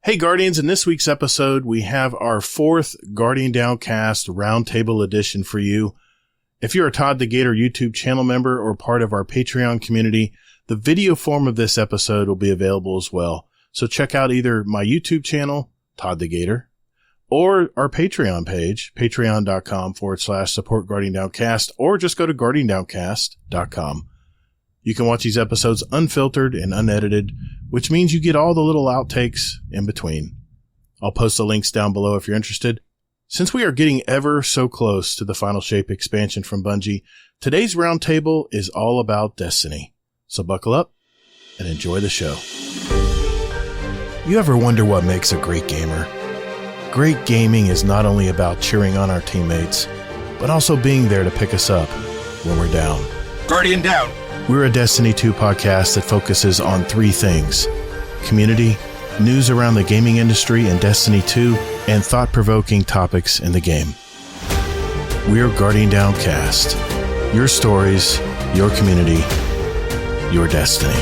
Hey Guardians, in this week's episode, we have our fourth Guardian Downcast Roundtable edition for you. If you're a Todd the Gator YouTube channel member or part of our Patreon community, the video form of this episode will be available as well. So check out either my YouTube channel, Todd the Gator, or our Patreon page, patreon.com/support Guardian Downcast, or just go to guardiandowncast.com. You can watch these episodes unfiltered and unedited, which means you get all the little outtakes in between. I'll post the links down below if you're interested. Since we are getting ever so close to the Final Shape expansion from Bungie, today's roundtable is all about Destiny. So buckle up and enjoy the show. You ever wonder what makes a great gamer? Great gaming is not only about cheering on our teammates, but also being there to pick us up when we're down. Guardian down! We're a Destiny 2 podcast that focuses on three things: community, news around the gaming industry and Destiny 2, and thought-provoking topics in the game. We're Guardian Downcast. Your stories, your community, your destiny.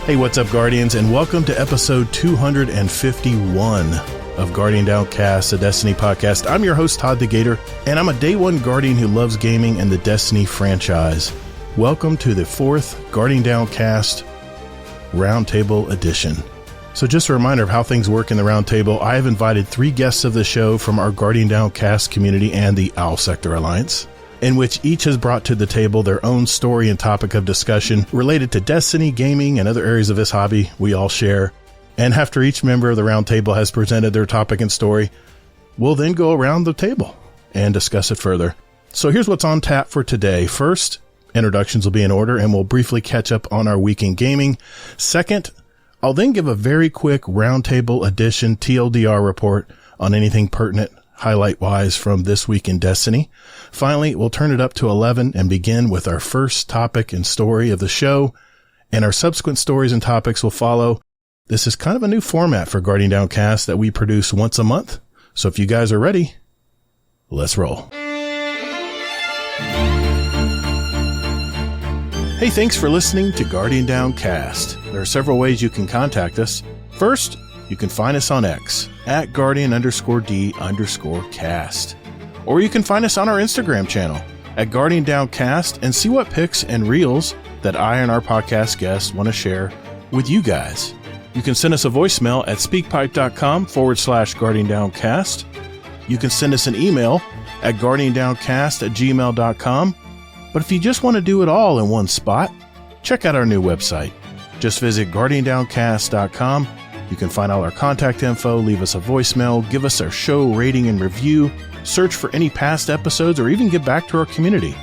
Hey, what's up, Guardians, and welcome to episode 251 of Guardian Downcast, a Destiny podcast. I'm your host, Todd the Gator, and I'm a day one Guardian who loves gaming and the Destiny franchise. Welcome to the fourth Guardian Downcast Roundtable edition. So just a reminder of how things work in the Roundtable. I have invited three guests of the show from our Guardian Downcast community and the Owl Sector Alliance, in which each has brought to the table their own story and topic of discussion related to Destiny, gaming, and other areas of this hobby we all share. And after each member of the roundtable has presented their topic and story, we'll then go around the table and discuss it further. So here's what's on tap for today. First, introductions will be in order, and we'll briefly catch up on our week in gaming. Second, I'll then give a very quick roundtable edition TLDR report on anything pertinent highlight-wise from this week in Destiny. Finally, we'll turn it up to 11 and begin with our first topic and story of the show, and our subsequent stories and topics will follow. This is kind of a new format for Guardian Downcast that we produce once a month. So if you guys are ready, let's roll. Hey, thanks for listening to Guardian Downcast. There are several ways you can contact us. First, you can find us on X at Guardian_D_cast. Or you can find us on our Instagram channel at Guardian Downcast and see what pics and reels that I and our podcast guests want to share with you guys. You can send us a voicemail at speakpipe.com/Guardian Downcast. You can send us an email at guardiandowncast@gmail.com. But if you just want to do it all in one spot, check out our new website. Just visit guardiandowncast.com. You can find all our contact info, leave us a voicemail, give us our show rating and review, search for any past episodes, or even give back to our community.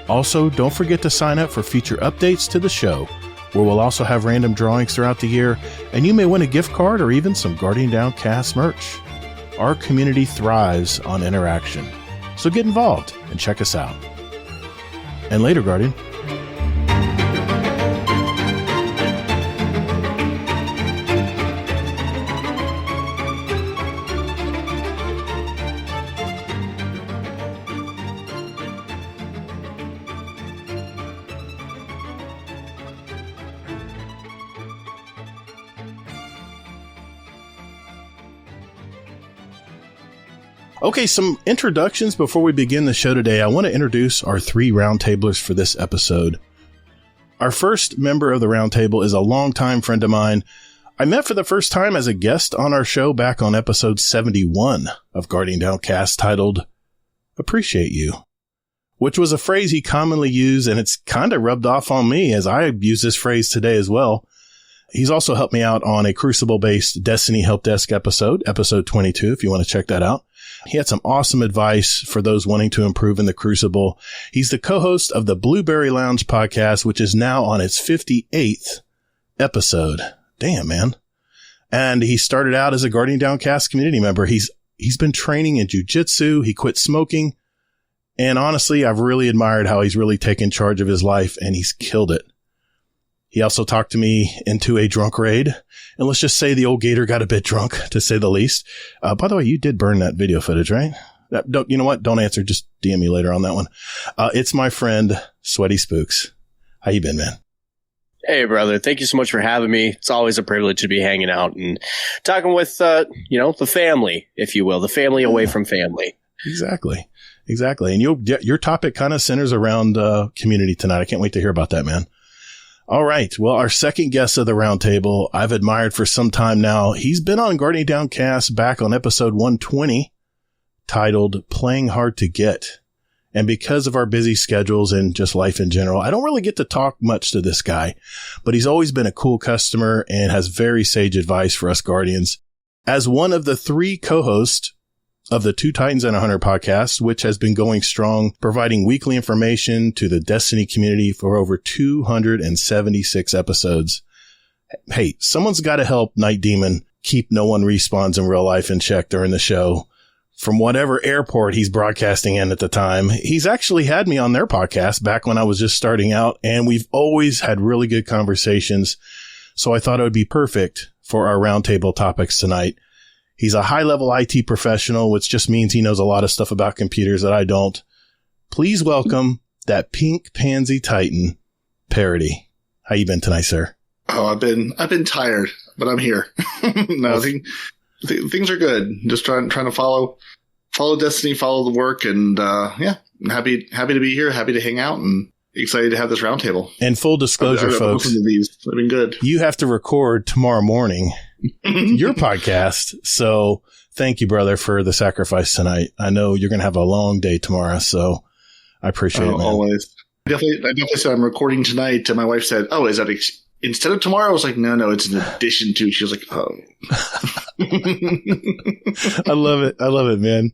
Also, don't forget to sign up for future updates to the show, where we'll also have random drawings throughout the year, and you may win a gift card or even some Guardian Downcast merch. Our community thrives on interaction, so get involved and check us out. And later, Guardian. Okay, some introductions before we begin the show today. I want to introduce our three roundtablers for this episode. Our first member of the roundtable is a longtime friend of mine. I met for the first time as a guest on our show back on episode 71 of Guardian Downcast, titled Appreciate You, which was a phrase he commonly used, and it's kind of rubbed off on me as I use this phrase today as well. He's also helped me out on a Crucible-based Destiny Help Desk episode 22, if you want to check that out. He had some awesome advice for those wanting to improve in the Crucible. He's the co-host of the Blueberry Lounge podcast, which is now on its 58th episode. Damn, man. And he started out as a Guardian Downcast community member. He's been training in jiu-jitsu. He quit smoking. And honestly, I've really admired how he's really taken charge of his life, and he's killed it. He also talked to me into a drunk raid. And let's just say the old gator got a bit drunk, to say the least. By the way, you did burn that video footage, right? You know what? Don't answer. Just DM me later on that one. It's my friend, Sweaty Spooks. How you been, man? Hey, brother. Thank you so much for having me. It's always a privilege to be hanging out and talking with, the family, if you will, the family away from family. Exactly. And your topic kind of centers around community tonight. I can't wait to hear about that, man. All right. Well, our second guest of the Roundtable, I've admired for some time now. He's been on Guardian Downcast back on episode 120, titled Playing Hard to Get. And because of our busy schedules and just life in general, I don't really get to talk much to this guy, but he's always been a cool customer and has very sage advice for us Guardians. As one of the 3 co-hosts of the Two Titans and a Hunter podcast, which has been going strong, providing weekly information to the Destiny community for over 276 episodes. Hey, someone's got to help Night Demon keep no one respawns in real life in check during the show. From whatever airport he's broadcasting in at the time. He's actually had me on their podcast back when I was just starting out, and we've always had really good conversations. So I thought it would be perfect for our roundtable topics tonight. He's a high-level IT professional, which just means he knows a lot of stuff about computers that I don't. Please welcome that pink pansy titan, Parody. How you been tonight, sir? Oh, I've been tired, but I'm here. No, things are good. Just trying to follow Destiny, follow the work, and I'm happy to be here, happy to hang out, and excited to have this roundtable. And full disclosure, folks, to these. They've been good. You have to record tomorrow morning your podcast, so thank you, brother, for the sacrifice tonight. I know you're going to have a long day tomorrow, so I appreciate it, man. Always. I definitely said I'm recording tonight, and my wife said, "Oh, is that instead of tomorrow?" I was like, no, it's in addition to. She was like, "Oh." I love it, man.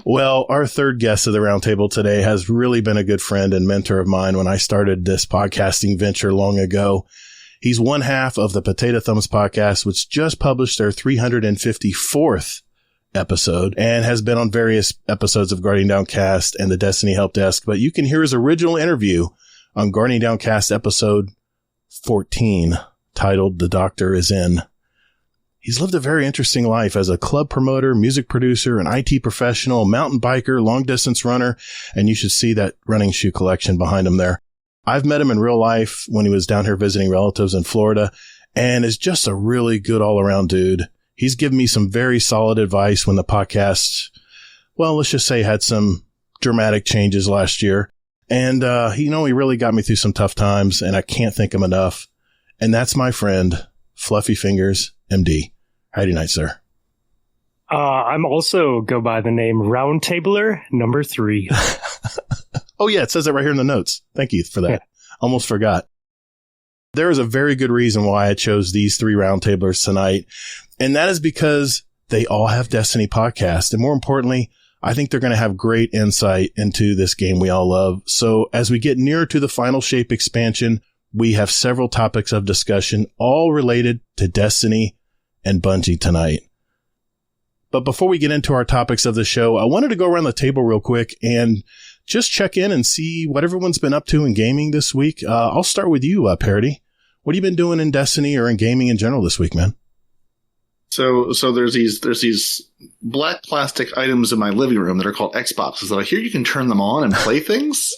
Well, our third guest of the roundtable today has really been a good friend and mentor of mine when I started this podcasting venture long ago. He's one half of the Potato Thumbs podcast, which just published their 354th episode and has been on various episodes of Guardian Downcast and the Destiny Help Desk. But you can hear his original interview on Guardian Downcast episode 14, titled The Doctor Is In. He's lived a very interesting life as a club promoter, music producer, an IT professional, mountain biker, long distance runner, and you should see that running shoe collection behind him there. I've met him in real life when he was down here visiting relatives in Florida and is just a really good all around dude. He's given me some very solid advice when the podcast, well, let's just say had some dramatic changes last year. And, he really got me through some tough times and I can't thank him enough. And that's my friend, Fluffy Fingers, MD. Howdy night, sir. I'm also go by the name Roundtabler number 3. Oh, yeah. It says it right here in the notes. Thank you for that. Yeah. Almost forgot. There is a very good reason why I chose these 3 Roundtablers tonight. And that is because they all have Destiny podcasts. And more importantly, I think they're going to have great insight into this game we all love. So as we get nearer to the Final Shape expansion, we have several topics of discussion, all related to Destiny and Bungie tonight. But before we get into our topics of the show, I wanted to go around the table real quick and just check in and see what everyone's been up to in gaming this week. I'll start with you, Parody. What have you been doing in Destiny or in gaming in general this week, man? So there's these black plastic items in my living room that are called Xboxes that I hear you can turn them on and play things.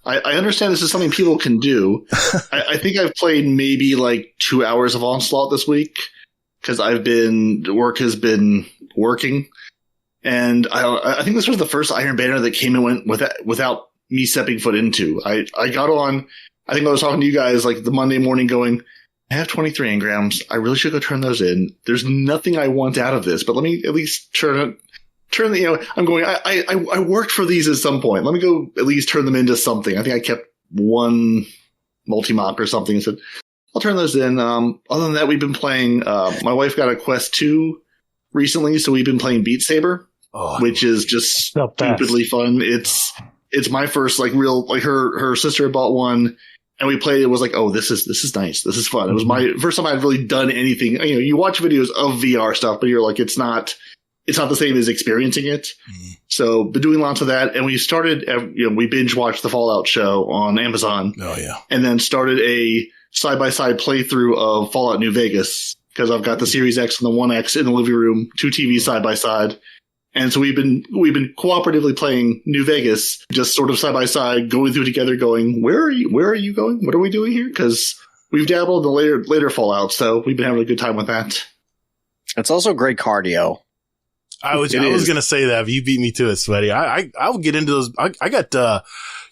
I understand this is something people can do. I think I've played maybe like 2 hours of Onslaught this week because work has been working. And I think this was the first Iron Banner that came and went without me stepping foot into. I got on, I think I was talking to you guys like the Monday morning going, I have 23 engrams. I really should go turn those in. There's nothing I want out of this, but let me at least turn I'm going, I worked for these at some point. Let me go at least turn them into something. I think I kept one multi-mock or something and said, I'll turn those in. Other than that, we've been playing, my wife got a Quest 2 recently, so we've been playing Beat Saber, which is just stupidly fun. It's my first like real, like her sister had bought one. And we played it, was like, oh, this is nice. This is fun. It was my first time I'd really done anything. You watch videos of VR stuff, but you're like, it's not the same as experiencing it. Mm-hmm. So been doing lots of that. And we started, we binge watched the Fallout show on Amazon. Oh, yeah. And then started a side-by-side playthrough of Fallout New Vegas because I've got the Series X and the One X in the living room, 2 TVs side by side. And so we've been cooperatively playing New Vegas, just sort of side by side, going through together, going, where are you going? What are we doing here? Because we've dabbled in the later Fallout, so we've been having a good time with that. It's also great cardio. I was going to say that. If you beat me to it, Sweaty. I'll get into those. I got,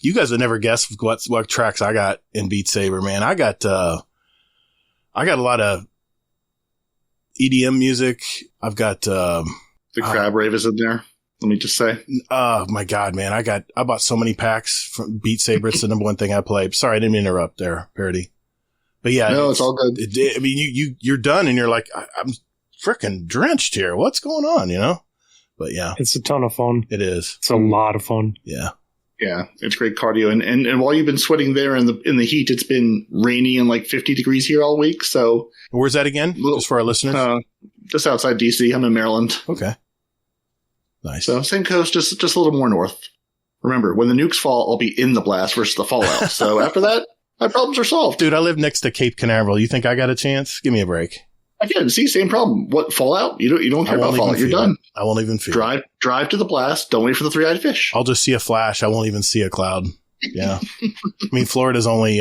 you guys would never guess what tracks I got in Beat Saber, man. I got a lot of EDM music. I've got, the crab rave is in there. Let me just say. Oh my God, man. I bought so many packs from Beat Saber. It's the number one thing I play. Sorry, I didn't mean to interrupt there, Parody. But yeah. No, it's all good. I mean, you're done and you're like, I'm freaking drenched here. What's going on, you know? But yeah. It's a ton of fun. It is. It's a lot of fun. Yeah. Yeah, it's great cardio. And while you've been sweating there in the heat, it's been rainy and like 50 degrees here all week. So where's that again? Just for our listeners? Just outside DC. I'm in Maryland. Okay. Nice. So same coast, just a little more north. Remember, when the nukes fall, I'll be in the blast versus the fallout. So after that, my problems are solved. Dude, I live next to Cape Canaveral. You think I got a chance? Give me a break. Again, see, same problem. What Fallout? You don't care about Fallout. You're done. I won't even feel it. Drive to the blast. Don't wait for the three-eyed fish. I'll just see a flash. I won't even see a cloud. Yeah. I mean, Florida's only,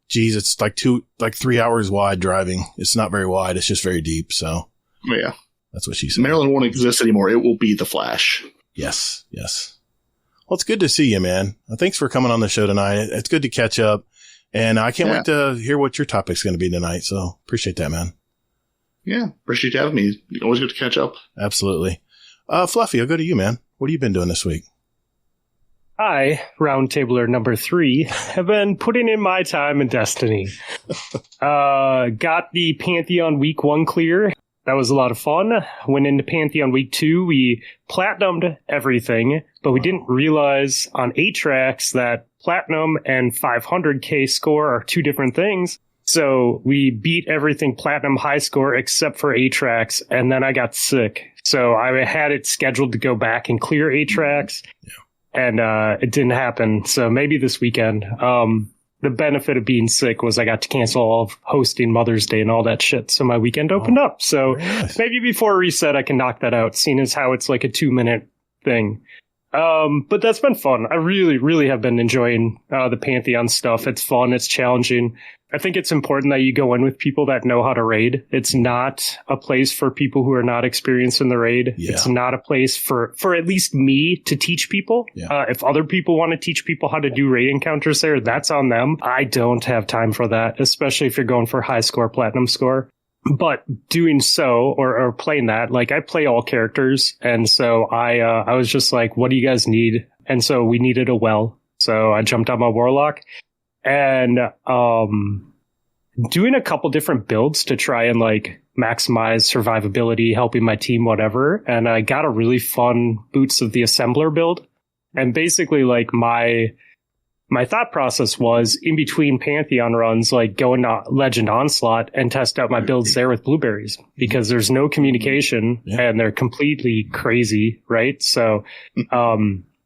it's like 3 hours wide driving. It's not very wide. It's just very deep. So yeah, that's what she said. Maryland won't exist anymore. It will be the Flash. Yes. Well, it's good to see you, man. Thanks for coming on the show tonight. It's good to catch up. And I can't wait to hear what your topic's going to be tonight. So appreciate that, man. Yeah, appreciate you having me. Always good to catch up. Absolutely. Fluffy, I'll go to you, man. What have you been doing this week? I, Roundtabler number 3, have been putting in my time in Destiny. Got the Pantheon Week 1 clear. That was a lot of fun. Went into Pantheon Week 2. We platinumed everything, but we didn't realize on 8 tracks that platinum and 500k score are 2 different things. So we beat everything platinum high score except for 8 tracks, and then I got sick. So I had it scheduled to go back and clear 8 tracks, and it didn't happen. So maybe this weekend. The benefit of being sick was I got to cancel all of hosting Mother's Day and all that shit. So my weekend opened up. So maybe before reset, I can knock that out, seeing as how it's like a 2-minute thing. But that's been fun. I really, really have been enjoying the Pantheon stuff. It's fun. It's challenging. I think it's important that you go in with people that know how to raid. It's not a place for people who are not experienced in the raid. Yeah. It's not a place for at least me to teach people. Yeah. If other people want to teach people how to do raid encounters there, that's on them. I don't have time for that, especially if you're going for high score, platinum score. But doing so or playing that, like I play all characters. And so I was just like, what do you guys need? And so we needed a well. So I jumped on my Warlock and doing a couple different builds to try and like maximize survivability, helping my team, whatever. And I got a really fun Boots of the Assembler build. And basically like my thought process was in between Pantheon runs, like go into Legend Onslaught and test out my builds there with blueberries because there's no communication and they're completely crazy. Right. So,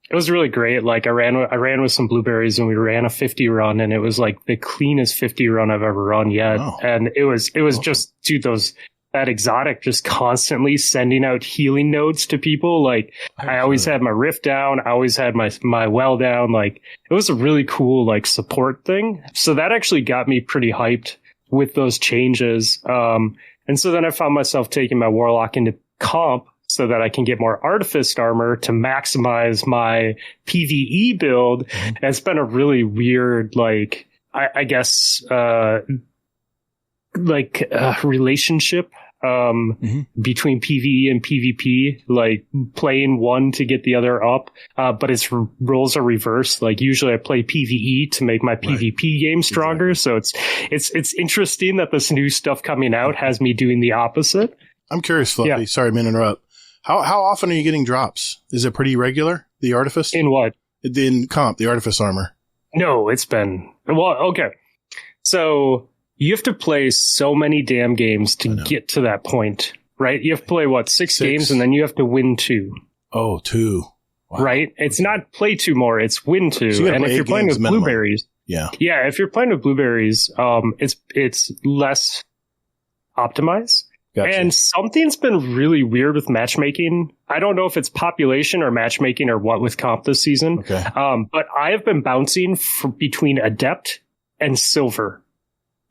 it was really great. Like I ran with some blueberries and we ran a 50 run and it was like the cleanest 50 run I've ever run yet. Wow. And it was just, dude, that exotic just constantly sending out healing nodes to people. Like I always had my rift down. I always had my well down. Like it was a really cool like support thing. So that actually got me pretty hyped with those changes. And so then I found myself taking my Warlock into comp so that I can get more Artifice armor to maximize my PvE build. And it's been a really weird, like, I guess, relationship between PvE and PvP, like playing one to get the other up. But its roles are reversed. Like usually I play PvE to make my PvP game stronger. Exactly. So it's interesting that this new stuff coming out has me doing the opposite. I'm curious, Fluffy. Yeah. Sorry, to interrupt. How often are you getting drops? Is it pretty regular, the Artifice? In what? In comp, the Artifice armor. No, it's been... Well, okay. So you have to play so many damn games to get to that point, right? You have to play, what, six games, and then you have to win 2. Oh, 2. Wow. Right? It's not play 2 more, it's win 2. So and if you're playing with minimum. blueberries... Yeah, if you're playing with blueberries, it's less optimized. Gotcha. And something's been really weird with matchmaking. I don't know if it's population or matchmaking or what with comp this season. Okay. But I have been bouncing between adept and silver.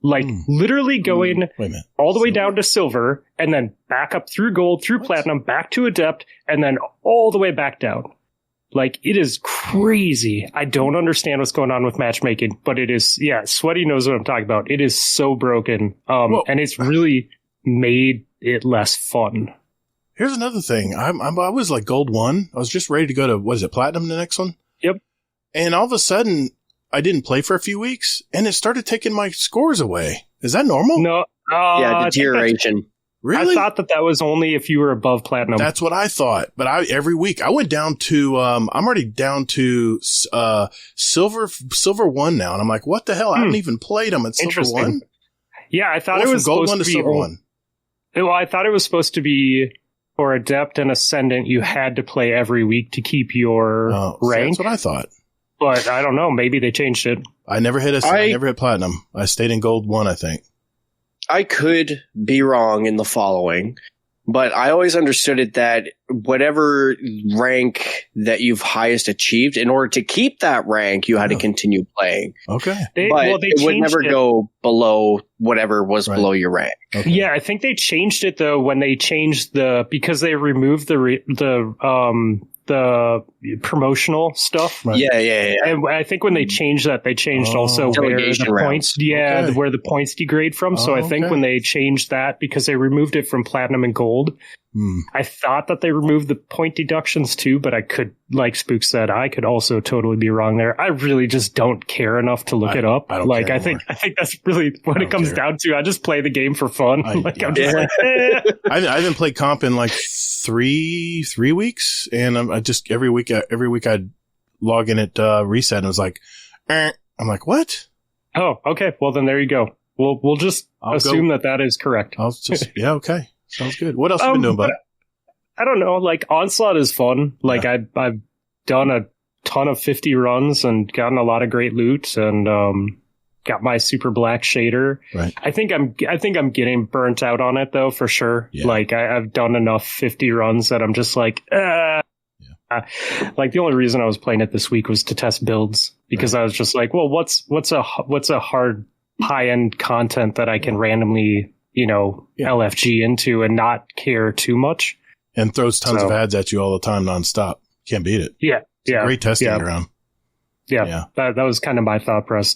Like literally going Wait a minute. all the way down to silver and then back up through gold, through platinum, back to adept, and then all the way back down. Like, it is crazy. I don't understand what's going on with matchmaking, but it is, yeah, Sweaty knows what I'm talking about. It is so broken. And it's really made it less fun. Here's another thing. I was like gold 1. I was just ready to go to, what is it, platinum, the next one? Yep. And all of a sudden, I didn't play for a few weeks, and it started taking my scores away. Is that normal? No. Yeah, deterioration. Really? I thought that was only if you were above platinum. That's what I thought. But every week I went down to, I'm already down to, silver 1 now. And I'm like, what the hell? I haven't even played them at silver 1. Yeah, I thought it was gold supposed 1 to to be silver 1. Well, I thought it was supposed to be for adept and ascendant. You had to play every week to keep your rank. That's what I thought. But I don't know. Maybe they changed it. I never hit I never hit platinum. I stayed in gold 1, I think. I could be wrong in the following, but I always understood it that whatever rank that you've highest achieved, in order to keep that rank, you had to continue playing. Okay. They it would never go below whatever was below your rank. Okay. Yeah, I think they changed it though when they changed because they removed the promotional stuff. Right. Yeah. And I think when they changed that, they changed also where the points, where the points degrade from. So I think when they changed that, because they removed it from platinum and gold, I thought that they removed the point deductions too, but I could, like Spook said, I could also totally be wrong there. I really just don't care enough to look it up. I don't care I think that's really what it comes down to. I just play the game for fun. I haven't played comp in like 3 weeks, and I just every week I'd log in at reset, and it was like, I'm like, what? Oh, okay. Well, then there you go. We'll just assume that is correct. Okay. Sounds good. What else have you been doing, bud? I don't know. Like, Onslaught is fun. Like, I've done a ton of 50 runs and gotten a lot of great loot and got my super black shader. Right. I think I'm getting burnt out on it though, for sure. Yeah. Like, I've done enough 50 runs that I'm just like, like the only reason I was playing it this week was to test builds because I was just like, well, what's a hard high end content that I can randomly, LFG into and not care too much. And throws tons of ads at you all the time nonstop. Can't beat it. Yeah. It's a great testing ground. Yeah. That was kind of my thought process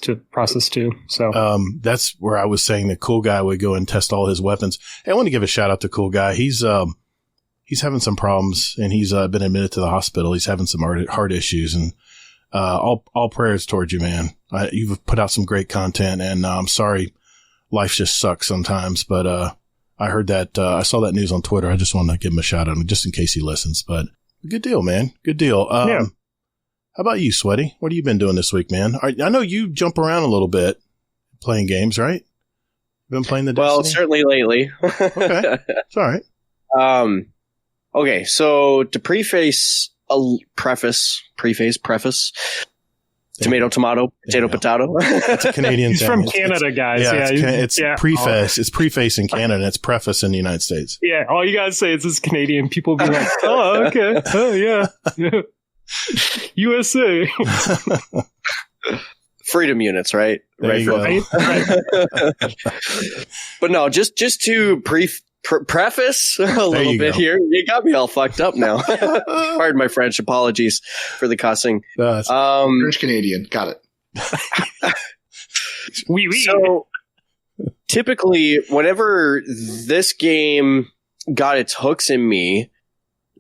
too. So, that's where I was saying the Cool Guy would go and test all his weapons. Hey, I want to give a shout out to Cool Guy. He's having some problems and he's been admitted to the hospital. He's having some heart issues and, all prayers towards you, man. You've put out some great content and I'm sorry. Life just sucks sometimes, but, I heard that, I saw that news on Twitter. I just wanted to give him a shout out just in case he listens, but good deal, man. Good deal. How about you, Sweaty? What have you been doing this week, man? I know you jump around a little bit playing games, right? Been playing the Destiny? Well, certainly lately. Okay. It's all right. Okay. So to preface, tomato, potato. It's a Canadian He's thing. from Canada, guys. It's preface. It's preface in Canada and it's preface in the United States. Yeah, all you gotta say is it's Canadian. People be like, oh, okay. Oh, yeah. USA. Freedom units, right? There you go. But no, just to preface a little bit here. You got me all fucked up now. Pardon my French. Apologies for the cussing. French Canadian. Got it. Oui. So typically, whenever this game got its hooks in me,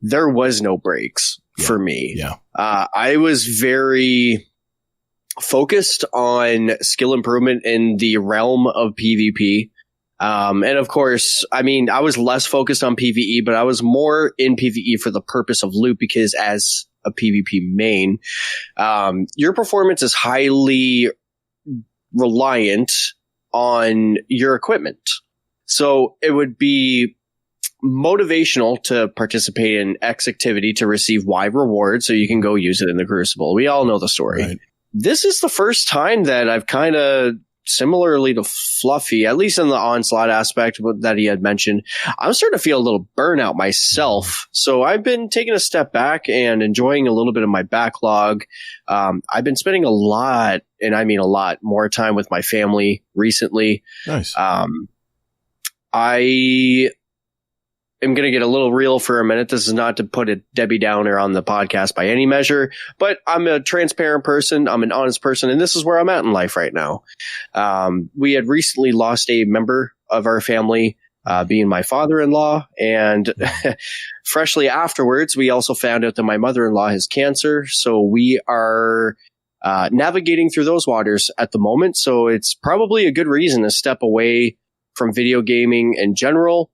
there was no breaks for me. Yeah. I was very focused on skill improvement in the realm of PvP. And of course, I mean, I was less focused on PvE, but I was more in PvE for the purpose of loot because as a PvP main, your performance is highly reliant on your equipment. So it would be motivational to participate in X activity to receive Y reward so you can go use it in the Crucible. We all know the story. Right. This is the first time that I've kind of similarly to Fluffy, at least in the Onslaught aspect that he had mentioned, I'm starting to feel a little burnout myself. So I've been taking a step back and enjoying a little bit of my backlog. I've been spending a lot, and I mean a lot, more time with my family recently. Nice. I am going to get a little real for a minute. This is not to put a Debbie Downer on the podcast by any measure, but I'm a transparent person. I'm an honest person, and this is where I'm at in life right now. We had recently lost a member of our family, being my father-in-law, and freshly afterwards, we also found out that my mother-in-law has cancer. So we are navigating through those waters at the moment. So it's probably a good reason to step away from video gaming in general.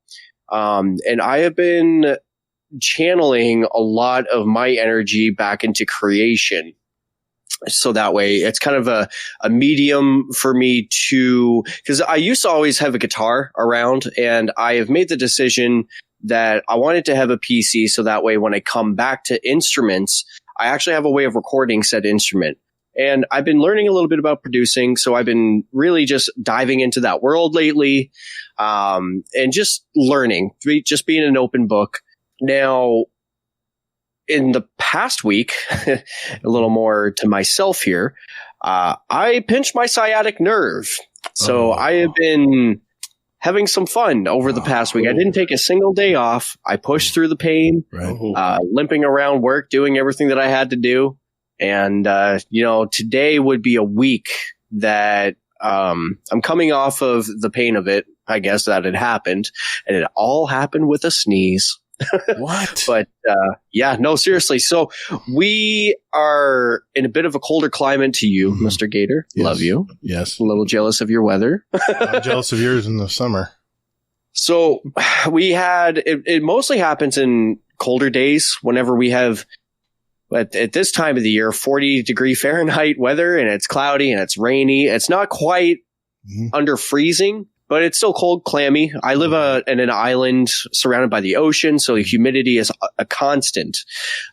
And I have been channeling a lot of my energy back into creation. So that way it's kind of a medium for me to, because I used to always have a guitar around, and I have made the decision that I wanted to have a PC. So that way when I come back to instruments, I actually have a way of recording said instrument. And I've been learning a little bit about producing. So I've been really just diving into that world lately, and just learning, just being an open book. Now, in the past week, a little more to myself here, I pinched my sciatic nerve. So I have been having some fun over the past week. I didn't take a single day off. I pushed through the pain, limping around work, doing everything that I had to do. And, today would be a week that I'm coming off of the pain of it, I guess, that had happened. And it all happened with a sneeze. What? But no, seriously. So we are in a bit of a colder climate to you, Mr. Gator. Yes. Love you. Yes. A little jealous of your weather. I'm jealous of yours in the summer. So we had, it mostly happens in colder days whenever we have, at this time of the year, 40-degree Fahrenheit weather, and it's cloudy and it's rainy. It's not quite under freezing, but it's still cold, clammy. I live in an island surrounded by the ocean, so the humidity is a constant.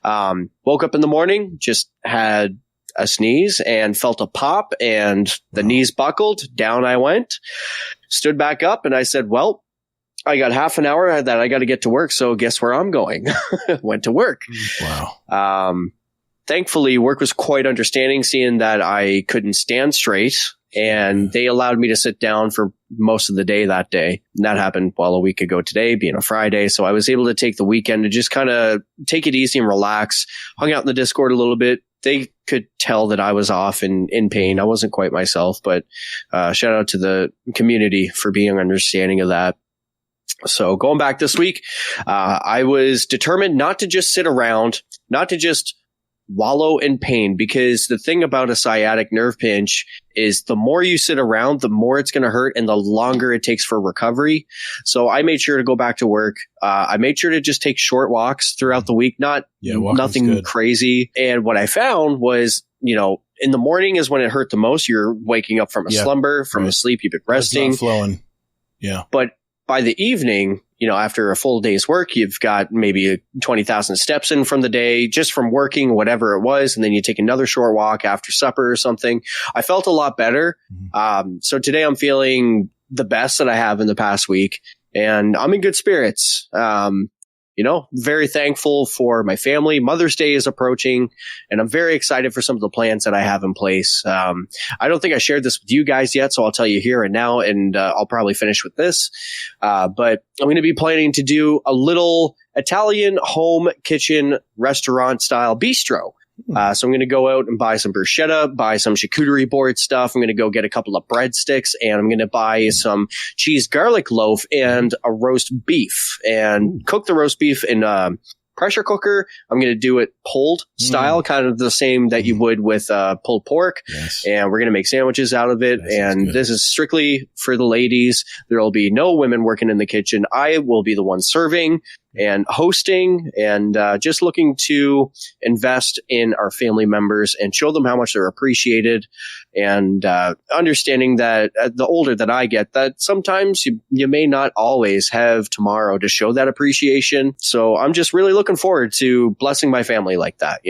Woke up in the morning, just had a sneeze and felt a pop, and the knees buckled. Down I went, stood back up, and I said, well, I got half an hour that I got to get to work. So guess where I'm going? Went to work. Wow. Thankfully, work was quite understanding, seeing that I couldn't stand straight, and they allowed me to sit down for most of the day that day. And that happened, a week ago today, being a Friday. So I was able to take the weekend to just kind of take it easy and relax. Hung out in the Discord a little bit. They could tell that I was off and in pain. I wasn't quite myself, but shout out to the community for being understanding of that. So going back this week, I was determined not to just sit around, not to just wallow in pain, because the thing about a sciatic nerve pinch is the more you sit around, the more it's going to hurt and the longer it takes for recovery. So I made sure to go back to work. I made sure to just take short walks throughout the week, nothing crazy. And what I found was, in the morning is when it hurt the most. You're waking up from a slumber, from a sleep, you've been resting. It's not flowing. Yeah. But by the evening, after a full day's work, you've got maybe 20,000 steps in from the day, just from working, whatever it was. And then you take another short walk after supper or something. I felt a lot better. So today I'm feeling the best that I have in the past week, and I'm in good spirits. Very thankful for my family. Mother's Day is approaching, and I'm very excited for some of the plans that I have in place. I don't think I shared this with you guys yet, so I'll tell you here and now, and I'll probably finish with this. But I'm going to be planning to do a little Italian home kitchen restaurant style bistro. So I'm going to go out and buy some bruschetta, buy some charcuterie board stuff. I'm going to go get a couple of breadsticks, and I'm going to buy some cheese garlic loaf and a roast beef, and cook the roast beef in a pressure cooker. I'm going to do it pulled style, kind of the same that you would with pulled pork. Yes. And we're going to make sandwiches out of it. And this is strictly for the ladies. There will be no women working in the kitchen. I will be the one serving and hosting, and just looking to invest in our family members and show them how much they're appreciated, and understanding that the older that I get, that sometimes you may not always have tomorrow to show that appreciation. So I'm just really looking forward to blessing my family like that,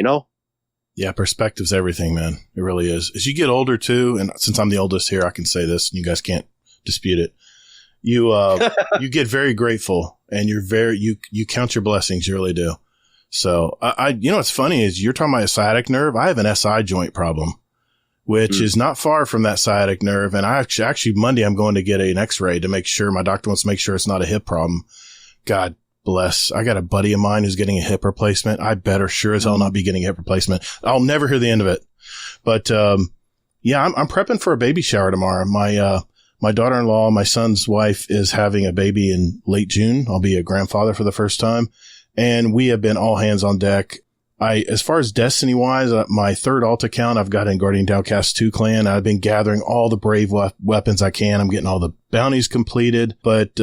Yeah, perspective's everything, man. It really is. As you get older too, and since I'm the oldest here, I can say this, and you guys can't dispute it. You you get very grateful, and you count your blessings. You really do. So you know what's funny is you're talking about a sciatic nerve. I have an SI joint problem, which is not far from that sciatic nerve. And I actually Monday I'm going to get an X-ray to make sure. My doctor wants to make sure it's not a hip problem. God bless. I got a buddy of mine who's getting a hip replacement. I better sure as hell not be getting a hip replacement. I'll never hear the end of it. But yeah, I'm prepping for a baby shower tomorrow. My daughter-in-law, my son's wife, is having a baby in late June. I'll be a grandfather for the first time. And we have been all hands on deck. As far as Destiny wise, my third alt account I've got in Guardian Downcast 2 clan. I've been gathering all the brave weapons I can. I'm getting all the bounties completed. But,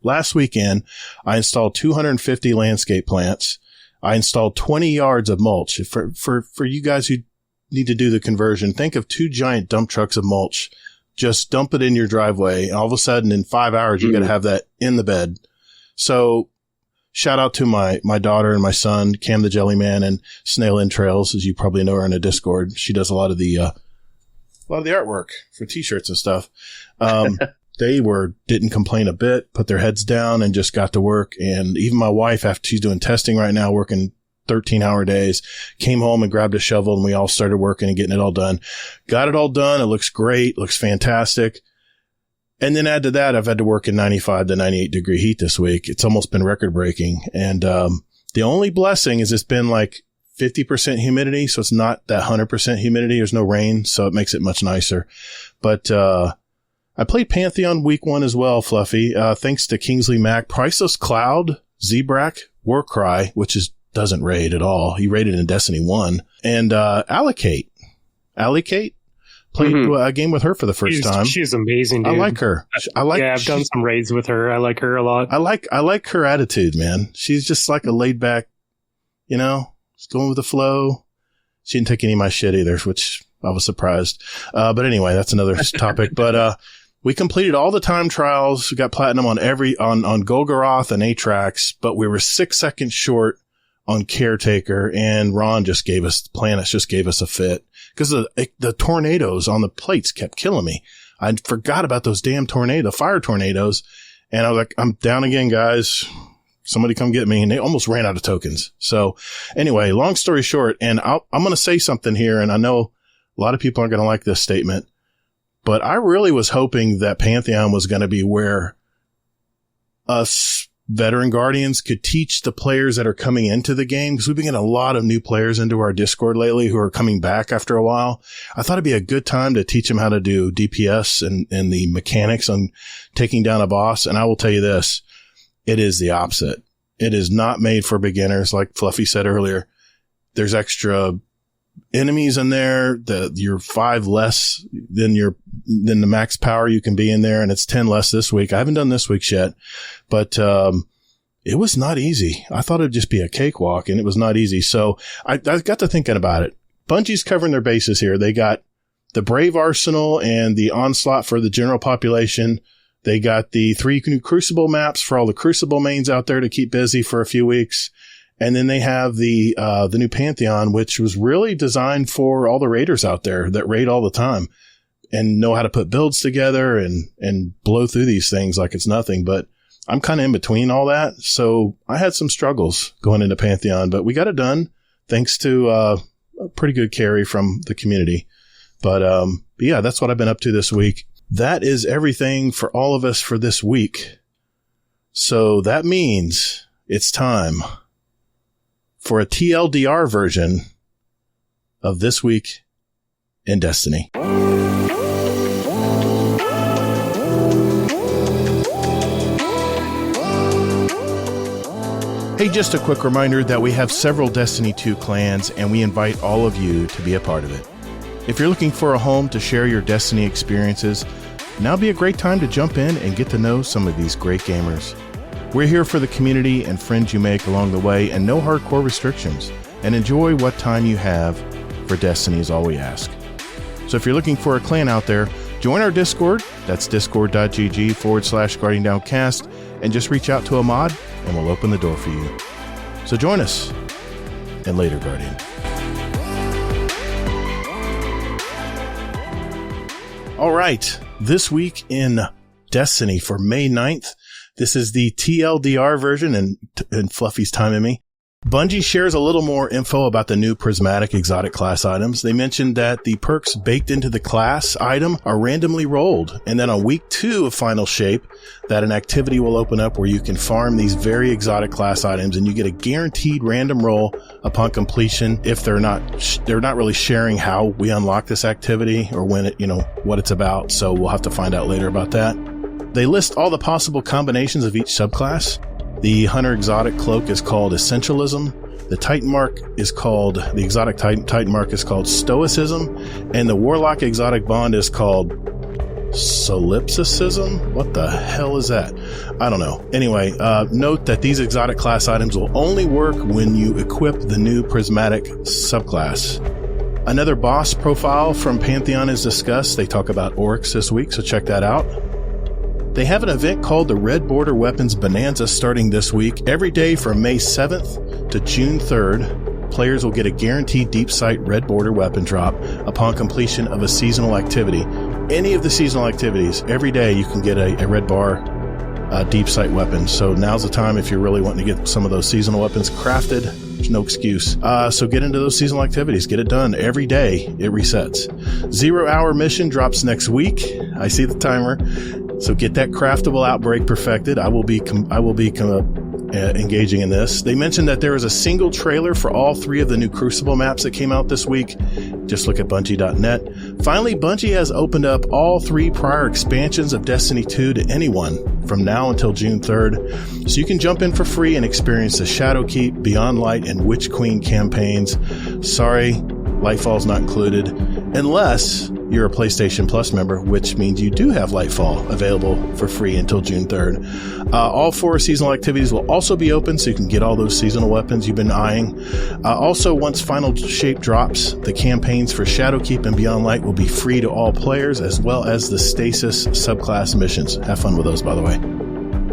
last weekend, I installed 250 landscape plants. I installed 20 yards of mulch. For you guys who need to do the conversion, think of 2 giant dump trucks of mulch. Just dump it in your driveway. And all of a sudden, in 5 hours, you got to have that in the bed. So shout out to my daughter and my son, Cam the Jellyman, and Snail Entrails, as you probably know her in a Discord. She does a lot of the artwork for t-shirts and stuff. They didn't complain a bit, put their heads down and just got to work. And even my wife, after she's doing testing right now, working 13-hour days, came home and grabbed a shovel, and we all started working and getting it all done. Got it all done. It looks great. Looks fantastic. And then add to that, I've had to work in 95 to 98 degree heat this week. It's almost been record breaking. And, the only blessing is it's been like 50% humidity. So it's not that 100% humidity. There's no rain. So it makes it much nicer. But, I played Pantheon week 1 as well, Fluffy. Thanks to Kingsley Mac, Priceless Cloud, Zebrak, Warcry, which doesn't raid at all. He raided in Destiny 1. And, Allocate. Played a game with her for the first time. She's amazing, dude. I like her. I've done some raids with her. I like her a lot. I like her attitude, man. She's just like a laid back, just going with the flow. She didn't take any of my shit either, which I was surprised. But anyway, that's another topic. But, we completed all the time trials. We got platinum on on Golgoroth and Atrax, but we were 6 seconds short on Caretaker, and Ron planets just gave us a fit because the tornadoes on the plates kept killing me. I forgot about those damn fire tornadoes. And I was like, I'm down again, guys. Somebody come get me. And they almost ran out of tokens. So anyway, long story short, and I'm going to say something here, and I know a lot of people aren't going to like this statement, but I really was hoping that Pantheon was going to be where us veteran Guardians could teach the players that are coming into the game, because we've been getting a lot of new players into our Discord lately who are coming back after a while. I thought it'd be a good time to teach them how to do DPS and the mechanics on taking down a boss. And I will tell you this, it is the opposite. It is not made for beginners. Like Fluffy said earlier, there's extra enemies in there that you're 5 less than the max power you can be in there. And it's 10 less this week. I haven't done this week's yet, but, it was not easy. I thought it'd just be a cakewalk, and it was not easy. So I got to thinking about it. Bungie's covering their bases here. They got the Brave Arsenal and the Onslaught for the general population. They got the 3 new Crucible maps for all the Crucible mains out there to keep busy for a few weeks. And then they have the new Pantheon, which was really designed for all the raiders out there that raid all the time and know how to put builds together and blow through these things like it's nothing. But I'm kind of in between all that. So I had some struggles going into Pantheon, but we got it done thanks to a pretty good carry from the community. But yeah, that's what I've been up to this week. That is everything for all of us for this week. So that means it's time for a TLDR version of This Week in Destiny. Hey, just a quick reminder that we have several Destiny 2 clans, and we invite all of you to be a part of it. If you're looking for a home to share your Destiny experiences, now would be a great time to jump in and get to know some of these great gamers. We're here for the community and friends you make along the way, and no hardcore restrictions. And enjoy what time you have for Destiny is all we ask. So if you're looking for a clan out there, join our Discord. That's discord.gg/Guardian Downcast, and just reach out to a mod and we'll open the door for you. So join us. and later, Guardian. All right, this week in Destiny for May 9th, this is the TLDR version and Fluffy's timing me. Bungie shares a little more info about the new prismatic exotic class items. They mentioned that the perks baked into the class item are randomly rolled, and then on week 2 of Final Shape, that an activity will open up where you can farm these very exotic class items, and you get a guaranteed random roll upon completion. If they're not really sharing how we unlock this activity or when it, what it's about, so we'll have to find out later about that. They list all the possible combinations of each subclass. The Hunter Exotic Cloak is called Essentialism. The Titan Mark is called, the Exotic Titan Mark is called Stoicism. And the Warlock Exotic Bond is called Solipsism? What the hell is that? I don't know. Anyway, note that these exotic class items will only work when you equip the new Prismatic subclass. Another boss profile from Pantheon is discussed. They talk about Oryx this week, so check that out. They have an event called the Red Border Weapons Bonanza starting this week. Every day from May 7th to June 3rd, players will get a guaranteed deep sight red border weapon drop upon completion of a seasonal activity. Any of the seasonal activities, every day you can get a red bar deep sight weapon. So now's the time if you're really wanting to get some of those seasonal weapons crafted. There's no excuse. So get into those seasonal activities. Get it done. Every day it resets. 0 hour mission drops next week. I see the timer. So get that craftable outbreak perfected. I will be engaging in this. They mentioned that there is a single trailer for all 3 of the new Crucible maps that came out this week. Just look at Bungie.net. Finally, Bungie has opened up all 3 prior expansions of Destiny 2 to anyone from now until June 3rd. So you can jump in for free and experience the Shadowkeep, Beyond Light, and Witch Queen campaigns. Sorry, Lightfall's not included, unless you're a PlayStation Plus member, which means you do have Lightfall available for free until June 3rd. All 4 seasonal activities will also be open, so you can get all those seasonal weapons you've been eyeing. Also, once Final Shape drops, the campaigns for Shadowkeep and Beyond Light will be free to all players, as well as the Stasis subclass missions. Have fun with those, by the way.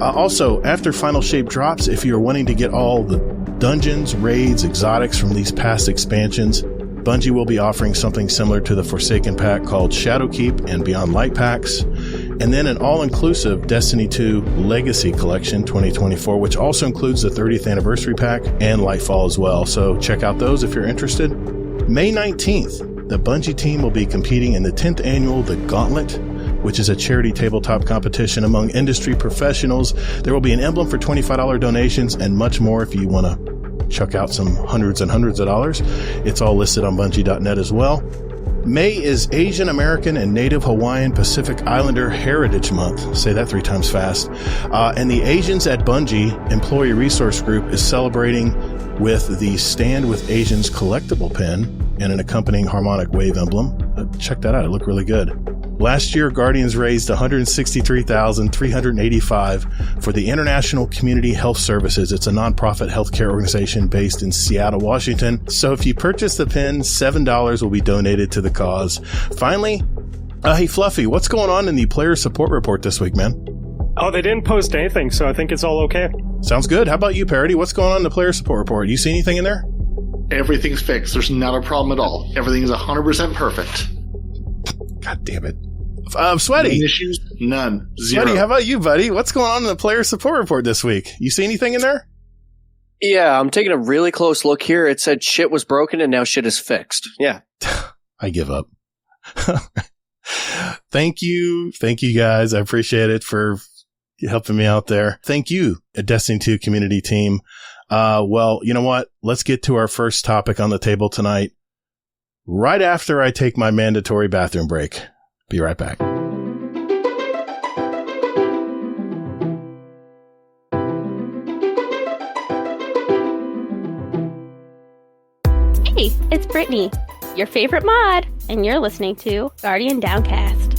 Also, after Final Shape drops, if you're wanting to get all the dungeons, raids, exotics from these past expansions, Bungie will be offering something similar to the Forsaken pack called Shadowkeep and Beyond Light packs, and then an all-inclusive Destiny 2 Legacy Collection 2024, which also includes the 30th Anniversary pack and Lightfall as well. So check out those if you're interested. May 19th, the Bungie team will be competing in the 10th annual The Gauntlet, which is a charity tabletop competition among industry professionals. There will be an emblem for $25 donations and much more if you want to chuck out some hundreds and hundreds of dollars. It's all listed on Bungie.net as well. May is Asian American and Native Hawaiian Pacific Islander Heritage Month. Say that 3 times fast. And the Asians at Bungie Employee Resource Group is celebrating with the Stand with Asians collectible pin and an accompanying harmonic wave emblem. Check that out. It looked really good. Last year, Guardians raised $163,385 for the International Community Health Services. It's a nonprofit healthcare organization based in Seattle, Washington. So if you purchase the pin, $7 will be donated to the cause. Finally, hey Fluffy, what's going on in the player support report this week, man? Oh, they didn't post anything, so I think it's all okay. Sounds good. How about you, Parody? What's going on in the player support report? You see anything in there? Everything's fixed. There's not a problem at all. Everything is 100% perfect. God damn it. Sweaty. Any issues? None. 0. Sweaty, how about you, buddy? What's going on in the player support report this week? You see anything in there? Yeah, I'm taking a really close look here. It said shit was broken and now shit is fixed. Yeah. I give up. Thank you. Thank you guys. I appreciate it for helping me out there. Thank you, a Destiny 2 community team. Well, you know what? Let's get to our first topic on the table tonight. Right after I take my mandatory bathroom break. Be right back. Hey, it's Brittany, your favorite mod, and you're listening to Guardian Downcast.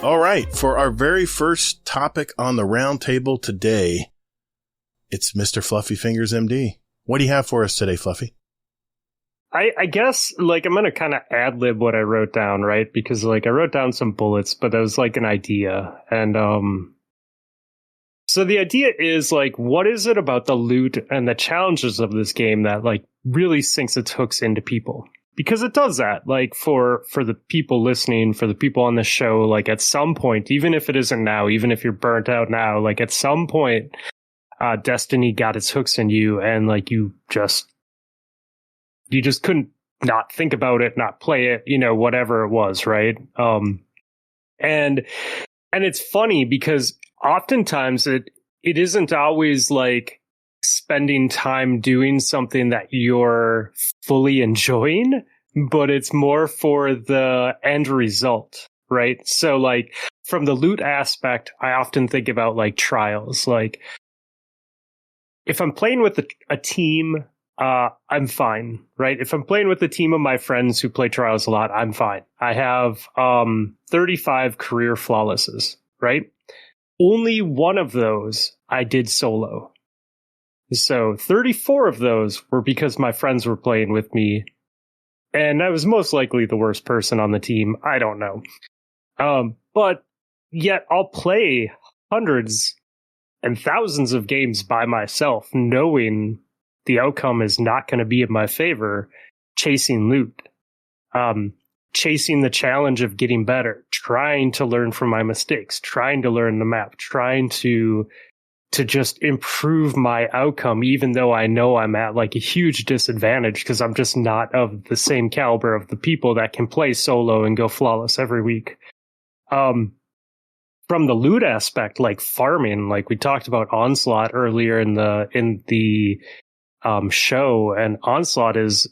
All right, for our very first topic on the Roundtable today, it's Mr. Fluffy Fingers MD. What do you have for us today, Fluffy? I guess, I'm going to kind of ad-lib what I wrote down, right? Because, I wrote down some bullets, but that was, an idea. And, So the idea is like, what is it about the loot and the challenges of this game that like really sinks its hooks into people? Because it does that, like for the people listening, for the people on the show, like at some point, even if it isn't now, even if you're burnt out now, like at some point, Destiny got its hooks in you, and like you just couldn't not think about it, not play it, you know, whatever it was, right? And it's funny because oftentimes it isn't always like spending time doing something that you're fully enjoying, but it's more for the end result, right? So like from the loot aspect, I often think about like trials. Like if I'm playing with a team, I'm fine, right? If I'm playing with a team of my friends who play trials a lot, I'm fine. I have 35 career flawlesses, right? Only one of those I did solo. So 34 of those were because my friends were playing with me, and I was most likely the worst person on the team. I don't know. But yet I'll play hundreds and thousands of games by myself, knowing the outcome is not going to be in my favor, chasing loot, chasing the challenge of getting better, trying to learn from my mistakes, trying to learn the map, trying to just improve my outcome, even though I know I'm at like a huge disadvantage because I'm just not of the same caliber of the people that can play solo and go flawless every week. From the loot aspect, like farming, like we talked about Onslaught earlier in the show, and Onslaught is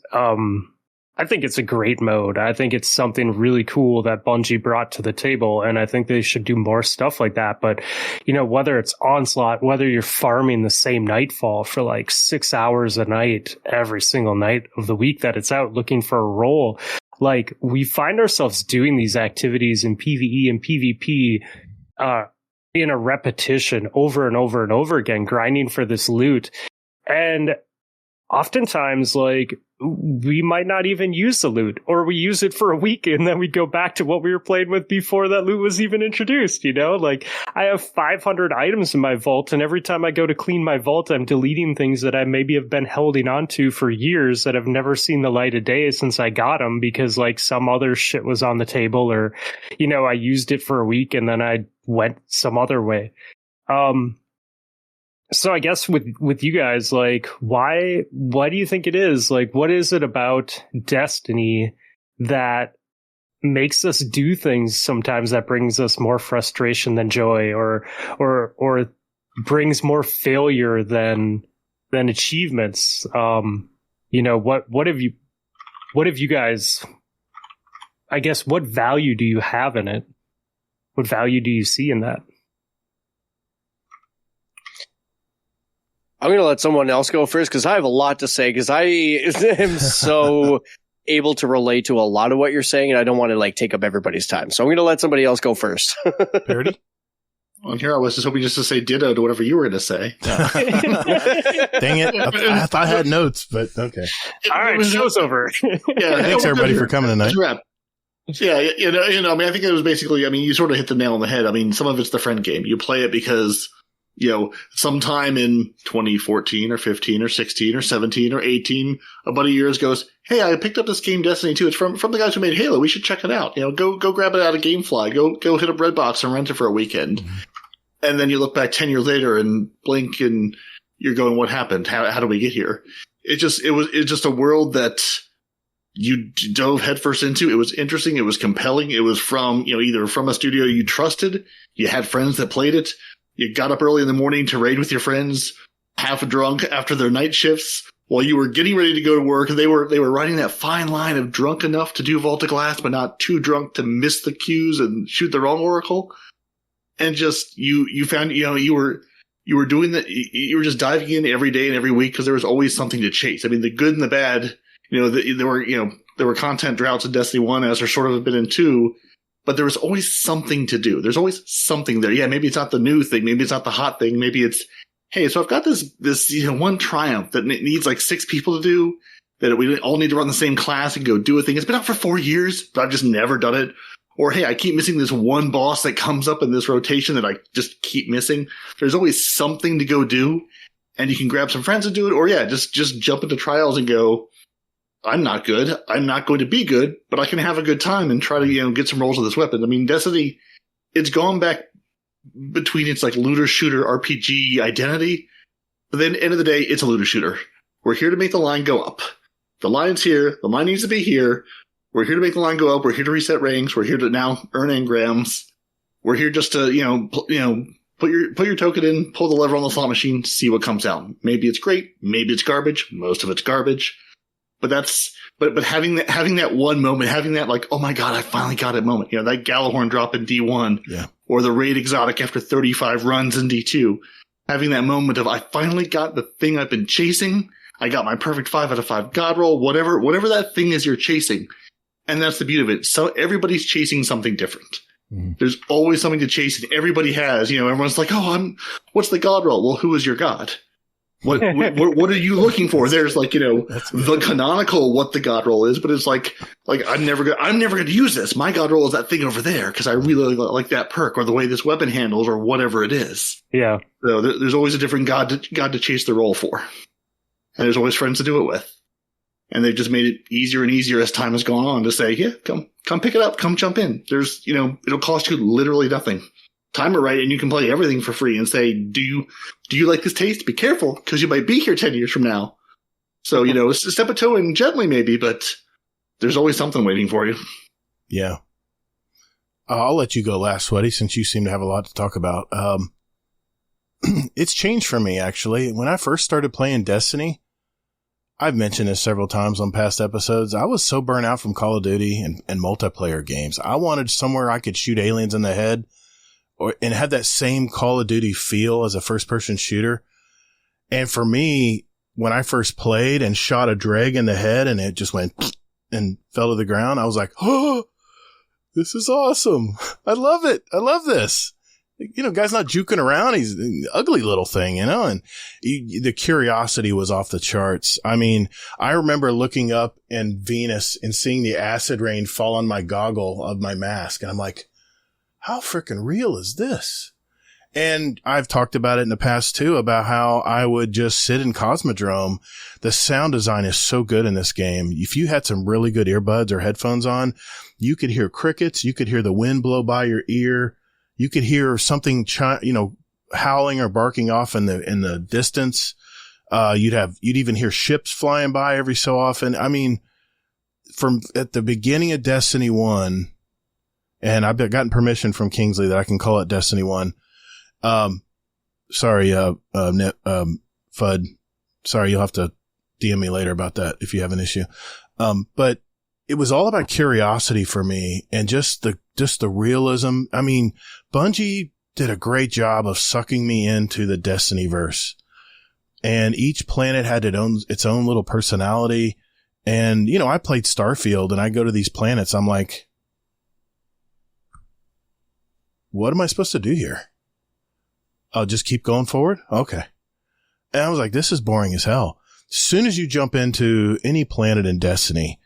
I think it's a great mode. I think it's something really cool that Bungie brought to the table, and I think they should do more stuff like that. But, you know, whether it's Onslaught, whether you're farming the same Nightfall for like 6 hours a night, every single night of the week that it's out looking for a role, like we find ourselves doing these activities in PvE and PvP in a repetition over and over and over again, grinding for this loot. And oftentimes, like, we might not even use the loot, or we use it for a week and then we go back to what we were playing with before that loot was even introduced, you know? Like, I have 500 items in my vault, and every time I go to clean my vault, I'm deleting things that I maybe have been holding on to for years that have never seen the light of day since I got them because, like, some other shit was on the table, or, you know, I used it for a week and then I went some other way. So I guess with you guys, like, why do you think it is? Like, what is it about Destiny that makes us do things sometimes that brings us more frustration than joy, or brings more failure than achievements? You know, what have you guys, I guess, what value do you have in it? What value do you see in that? I'm going to let someone else go first because I have a lot to say, because I am so able to relate to a lot of what you're saying, and I don't want to like take up everybody's time. So I'm going to let somebody else go first. Parody? Well, here I was just hoping just to say ditto to whatever you were going to say. Dang it. I thought I had notes, but okay. All right, show's over. Yeah, thanks everybody for coming tonight. Yeah, you know, I mean, I think it was basically, I mean, you sort of hit the nail on the head. I mean, some of it's the friend game. You play it because, you know, sometime in 2014 or 15 or 16 or 17 or 18, a buddy of yours goes, "Hey, I picked up this game Destiny 2. It's from the guys who made Halo. We should check it out. You know, go grab it out of GameFly. Go hit a Redbox and rent it for a weekend." Mm-hmm. And then you look back 10 years later and blink and you're going, "What happened? How did we get here?" It's just a world that you dove headfirst into. It was interesting. It was compelling. It was from, you know, either from a studio you trusted, you had friends that played it. You got up early in the morning to raid with your friends, half drunk after their night shifts, while you were getting ready to go to work. They were riding that fine line of drunk enough to do Vault of Glass, but not too drunk to miss the cues and shoot the wrong oracle. And just you found, you know, you were doing that. You were just diving in every day and every week because there was always something to chase. I mean, the good and the bad. You know, there were content droughts in Destiny 1, as there sort of have been in 2. But there was always something to do. There's always something there. Yeah, maybe it's not the new thing. Maybe it's not the hot thing. Maybe it's, hey, so I've got this you know, one triumph that needs like 6 people to do, that we all need to run the same class and go do a thing. It's been out for 4 years, but I've just never done it. Or, hey, I keep missing this one boss that comes up in this rotation that I just keep missing. There's always something to go do, and you can grab some friends and do it. Or, yeah, just jump into trials and go, I'm not good. I'm not going to be good, but I can have a good time and try to, get some rolls with this weapon. I mean, Destiny, it's gone back between its like looter shooter RPG identity, but then end of the day, it's a looter shooter. We're here to make the line go up. The line's here. The line needs to be here. We're here to make the line go up. We're here to reset ranks. We're here to now earn engrams. We're here just to, put your token in, pull the lever on the slot machine, see what comes out. Maybe it's great. Maybe it's garbage. Most of it's garbage. But having that one moment, having that like, oh my God, I finally got it moment. That Gallahorn drop in D1, or the raid exotic after 35 runs in D2. Having that moment of I finally got the thing I've been chasing. I got my perfect 5 out of 5 god roll, whatever that thing is you're chasing. And that's the beauty of it. So everybody's chasing something different. Mm-hmm. There's always something to chase, and everybody has. Everyone's like, what's the god roll? Well, who is your god? What are you looking for? There's like, the canonical what the god roll is, but it's like I'm never going to use this. My god roll is that thing over there because I really like that perk or the way this weapon handles or whatever it is. Yeah. So there's always a different god to chase the roll for, and there's always friends to do it with. And they've just made it easier and easier as time has gone on to say, yeah, come pick it up, come jump in. There's, it'll cost you literally nothing. Time it right, and you can play everything for free and say, do you like this taste? Be careful, because you might be here 10 years from now. So, step a toe in gently maybe, but there's always something waiting for you. Yeah. I'll let you go last, Sweaty, since you seem to have a lot to talk about. It's changed for me, actually. When I first started playing Destiny, I've mentioned this several times on past episodes. I was so burnt out from Call of Duty and multiplayer games. I wanted somewhere I could shoot aliens in the head and have that same Call of Duty feel as a first-person shooter. And for me, when I first played and shot a dreg in the head and it just went and fell to the ground, I was like, oh, this is awesome. I love it. I love this. Guy's not juking around. He's an ugly little thing, and the curiosity was off the charts. I mean, I remember looking up in Venus and seeing the acid rain fall on my goggle of my mask. And I'm like, how freaking real is this? And I've talked about it in the past too, about how I would just sit in Cosmodrome. The sound design is so good in this game. If you had some really good earbuds or headphones on, you could hear crickets. You could hear the wind blow by your ear. You could hear something, howling or barking off in the distance. You'd even hear ships flying by every so often. I mean, from at the beginning of Destiny 1, and I've gotten permission from Kingsley that I can call it Destiny 1. Sorry, Fudd. Sorry, you'll have to DM me later about that if you have an issue. But it was all about curiosity for me and just the realism. I mean, Bungie did a great job of sucking me into the Destiny verse, and each planet had its own little personality. And, I played Starfield and I go to these planets. I'm like, what am I supposed to do here? I'll just keep going forward. Okay. And I was like, this is boring as hell. As soon as you jump into any planet in Destiny,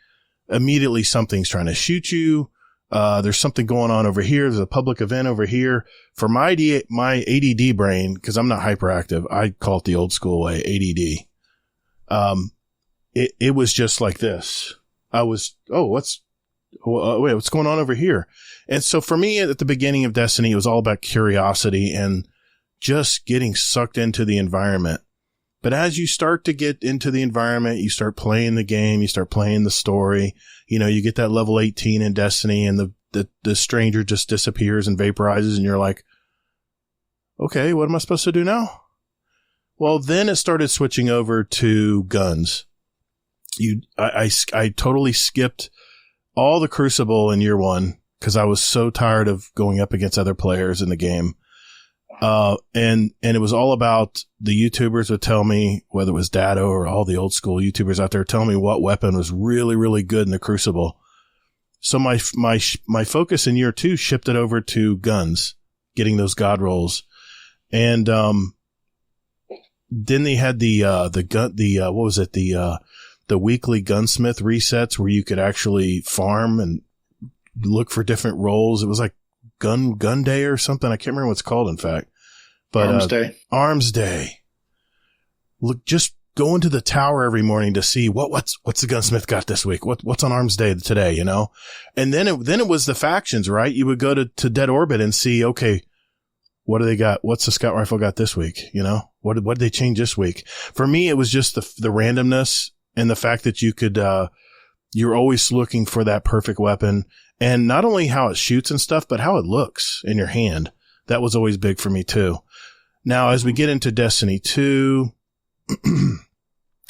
immediately something's trying to shoot you. There's something going on over here. There's a public event over here. For my ADD brain, because I'm not hyperactive, I call it the old school way, ADD. It was just like this. I was, what's going on over here? And so for me at the beginning of Destiny, it was all about curiosity and just getting sucked into the environment. But as you start to get into the environment, you start playing the game, you start playing the story, you get that level 18 in Destiny and the stranger just disappears and vaporizes and you're like, okay, what am I supposed to do now? Well, then it started switching over to guns. I totally skipped all the Crucible in year 1 because I was so tired of going up against other players in the game. And it was all about the YouTubers would tell me, whether it was Dado or all the old school YouTubers out there, tell me what weapon was really, really good in the Crucible. So my focus in year 2 shifted over to guns, getting those god rolls. And, then they had the weekly gunsmith resets where you could actually farm and look for different roles. It was like gun day or something. I can't remember what it's called, in fact. But Arms Day. Look, just going to the tower every morning to see what's the gunsmith got this week? What's on Arms Day today, you know? And then it was the factions, right? You would go to Dead Orbit and see, okay, what do they got? What's the scout rifle got this week? You know, what did they change this week? For me, it was just the randomness and the fact that you could, you're always looking for that perfect weapon, and not only how it shoots and stuff, but how it looks in your hand. That was always big for me too. Now, as we get into Destiny 2,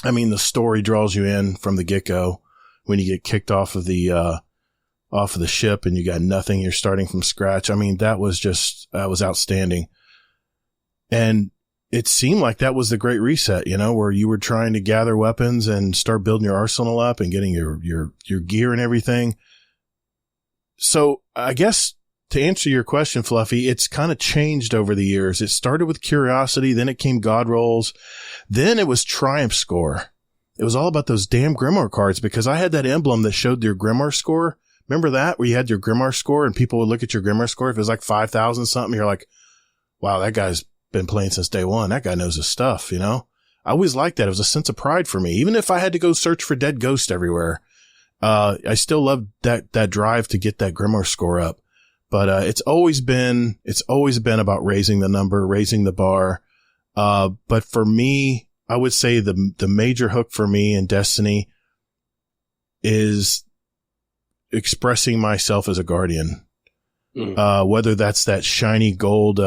I mean, the story draws you in from the get-go. When you get kicked off of the ship and you got nothing, you're starting from scratch. I mean, that was outstanding. And it seemed like that was the Great Reset, you know, where you were trying to gather weapons and start building your arsenal up and getting your gear and everything. So I guess to answer your question, Fluffy, it's kind of changed over the years. It started with curiosity, then it came God rolls, then it was Triumph score. It was all about those damn Grimoire cards, because I had that emblem that showed your Grimoire score. Remember that, where you had your Grimoire score and people would look at your Grimoire score? If it was like 5,000 something, you're like, wow, that guy's been playing since day one. That guy knows his stuff, you know? I always liked that. It was a sense of pride for me. Even if I had to go search for dead ghosts everywhere, I still loved that drive to get that Grimoire score up. But it's always been about raising the number, raising the bar. But for me, I would say the major hook for me in Destiny is expressing myself as a guardian. Whether that's that shiny gold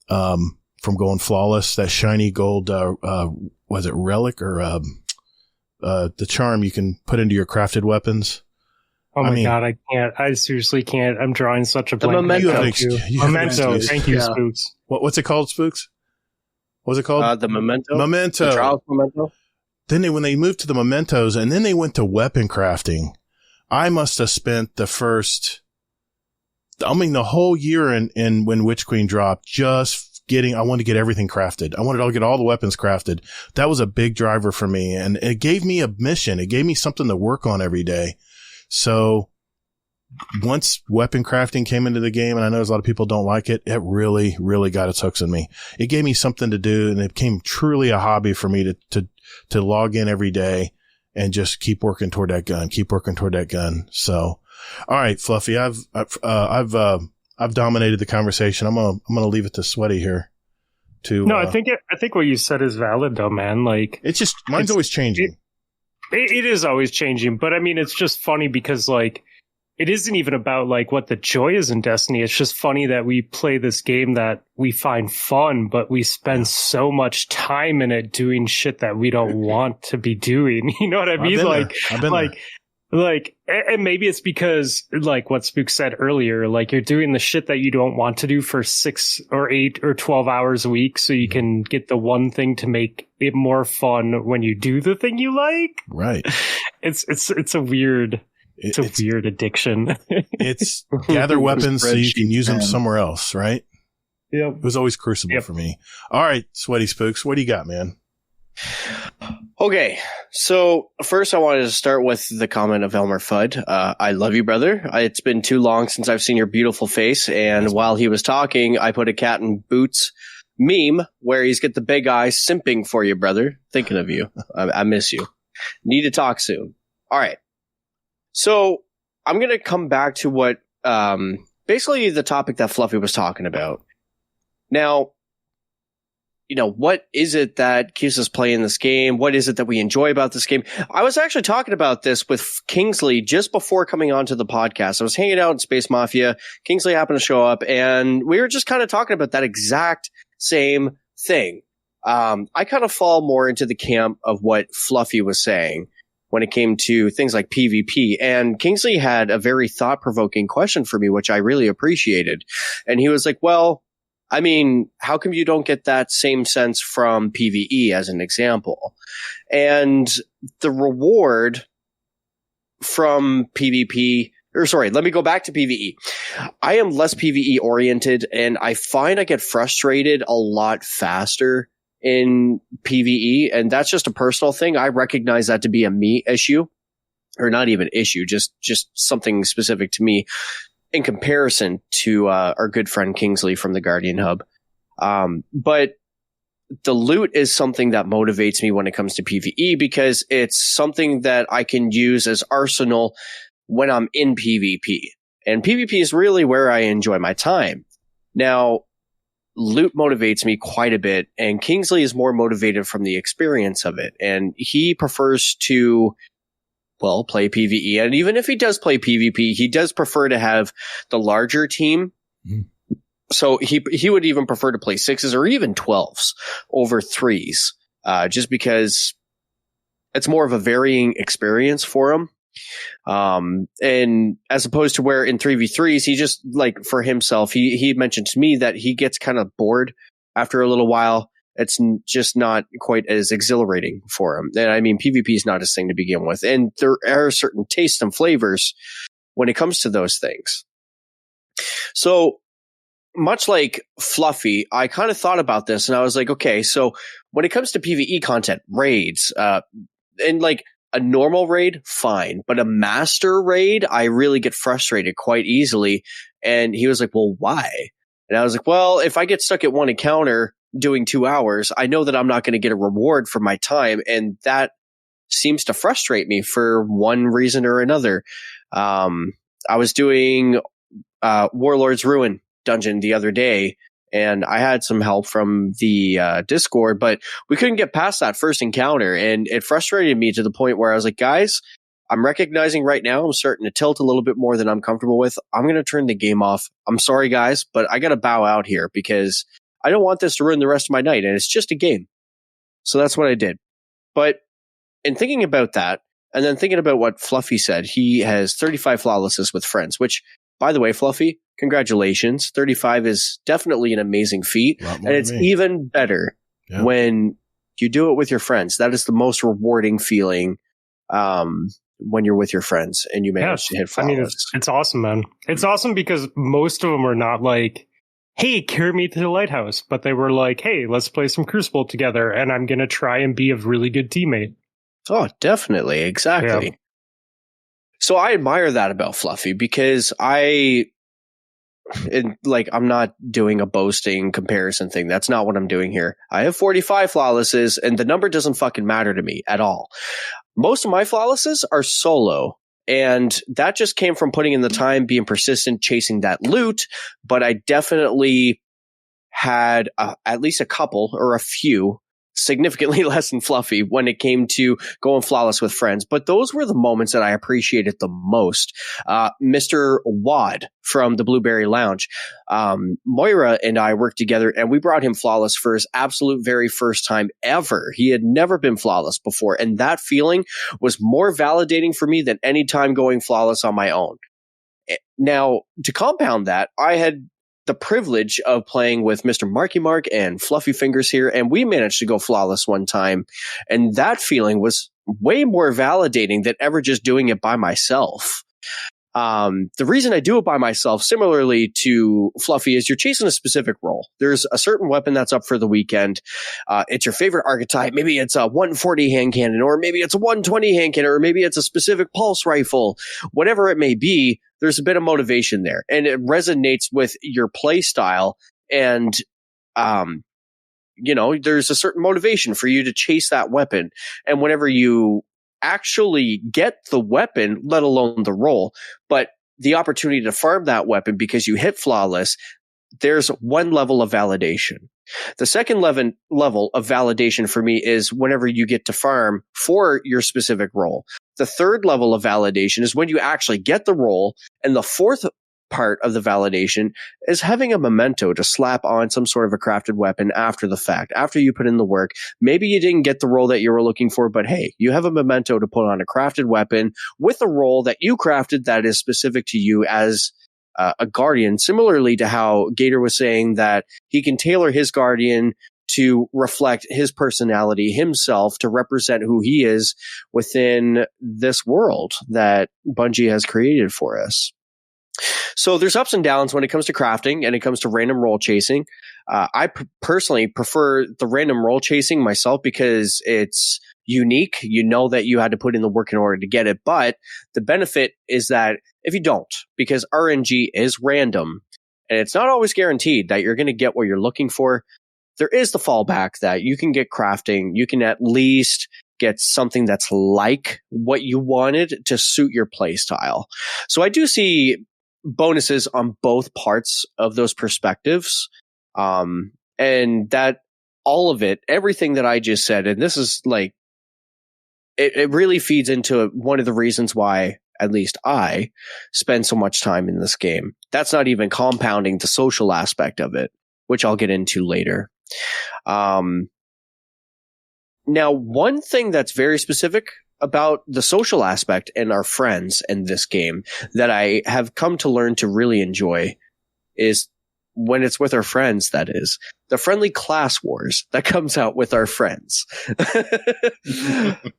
from going flawless, that shiny gold was it relic or the charm you can put into your crafted weapons. Oh my God, I can't. I seriously can't. I'm drawing such a blank. Memento. Thank you, Spooks. What's it called, Spooks? What's it called? The Memento. Memento. The Trials Memento. Then when they moved to the Mementos and then they went to weapon crafting, I must have spent the whole year in when Witch Queen dropped, I wanted to get everything crafted. I wanted to get all the weapons crafted. That was a big driver for me. And it gave me a mission. It gave me something to work on every day. So once weapon crafting came into the game, and I know a lot of people don't like it, it really, really got its hooks in me. It gave me something to do, and it became truly a hobby for me to log in every day and just keep working toward that gun. So, all right, Fluffy, I've dominated the conversation. I'm gonna leave it to Sweaty here. I think what you said is valid though, man. Like, it's just mine's always changing. It is always changing, but I mean, it's just funny because like, it isn't even about like what the joy is in Destiny. It's just funny that we play this game that we find fun, but we spend so much time in it doing shit that we don't want to be doing. You know what I mean? And maybe it's because like what Spook said earlier, like you're doing the shit that you don't want to do for 6 or 8 or 12 hours a week. So you can get the one thing to make it more fun when you do the thing you like. Right. It's a weird addiction. It's gather weapons so you can use them somewhere else. Right. Yeah. It was always Crucible for me. All right. Sweaty Spooks. What do you got, man? Okay, so first I wanted to start with the comment of Elmer Fudd. I love you, brother. It's been too long since I've seen your beautiful face, and while he was talking, I put a cat in boots meme where he's got the big eyes simping for you, brother. Thinking of you. I miss you. Need to talk soon. All right. So I'm going to come back to what basically the topic that Fluffy was talking about. Now, you know, what is it that keeps us playing this game? What is it that we enjoy about this game? I was actually talking about this with Kingsley just before coming onto the podcast. I was hanging out in Space Mafia. Kingsley happened to show up, and we were just kind of talking about that exact same thing. I kind of fall more into the camp of what Fluffy was saying when it came to things like PvP. And Kingsley had a very thought-provoking question for me, which I really appreciated. And he was like, well, I mean, how come you don't get that same sense from PvE as an example? And the reward from PvP, let me go back to PvE. I am less PvE oriented, and I find I get frustrated a lot faster in PvE, and that's just a personal thing. I recognize that to be a me issue. or not even issue, just something specific to me in comparison to our good friend Kingsley from the Guardian Hub. But the loot is something that motivates me when it comes to PvE, because it's something that I can use as arsenal when I'm in PvP. And PvP is really where I enjoy my time. Now, loot motivates me quite a bit, and Kingsley is more motivated from the experience of it. And he prefers to, well, play PvE. And even if he does play PvP, he does prefer to have the larger team. Mm. So he would even prefer to play 6s or even 12s over 3s, just because it's more of a varying experience for him. And as opposed to where in 3v3s, he just, like, for himself, he mentioned to me that he gets kind of bored after a little while. It's just not quite as exhilarating for him. And I mean, PvP is not his thing to begin with. And there are certain tastes and flavors when it comes to those things. So, much like Fluffy, I kind of thought about this and I was like, okay, so when it comes to PvE content, raids, and like a normal raid, fine. But a master raid, I really get frustrated quite easily. And he was like, well, why? And I was like, well, if I get stuck at one encounter doing 2 hours, I know that I'm not going to get a reward for my time. And that seems to frustrate me for one reason or another. I was doing Warlord's Ruin dungeon the other day, and I had some help from the Discord, but we couldn't get past that first encounter, and it frustrated me to the point where I was like, guys, I'm recognizing right now I'm starting to tilt a little bit more than I'm comfortable with. I'm going to turn the game off. I'm sorry, guys, but I got to bow out here because I don't want this to ruin the rest of my night, and it's just a game. So that's what I did. But in thinking about that, and then thinking about what Fluffy said, he has 35 flawlesses with friends, which, by the way, Fluffy, congratulations. 35 is definitely an amazing feat. And it's even better when you do it with your friends. That is the most rewarding feeling when you're with your friends and you manage to hit flawless. I mean, it's awesome, man. It's awesome because most of them are not like, hey, carry me to the lighthouse. But they were like, hey, let's play some Crucible together. And I'm going to try and be a really good teammate. Oh, definitely. Exactly. Yeah. So I admire that about Fluffy because I'm not doing a boasting comparison thing. That's not what I'm doing here. I have 45 flawlesses and the number doesn't fucking matter to me at all. Most of my flawlesses are solo, and that just came from putting in the time, being persistent, chasing that loot. But I definitely had at least a couple or a few significantly less than Fluffy when it came to going flawless with friends. But those were the moments that I appreciated the most. Mr. Wad from the Blueberry Lounge, Moira and I worked together and we brought him flawless for his absolute very first time ever. He had never been flawless before. And that feeling was more validating for me than any time going flawless on my own. Now, to compound that, I had the privilege of playing with Mr. Marky Mark and Fluffy Fingers here, and we managed to go flawless one time. And that feeling was way more validating than ever just doing it by myself. The reason I do it by myself, similarly to Fluffy, is you're chasing a specific role. There's a certain weapon that's up for the weekend. It's your favorite archetype. Maybe it's a 140 hand cannon, or maybe it's a 120 hand cannon, or maybe it's a specific pulse rifle. Whatever it may be, there's a bit of motivation there, and it resonates with your play style. And, there's a certain motivation for you to chase that weapon. And whenever you actually get the weapon, let alone the role, but the opportunity to farm that weapon because you hit flawless, there's one level of validation. The second level of validation for me is whenever you get to farm for your specific role. The third level of validation is when you actually get the role. And the fourth part of the validation is having a memento to slap on some sort of a crafted weapon after the fact, after you put in the work. Maybe you didn't get the role that you were looking for, but hey, you have a memento to put on a crafted weapon with a role that you crafted that is specific to you as a guardian, similarly to how Gator was saying that he can tailor his guardian to reflect his personality himself, to represent who he is within this world that Bungie has created for us. So there's ups and downs when it comes to crafting and it comes to random role chasing. I personally prefer the random role chasing myself because it's unique. You know that you had to put in the work in order to get it. But the benefit is that if you don't, because RNG is random and it's not always guaranteed that you're going to get what you're looking for, there is the fallback that you can get crafting. You can at least get something that's like what you wanted to suit your play style. So I do see bonuses on both parts of those perspectives. And that all of it, everything that I just said, and this is like, it really feeds into one of the reasons why at least I spend so much time in this game. That's not even compounding the social aspect of it, which I'll get into later. Now, one thing that's very specific about the social aspect and our friends in this game that I have come to learn to really enjoy is when it's with our friends, that is, the friendly class wars that comes out with our friends.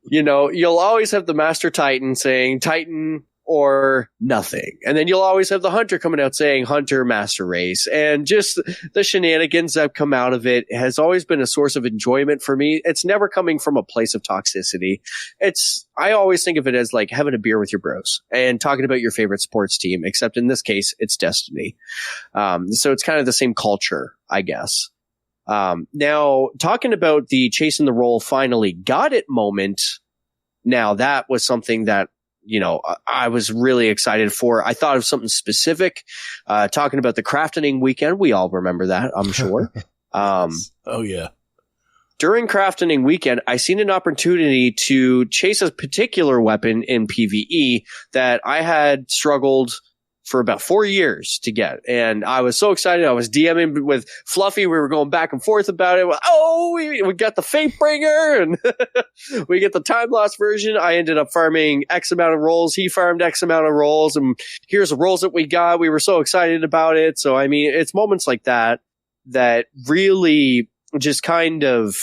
You know, you'll always have the Master Titan saying Titan or nothing. And then you'll always have the Hunter coming out saying Hunter Master Race. And just the shenanigans that come out of it has always been a source of enjoyment for me. It's never coming from a place of toxicity. I always think of it as like having a beer with your bros and talking about your favorite sports team, except in this case, it's Destiny. So it's kind of the same culture, I guess. Now, talking about the chasing the roll finally got it moment. Now, that was something that, you know, I was really excited for. I thought of something specific, talking about the crafting weekend. We all remember that, I'm sure. Oh, yeah. During crafting weekend, I seen an opportunity to chase a particular weapon in PvE that I had struggled for about 4 years to get. And I was so excited. I was DMing with Fluffy. We were going back and forth about it. Oh, we got the Fatebringer and we get the time loss version. I ended up farming X amount of rolls. He farmed X amount of rolls. And here's the rolls that we got. We were so excited about it. So, I mean, it's moments like that that really just kind of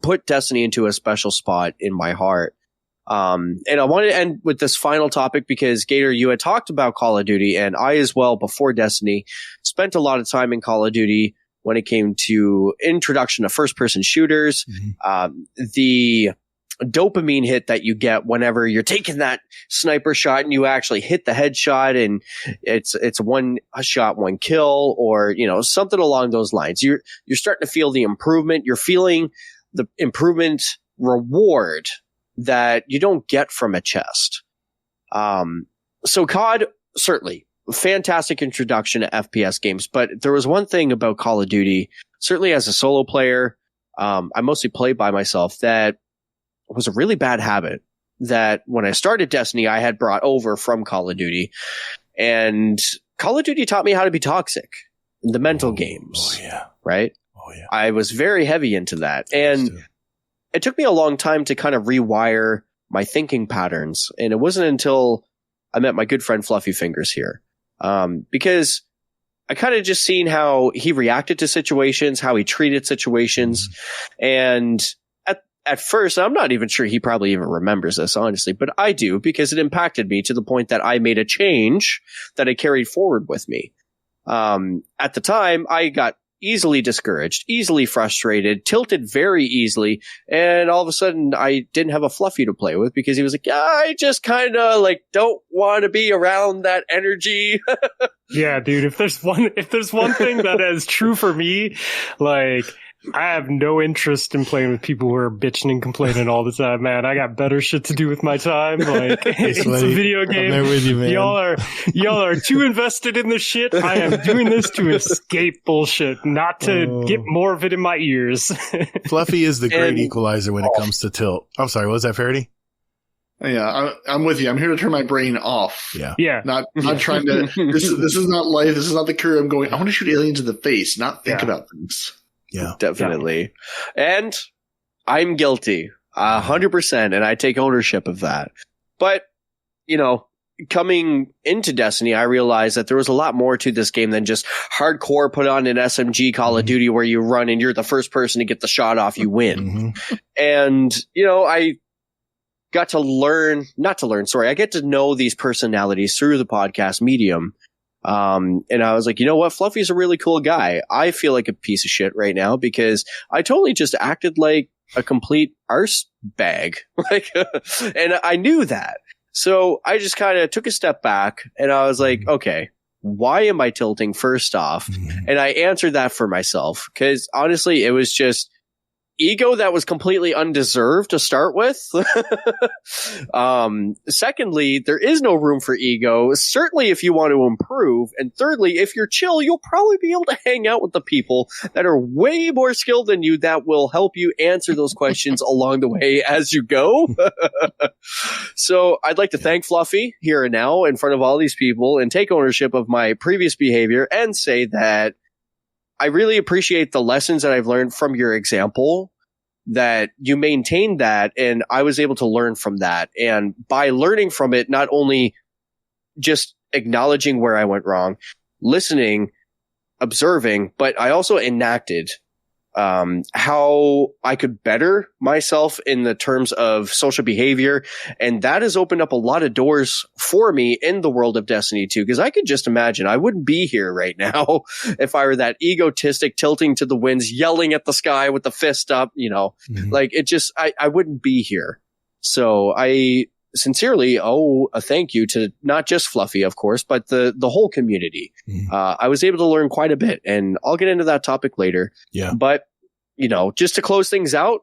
put Destiny into a special spot in my heart. And I wanted to end with this final topic because, Gator, you had talked about Call of Duty, and I as well, before Destiny, spent a lot of time in Call of Duty when it came to introduction to first-person shooters. The dopamine hit that you get whenever you're taking that sniper shot and you actually hit the headshot, and it's one shot, one kill, or, you know, something along those lines. You're starting to feel the improvement. You're feeling the improvement reward that you don't get from a chest. So COD, certainly, fantastic introduction to FPS games, but there was one thing about Call of Duty, certainly as a solo player, I mostly played by myself, that was a really bad habit that when I started Destiny, I had brought over from Call of Duty. And Call of Duty taught me how to be toxic in the mental games. Oh, yeah. Right? Oh, yeah. I was very heavy into that. And it took me a long time to kind of rewire my thinking patterns. And it wasn't until I met my good friend Fluffy Fingers here. Because I kind of just seen how he reacted to situations, how he treated situations. And at first, I'm not even sure he probably even remembers this, honestly, but I do, because it impacted me to the point that I made a change that I carried forward with me. At the time, I got easily discouraged, easily frustrated, tilted very easily, and all of a sudden I didn't have a Fluffy to play with because he was like, I just kind of like don't want to be around that energy. Yeah, dude, if there's one thing that is true for me, like, I have no interest in playing with people who are bitching and complaining all the time, man. I got better shit to do with my time. Like, it's a video game. I'm there with you, man. Y'all are too invested in this shit. I am doing this to escape bullshit, not to get more of it in my ears. Fluffy is the great equalizer when it comes to tilt. I'm sorry, what was that, Faraday? Yeah, I'm with you. I'm here to turn my brain off. Yeah. Not trying to. This is not life. This is not the career I'm going. I want to shoot aliens in the face, not think about things. Yeah, definitely. Yeah. And I'm guilty 100%, and I take ownership of that. But, you know, coming into Destiny, I realized that there was a lot more to this game than just hardcore put on an SMG Call of Duty where you run and you're the first person to get the shot off, you win. And, you know, I got to I get to know these personalities through the podcast medium. And I was like, you know what? Fluffy's a really cool guy. I feel like a piece of shit right now because I totally just acted like a complete arse bag. And I knew that. So I just kind of took a step back and I was like, okay, why am I tilting first off? And I answered that for myself because honestly, it was just ego that was completely undeserved to start with. Secondly, there is no room for ego, certainly if you want to improve. And thirdly, if you're chill, you'll probably be able to hang out with the people that are way more skilled than you that will help you answer those questions along the way as you go. So I'd like to thank Fluffy here and now in front of all these people and take ownership of my previous behavior and say that I really appreciate the lessons that I've learned from your example, that you maintained that, and I was able to learn from that. And by learning from it, not only just acknowledging where I went wrong, listening, observing, but I also enacted how I could better myself in the terms of social behavior. And that has opened up a lot of doors for me in the world of Destiny 2, because I could just imagine I wouldn't be here right now if I were that egotistic, tilting to the winds, yelling at the sky with the fist up, like it just, I wouldn't be here. So I sincerely owe a thank you to not just Fluffy, of course, but the whole community. I was able to learn quite a bit, and I'll get into that topic later. Yeah. But, just to close things out,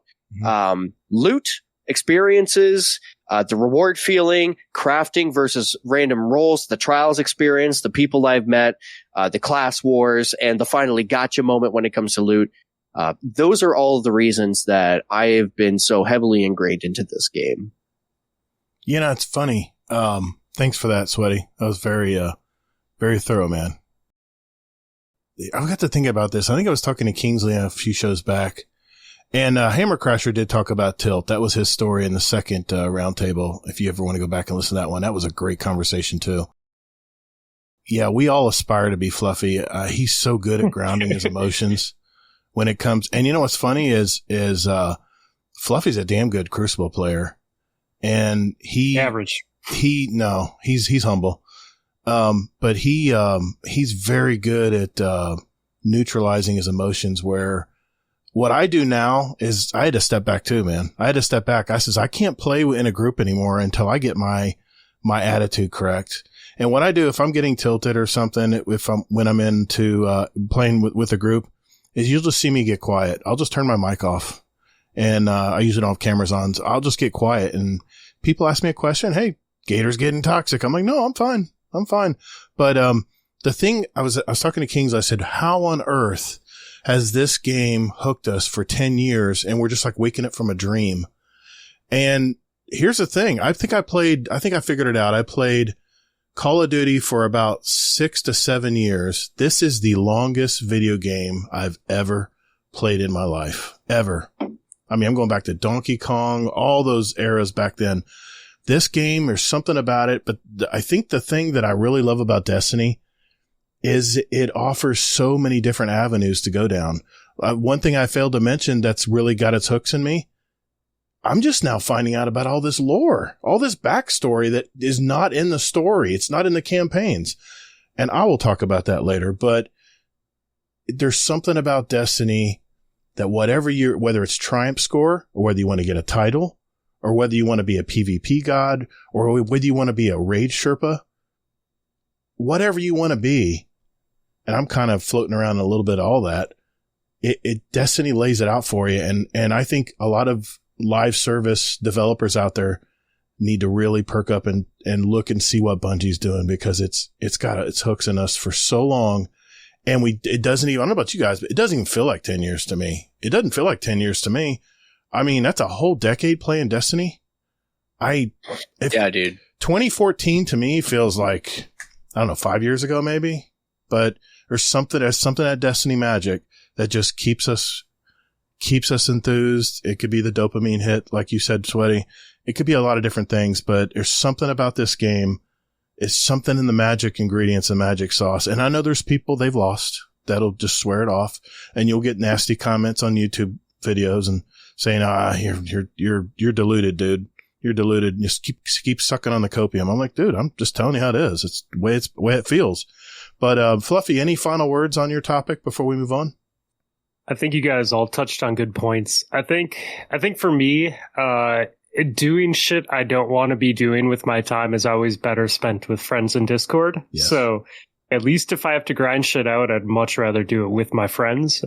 loot, experiences, the reward feeling, crafting versus random rolls, the trials experience, the people I've met, the class wars, and the finally gotcha moment when it comes to loot. Those are all of the reasons that I have been so heavily ingrained into this game. It's funny. Thanks for that, Sweaty. That was very, very thorough, man. I've got to think about this. I think I was talking to Kingsley a few shows back, and Hammer Crasher did talk about tilt. That was his story in the second roundtable. If you ever want to go back and listen to that one, that was a great conversation too. Yeah, we all aspire to be Fluffy. He's so good at grounding his emotions when it comes. And what's funny is Fluffy's a damn good Crucible player. And average. He's humble. But he's very good at, neutralizing his emotions, where what I do now is I had to step back too, man. I had to step back. I says, I can't play in a group anymore until I get my attitude correct. And what I do, if I'm getting tilted or something, when I'm into, playing with a group, is you'll just see me get quiet. I'll just turn my mic off. And I usually don't have cameras on. So I'll just get quiet. And people ask me a question. Hey, Gator's getting toxic. I'm like, no, I'm fine. But the thing I was talking to Kings. I said, how on earth has this game hooked us for 10 years and we're just like waking up from a dream? And here's the thing. I think I figured it out. I played Call of Duty for about 6 to 7 years. This is the longest video game I've ever played in my life. Ever. I mean, I'm going back to Donkey Kong, all those eras back then. This game, there's something about it, but I think the thing that I really love about Destiny is it offers so many different avenues to go down. One thing I failed to mention that's really got its hooks in me, I'm just now finding out about all this lore, all this backstory that is not in the story. It's not in the campaigns. And I will talk about that later, but there's something about Destiny that whether it's triumph score or whether you want to get a title or whether you want to be a PvP god or whether you want to be a raid Sherpa, whatever you want to be. And I'm kind of floating around a little bit of all that. Destiny lays it out for you. And I think a lot of live service developers out there need to really perk up and look and see what Bungie's doing, because it's got its hooks in us for so long. And it doesn't even, I don't know about you guys, but it doesn't even feel like 10 years to me. It doesn't feel like 10 years to me. I mean, that's a whole decade playing Destiny. Yeah, dude. 2014 to me feels like, I don't know, 5 years ago maybe, but there's something at Destiny magic that just keeps us enthused. It could be the dopamine hit, like you said, Sweaty. It could be a lot of different things, but there's something about this game. It's something in the magic ingredients and magic sauce. And I know there's people they've lost that'll just swear it off, and you'll get nasty comments on YouTube videos and saying, you're deluded, dude. You're deluded. Just keep sucking on the copium. I'm like, dude, I'm just telling you how it is. It's the way it feels. But, Fluffy, any final words on your topic before we move on? I think you guys all touched on good points. I think for me, doing shit I don't want to be doing with my time is always better spent with friends in Discord. Yes. So at least if I have to grind shit out, I'd much rather do it with my friends.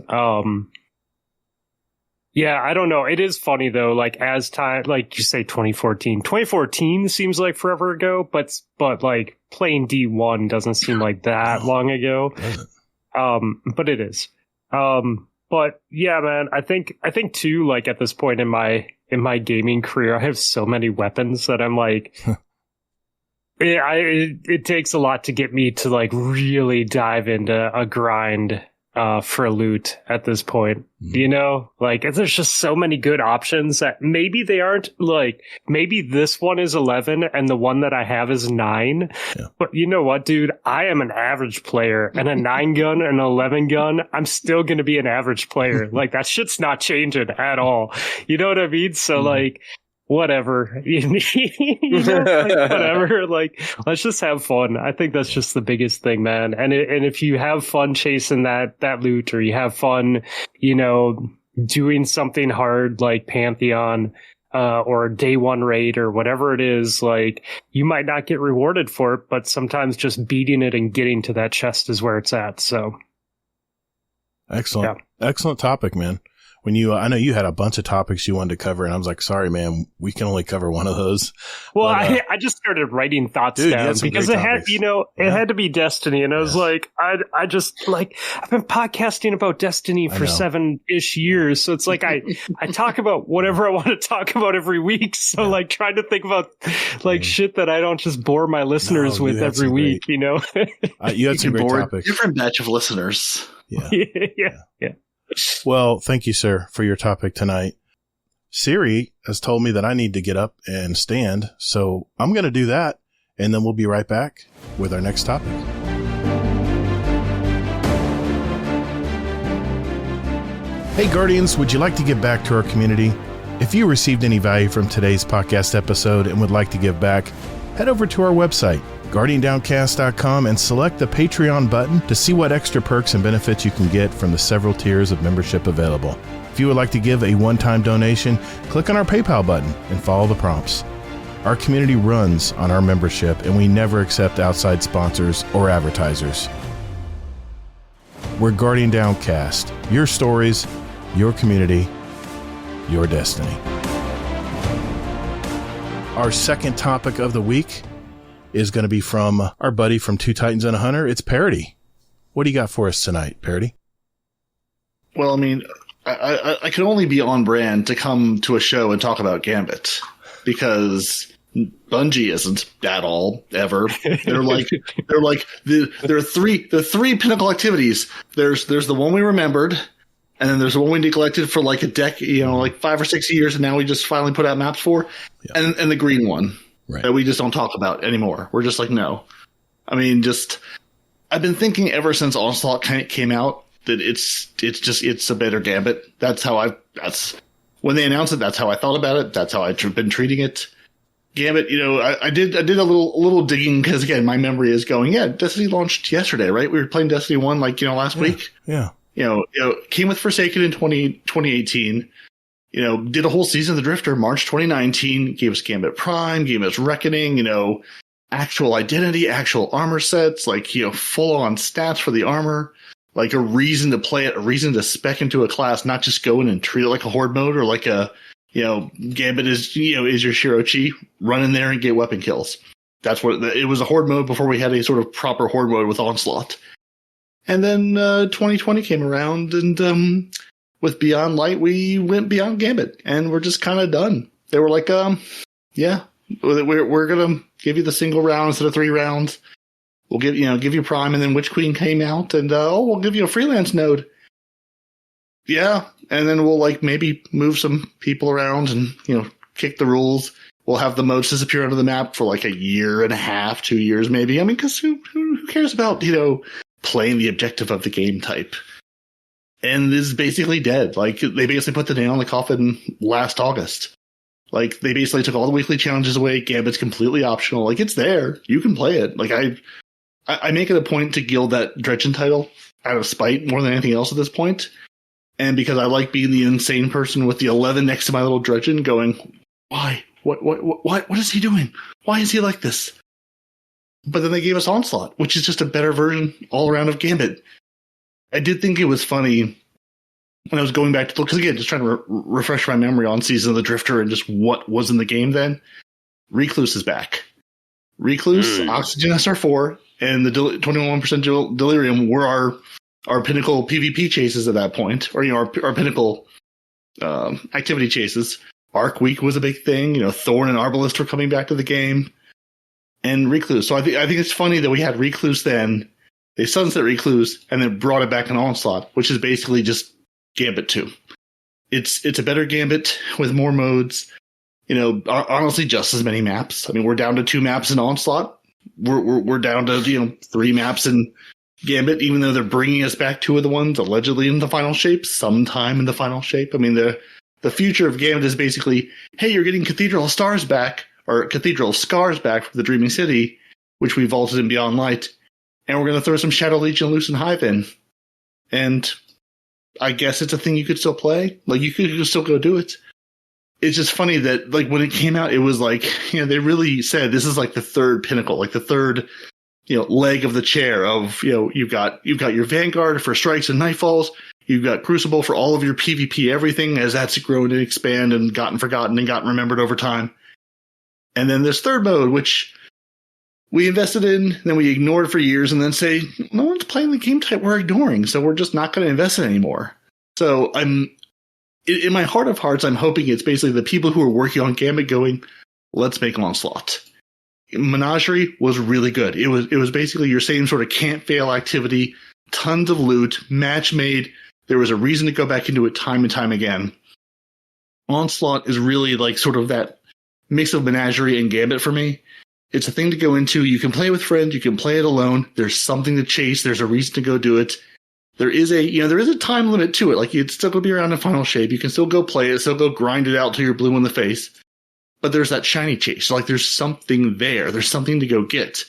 Yeah, I don't know. It is funny though, like as time, like you say 2014 seems like forever ago, but like playing D1 doesn't seem like that long ago. But it is. But yeah, man, I think too, like at this point in my gaming career, I have so many weapons that I'm like, it takes a lot to get me to like really dive into a grind for loot at this point. You know, like there's just so many good options that maybe they aren't like, maybe this one is 11 and the one that I have is 9. Yeah. But you know what, dude? I am an average player, and a 9 gun and an 11 gun, I'm still going to be an average player. Like that shit's not changing at all. You know what I mean? So like, whatever, you know, like, whatever, like, let's just have fun. I think that's just the biggest thing, man. And if you have fun chasing that loot, or you have fun, you know, doing something hard like Pantheon, or day one raid or whatever it is, like you might not get rewarded for it, but sometimes just beating it and getting to that chest is where it's at. So excellent. Yeah. Excellent topic, man. When I know you had a bunch of topics you wanted to cover, and I was like, sorry, man, we can only cover one of those. Well, but, I just started writing thoughts down because it had, you know, it had to be Destiny. And I was like, I just like, I've been podcasting about Destiny for 7-ish years. So it's like, I talk about whatever I want to talk about every week. So like trying to think about like shit that I don't just bore my listeners with every week, you know? You had some great topics. Different batch of listeners. Yeah. Yeah. Well, thank you, sir, for your topic tonight. Siri has told me that I need to get up and stand, so I'm going to do that, and then we'll be right back with our next topic. Hey, Guardians, would you like to give back to our community? If you received any value from today's podcast episode and would like to give back, head over to our website, GuardianDowncast.com, and select the Patreon button to see what extra perks and benefits you can get from the several tiers of membership available. If you would like to give a one-time donation, click on our PayPal button and follow the prompts. Our community runs on our membership, and we never accept outside sponsors or advertisers. We're Guardian Downcast. Your stories, your community, your destiny. Our second topic of the week is going to be from our buddy from Two Titans and a Hunter. It's Parody. What do you got for us tonight, Parody? Well, I mean, I can only be on brand to come to a show and talk about Gambit, because Bungie isn't at all ever. There are three pinnacle activities. There's the one we remembered, and then there's the one we neglected for like a decade, you know, like 5 or 6 years, and now we just finally put out maps for, and the green one. Right. That we just don't talk about anymore. We're just like, no. I mean, I've been thinking ever since Onslaught came out that it's a better Gambit. That's when they announced it. That's how I thought about it. That's how I've been treating it. Gambit, you know, I did a little digging, because again, my memory is going, Destiny launched yesterday, right? We were playing Destiny 1 last week. Yeah. You know, came with Forsaken in 2018. You know, did a whole season of the Drifter, March 2019, gave us Gambit Prime, gave us Reckoning, you know, actual identity, actual armor sets, like, you know, full on stats for the armor, like a reason to play it, a reason to spec into a class, not just go in and treat it like a horde mode, or like a, you know, Gambit is your Shirochi, run in there and get weapon kills. That's what it was, a horde mode before we had a sort of proper horde mode with Onslaught. And then 2020 came around, and with Beyond Light, we went beyond Gambit, and we're just kind of done. They were like, we're gonna give you the single round instead of 3 rounds. We'll give you Prime, and then Witch Queen came out, and we'll give you a freelance node. Yeah, and then we'll like maybe move some people around and, you know, kick the rules. We'll have the modes disappear out of the map for like a year and a half, 2 years maybe. I mean, because who cares about, you know, playing the objective of the game type? And this is basically dead. Like, they basically put the nail in the coffin last August. Like, they basically took all the weekly challenges away. Gambit's completely optional. Like, it's there. You can play it. Like, I make it a point to gild that Dredgen title out of spite more than anything else at this point. And because I like being the insane person with the 11 next to my little Dredgen going, why? What is he doing? Why is he like this? But then they gave us Onslaught, which is just a better version all around of Gambit. I did think it was funny when I was going back to look, because again, just trying to refresh my memory on Season of the Drifter and just what was in the game then. Recluse is back. Recluse, Oxygen SR4, and the 21% Delirium were our pinnacle PvP chases at that point, or our pinnacle activity chases. Arc Week was a big thing. Thorn and Arbalest were coming back to the game, and Recluse. So I think it's funny that we had Recluse then. They sunset Recluse and then brought it back in Onslaught, which is basically just Gambit 2. It's a better Gambit with more modes. Honestly, just as many maps. I mean, we're down to 2 maps in Onslaught. We're down to 3 maps in Gambit, even though they're bringing us back 2 of the ones allegedly in the final shape, sometime in the final shape. I mean, the future of Gambit is basically, hey, you're getting Cathedral of Stars back, or Cathedral of Scars back from the Dreaming City, which we vaulted in Beyond Light, and we're going to throw some Shadow Legion and Lucent Hive in. And I guess it's a thing you could still play. Like, you could still go do it. It's just funny that, like, when it came out, it was like, they really said this is like the third pinnacle, like the third, leg of the chair of, you've got your Vanguard for strikes and nightfalls. You've got Crucible for all of your PvP everything as that's grown and expanded and gotten forgotten and gotten remembered over time. And then there's third mode, which we invested in, then we ignored for years, and then say, no one's playing the game type we're ignoring, so we're just not going to invest in it anymore. So in my heart of hearts, I'm hoping it's basically the people who are working on Gambit going, let's make Onslaught. Menagerie was really good. It was basically your same sort of can't fail activity, tons of loot, match made. There was a reason to go back into it time and time again. Onslaught is really like sort of that mix of Menagerie and Gambit for me. It's a thing to go into. You can play with friends. You can play it alone. There's something to chase. There's a reason to go do it. There is a time limit to it. Like, it's still going to be around in final shape. You can still go play it. Still go grind it out till you're blue in the face. But there's that shiny chase. So, like, there's something there. There's something to go get.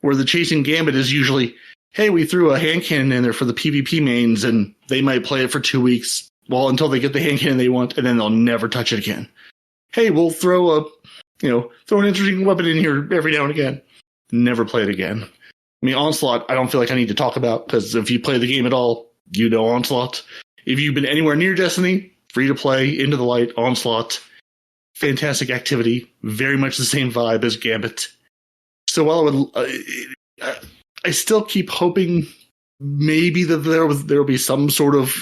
Where the chasing Gambit is usually, hey, we threw a hand cannon in there for the PvP mains, and they might play it for 2 weeks, until they get the hand cannon they want, and then they'll never touch it again. Hey, we'll throw an interesting weapon in here every now and again. Never play it again. I mean, Onslaught, I don't feel like I need to talk about, because if you play the game at all, you know Onslaught. If you've been anywhere near Destiny, free to play, Into the Light, Onslaught. Fantastic activity. Very much the same vibe as Gambit. So while I still keep hoping maybe that there will be some sort of,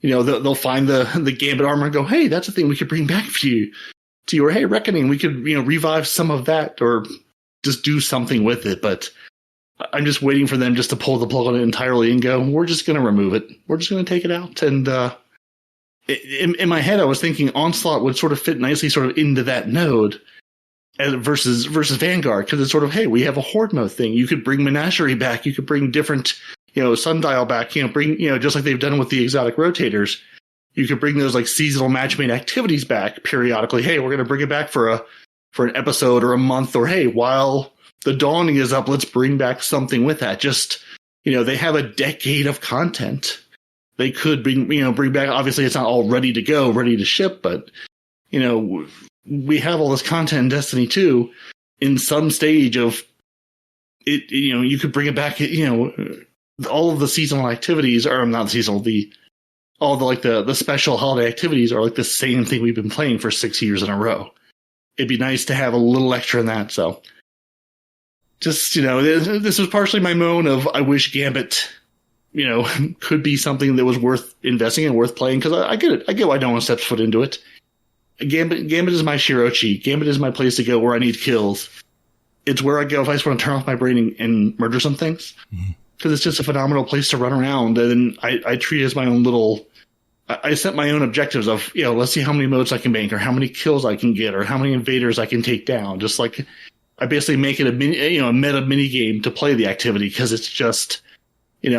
they'll find the Gambit armor and go, hey, that's a thing we could bring back for you. Or, hey, Reckoning, we could, revive some of that or just do something with it. But I'm just waiting for them just to pull the plug on it entirely and go, we're just going to remove it. We're just going to take it out. And in my head, I was thinking Onslaught would sort of fit nicely sort of into that node versus Vanguard, because it's sort of, hey, we have a Horde mode thing. You could bring Menagerie back. You could bring different, Sundial back, bring, just like they've done with the exotic rotators. You could bring those like seasonal match-made activities back periodically. Hey, we're going to bring it back for an episode or a month, or hey, while the Dawning is up, let's bring back something with that. Just, they have a decade of content. They could bring back, obviously it's not all ready to go, ready to ship, but, we have all this content in Destiny 2 in some stage of it. You could bring it back, all of the seasonal activities, or not seasonal, all the special holiday activities are like the same thing we've been playing for 6 years in a row. It'd be nice to have a little extra in that. So just, this was partially my moan of, I wish Gambit, could be something that was worth investing in, worth playing. Cause I get it. I get why no one steps foot into it. Gambit is my Shirochi. Gambit is my place to go where I need kills. It's where I go if I just want to turn off my brain and murder some things. Mm-hmm. Because it's just a phenomenal place to run around, and I treat it as my own little. I set my own objectives of, let's see how many modes I can bank, or how many kills I can get, or how many invaders I can take down. Just like I basically make it a meta mini game to play the activity, because it's just, as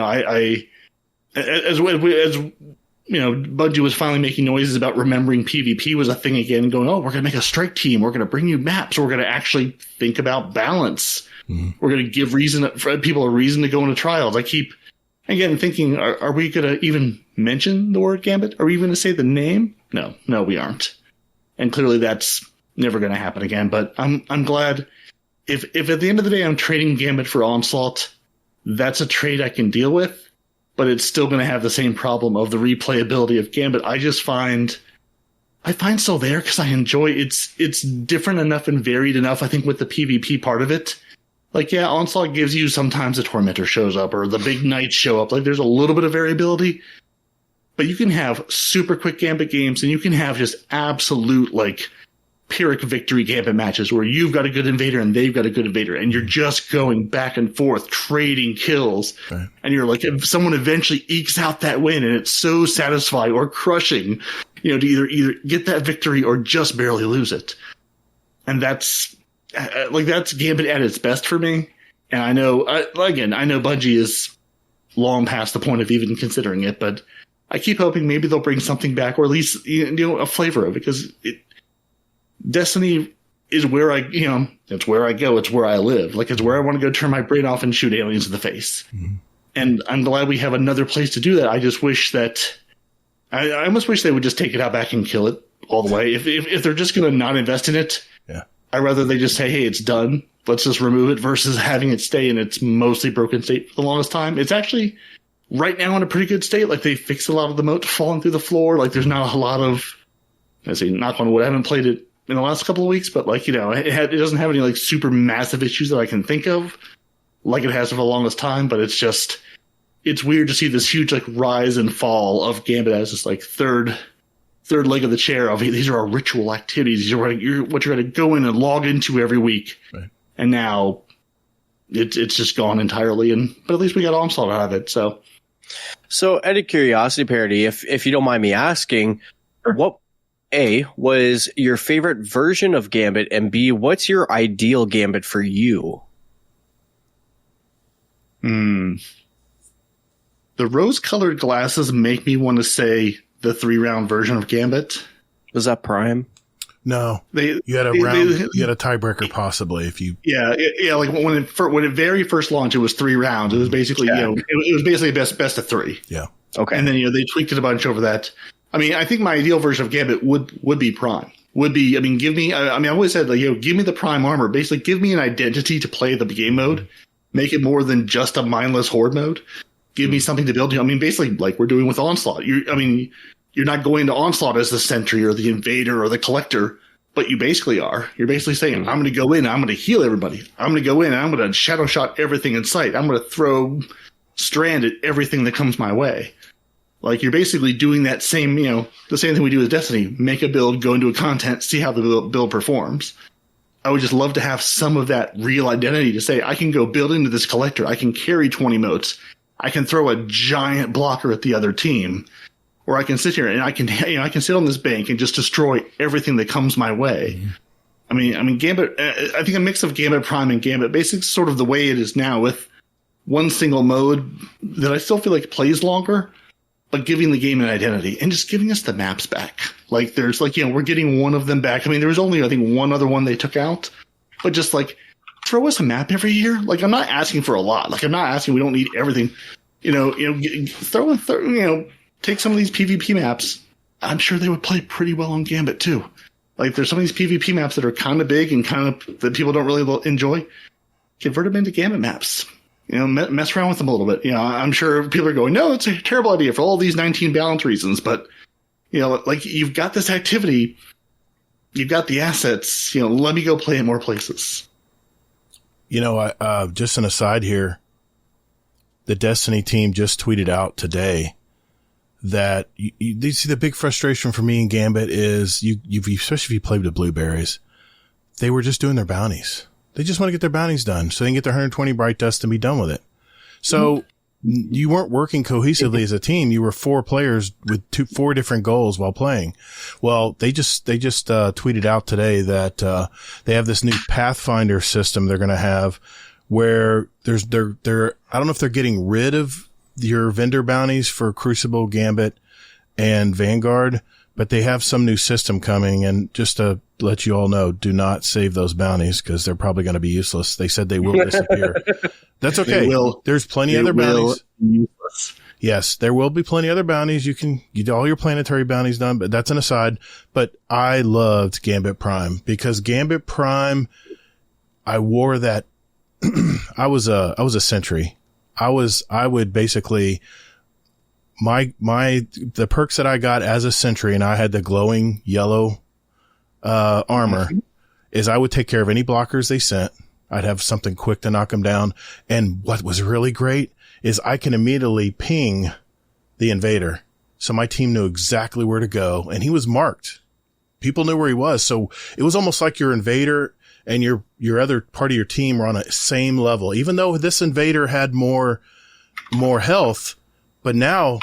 Bungie was finally making noises about remembering PvP was a thing again, going, oh, we're going to make a strike team, we're going to bring you maps, we're going to actually think about balance. Mm-hmm. We're going to give people a reason to go into trials. I keep, again, thinking, are we going to even mention the word Gambit? Are we even going to say the name? No, we aren't. And clearly that's never going to happen again. But I'm glad if at the end of the day I'm trading Gambit for Onslaught, that's a trade I can deal with, but it's still going to have the same problem of the replayability of Gambit. I find so there because I enjoy it's different enough and varied enough, I think, with the PvP part of it. Like, yeah, Onslaught gives you sometimes a Tormentor shows up or the big knights show up. Like, there's a little bit of variability, but you can have super quick Gambit games and you can have just absolute, like, Pyrrhic victory Gambit matches where you've got a good invader and they've got a good invader and you're just going back and forth trading kills. Right. And you're like, if someone eventually ekes out that win and it's so satisfying or crushing, to either get that victory or just barely lose it. And that's Gambit at its best for me. And I know Bungie is long past the point of even considering it, but I keep hoping maybe they'll bring something back, or at least a flavor of it, because Destiny is where it's where I go, it's where I live. Like, it's where I want to go turn my brain off and shoot aliens in the face. Mm-hmm. And I'm glad we have another place to do that. I just wish that I almost wish they would just take it out back and kill it all the way. If they're just going to not invest in it, yeah, I'd rather they just say, hey, it's done. Let's just remove it versus having it stay in its mostly broken state for the longest time. It's actually right now in a pretty good state. Like, they fixed a lot of the moat falling through the floor. Like, there's not a lot of, knock on wood, I haven't played it in the last couple of weeks, but it doesn't have any like super massive issues that I can think of like it has for the longest time. But it's weird to see this huge like rise and fall of Gambit as this like third leg of the chair of these are our ritual activities. These are what you're going to go in and log into every week. Right. And now it's just gone entirely. But at least we got Onslaught out of it. So out of curiosity, Parody, if you don't mind me asking, sure. What A, was your favorite version of Gambit, and B, what's your ideal Gambit for you? The rose-colored glasses make me want to say the 3-round version of Gambit. Was that Prime? No, you had a tiebreaker possibly if you. Yeah. Like when it very first launched, it was 3 rounds. It was basically it was basically best of 3. Yeah. Okay. And then they tweaked it a bunch over that. I mean, I think my ideal version of Gambit would be Prime. Give me. I always said give me the Prime armor. Basically, give me an identity to play the game mode. Make it more than just a mindless horde mode. Give me something to build. Basically, like we're doing with Onslaught. You're not going to Onslaught as the sentry or the invader or the collector, but you basically are. You're basically saying, I'm going to go in, I'm going to heal everybody. I'm going to go in, and I'm going to shadow shot everything in sight. I'm going to throw strand at everything that comes my way. Like, you're basically doing that same, the same thing we do with Destiny. Make a build, go into a content, see how the build performs. I would just love to have some of that real identity to say, I can go build into this collector. I can carry 20 motes. I can throw a giant blocker at the other team. Or I can sit here and I can sit on this bank and just destroy everything that comes my way. Mm-hmm. I mean, Gambit. I think a mix of Gambit Prime and Gambit, basically, sort of the way it is now, with one single mode that I still feel like plays longer, but giving the game an identity and just giving us the maps back. Like, there's we're getting one of them back. I mean, there was only I think one other one they took out, but just throw us a map every year. Like, I'm not asking for a lot. Like, I'm not asking. We don't need everything. Take some of these PvP maps. I'm sure they would play pretty well on Gambit too. Like, there's some of these PvP maps that are kind of big and kind of that people don't really enjoy. Convert them into Gambit maps. Mess around with them a little bit. I'm sure people are going, no, it's a terrible idea for all these 19 balance reasons. But, you've got this activity. You've got the assets. Let me go play in more places. Just an aside here. The Destiny team just tweeted out today that you see the big frustration for me in Gambit is especially if you played with the Blueberries, they were just doing their bounties. They just want to get their bounties done so they can get their 120 bright dust and be done with it. So you weren't working cohesively as a team. You were 4 players with 4 different goals while playing. Well, they just tweeted out today that they have this new Pathfinder system they're going to have where they're I don't know if they're getting rid of your vendor bounties for Crucible, Gambit, and Vanguard, but they have some new system coming. And just to let you all know, do not save those bounties because they're probably going to be useless. They said they will disappear. That's okay. There's plenty of other bounties. yes, there will be plenty other bounties. You can get all your planetary bounties done, but that's an aside. But I loved Gambit Prime because Gambit Prime, I wore that. I was a sentry. I would basically, the perks that I got as a sentry, and I had the glowing yellow, armor, is I would take care of any blockers they sent. I'd have something quick to knock them down. And what was really great is I can immediately ping the invader. So my team knew exactly where to go, and he was marked. People knew where he was. So it was almost like your invader and your other part of your team were on a same level, even though this invader had more health. But now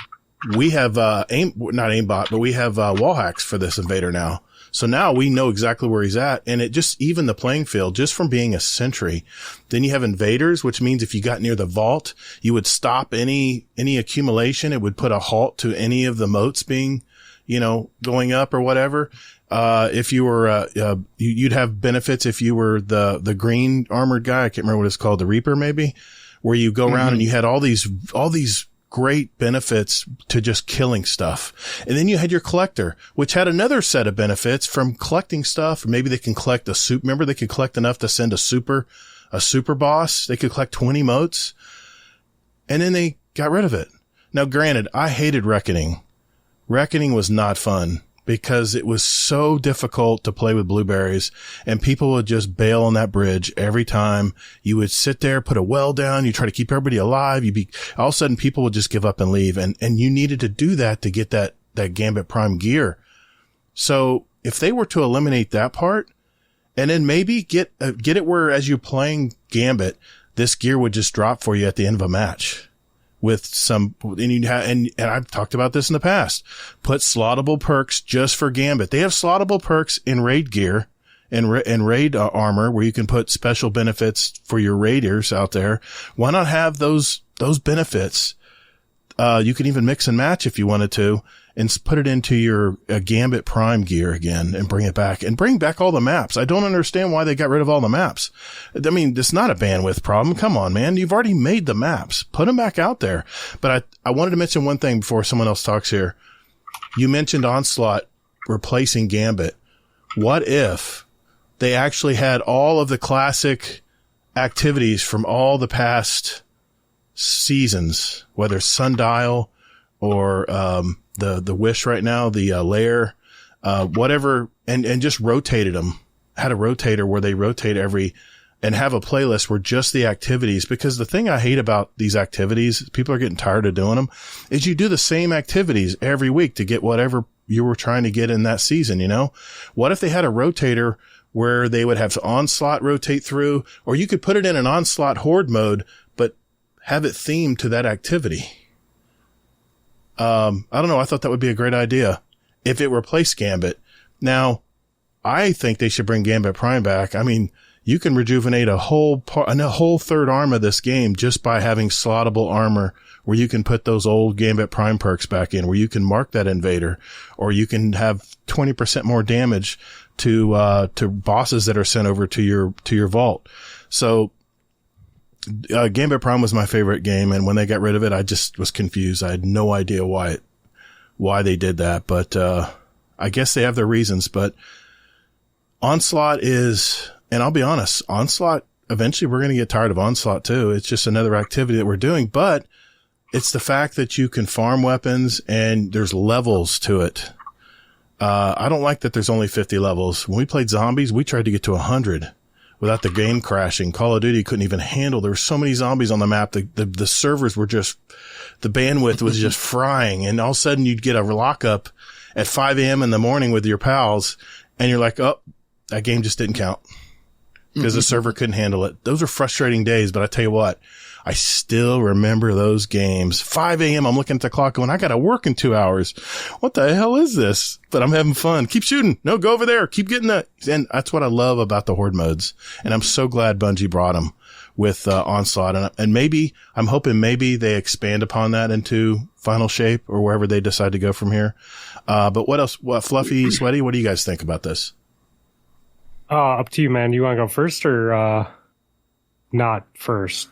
we have, not aimbot, but we have, wall hacks for this invader now. So now we know exactly where he's at, and it just even the playing field just from being a sentry. Then you have invaders, which means if you got near the vault, you would stop any accumulation. It would put a halt to any of the moats being, going up or whatever. If you were, you'd have benefits if you were the green armored guy. I can't remember what it's called, the Reaper maybe, where you go around and you had all these great benefits to just killing stuff. And then you had your collector, which had another set of benefits from collecting stuff. Maybe they can collect a soup. Remember, they could collect enough to send a super boss. They could collect 20 motes. And then they got rid of it. Now, granted, I hated Reckoning. Reckoning was not fun because it was so difficult to play with blueberries, and people would just bail on that bridge every time. You would sit there, put a well down, you try to keep everybody alive. All of a sudden people would just give up and leave. And you needed to do that to get that Gambit Prime gear. So if they were to eliminate that part and then maybe get it where as you're playing Gambit, this gear would just drop for you at the end of a match. With some, and I've talked about this in the past, put slottable perks just for Gambit. They have slottable perks in raid gear and raid armor where you can put special benefits for your raiders out there. Why not have those benefits? You can even mix and match if you wanted to and put it into your Gambit Prime gear again and bring it back and bring back all the maps. I don't understand why they got rid of all the maps. I mean, it's not a bandwidth problem. Come on, man. You've already made the maps. Put them back out there. But I wanted to mention one thing before someone else talks here. You mentioned Onslaught replacing Gambit. What if they actually had all of the classic activities from all the past seasons, whether Sundial or, the Wish right now, the lair, whatever, and just rotated them. Had a rotator where they rotate and have a playlist where just the activities, because the thing I hate about these activities, people are getting tired of doing them, is you do the same activities every week to get whatever you were trying to get in that season, What if they had a rotator where they would have Onslaught rotate through, or you could put it in an Onslaught Horde mode, but have it themed to that activity? I don't know. I thought that would be a great idea if it replaced Gambit. Now, I think they should bring Gambit Prime back. I mean, you can rejuvenate a whole third arm of this game just by having slottable armor where you can put those old Gambit Prime perks back in, where you can mark that invader, or you can have 20% more damage to bosses that are sent over to your vault. So, Gambit Prime was my favorite game, and when they got rid of it, I just was confused. I had no idea why they did that, but I guess they have their reasons. But Onslaught is, and I'll be honest, Onslaught, eventually we're going to get tired of Onslaught too. It's just another activity that we're doing, but it's the fact that you can farm weapons and there's levels to it. I don't like that there's only 50 levels. When we played zombies, we tried to get to 100. Without the game crashing. Call of Duty couldn't even handle. There were so many zombies on the map. The servers were just, the bandwidth was just frying. And all of a sudden you'd get a lockup at 5 a.m. in the morning with your pals. And you're like, oh, that game just didn't count because the server couldn't handle it. Those are frustrating days. But I tell you what, I still remember those games. 5 a.m. I'm looking at the clock going, I got to work in 2 hours. What the hell is this? But I'm having fun. Keep shooting. No, go over there. Keep getting that. And that's what I love about the Horde modes. And I'm so glad Bungie brought them with Onslaught. And maybe, I'm hoping maybe they expand upon that into Final Shape or wherever they decide to go from here. But what else? Fluffy, Sweaty, what do you guys think about this? Up to you, man. Do you want to go first or not first?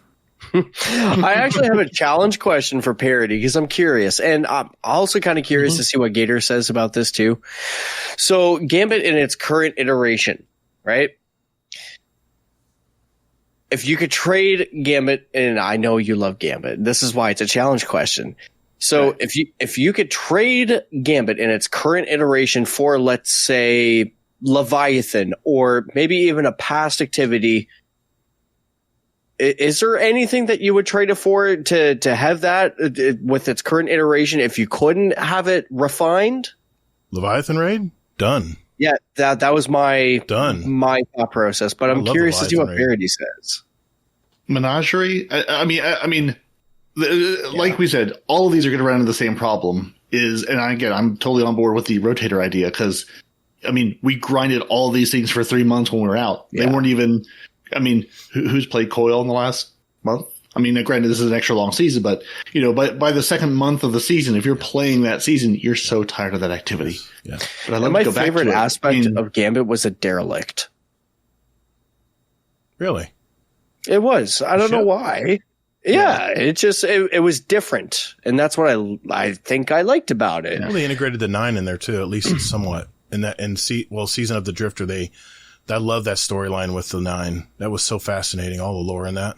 I actually have a challenge question for Parody because I'm curious, and I'm also kind of curious to see what Gator says about this too. So Gambit in its current iteration, right? If you could trade Gambit, and I know you love Gambit, this is why it's a challenge question. So if you could trade Gambit in its current iteration for, let's say, Leviathan, or maybe even a past activity, is there anything that you would trade it for to have that with its current iteration if you couldn't have it refined? Leviathan raid? Done. Yeah, that was my thought process, but I'm curious to see what Parody says. Menagerie? I mean, like we said, all of these are going to run into the same problem. And again, I'm totally on board with the rotator idea because, I mean, we grinded all these things for 3 months when we were out. Yeah. They weren't even. I mean, who's played Coil in the last month? I mean, granted, this is an extra long season, but, you know, by the second month of the season, if you're playing that season, you're so tired of that activity. Yeah. But I love my favorite aspect of Gambit was a derelict. Really? It was. I don't know why. Yeah, it was different, and that's what I think I liked about it. Well, they integrated the 9 in there too, at least somewhat. Season of the Drifter, I love that storyline with the 9. That was so fascinating. All the lore in that.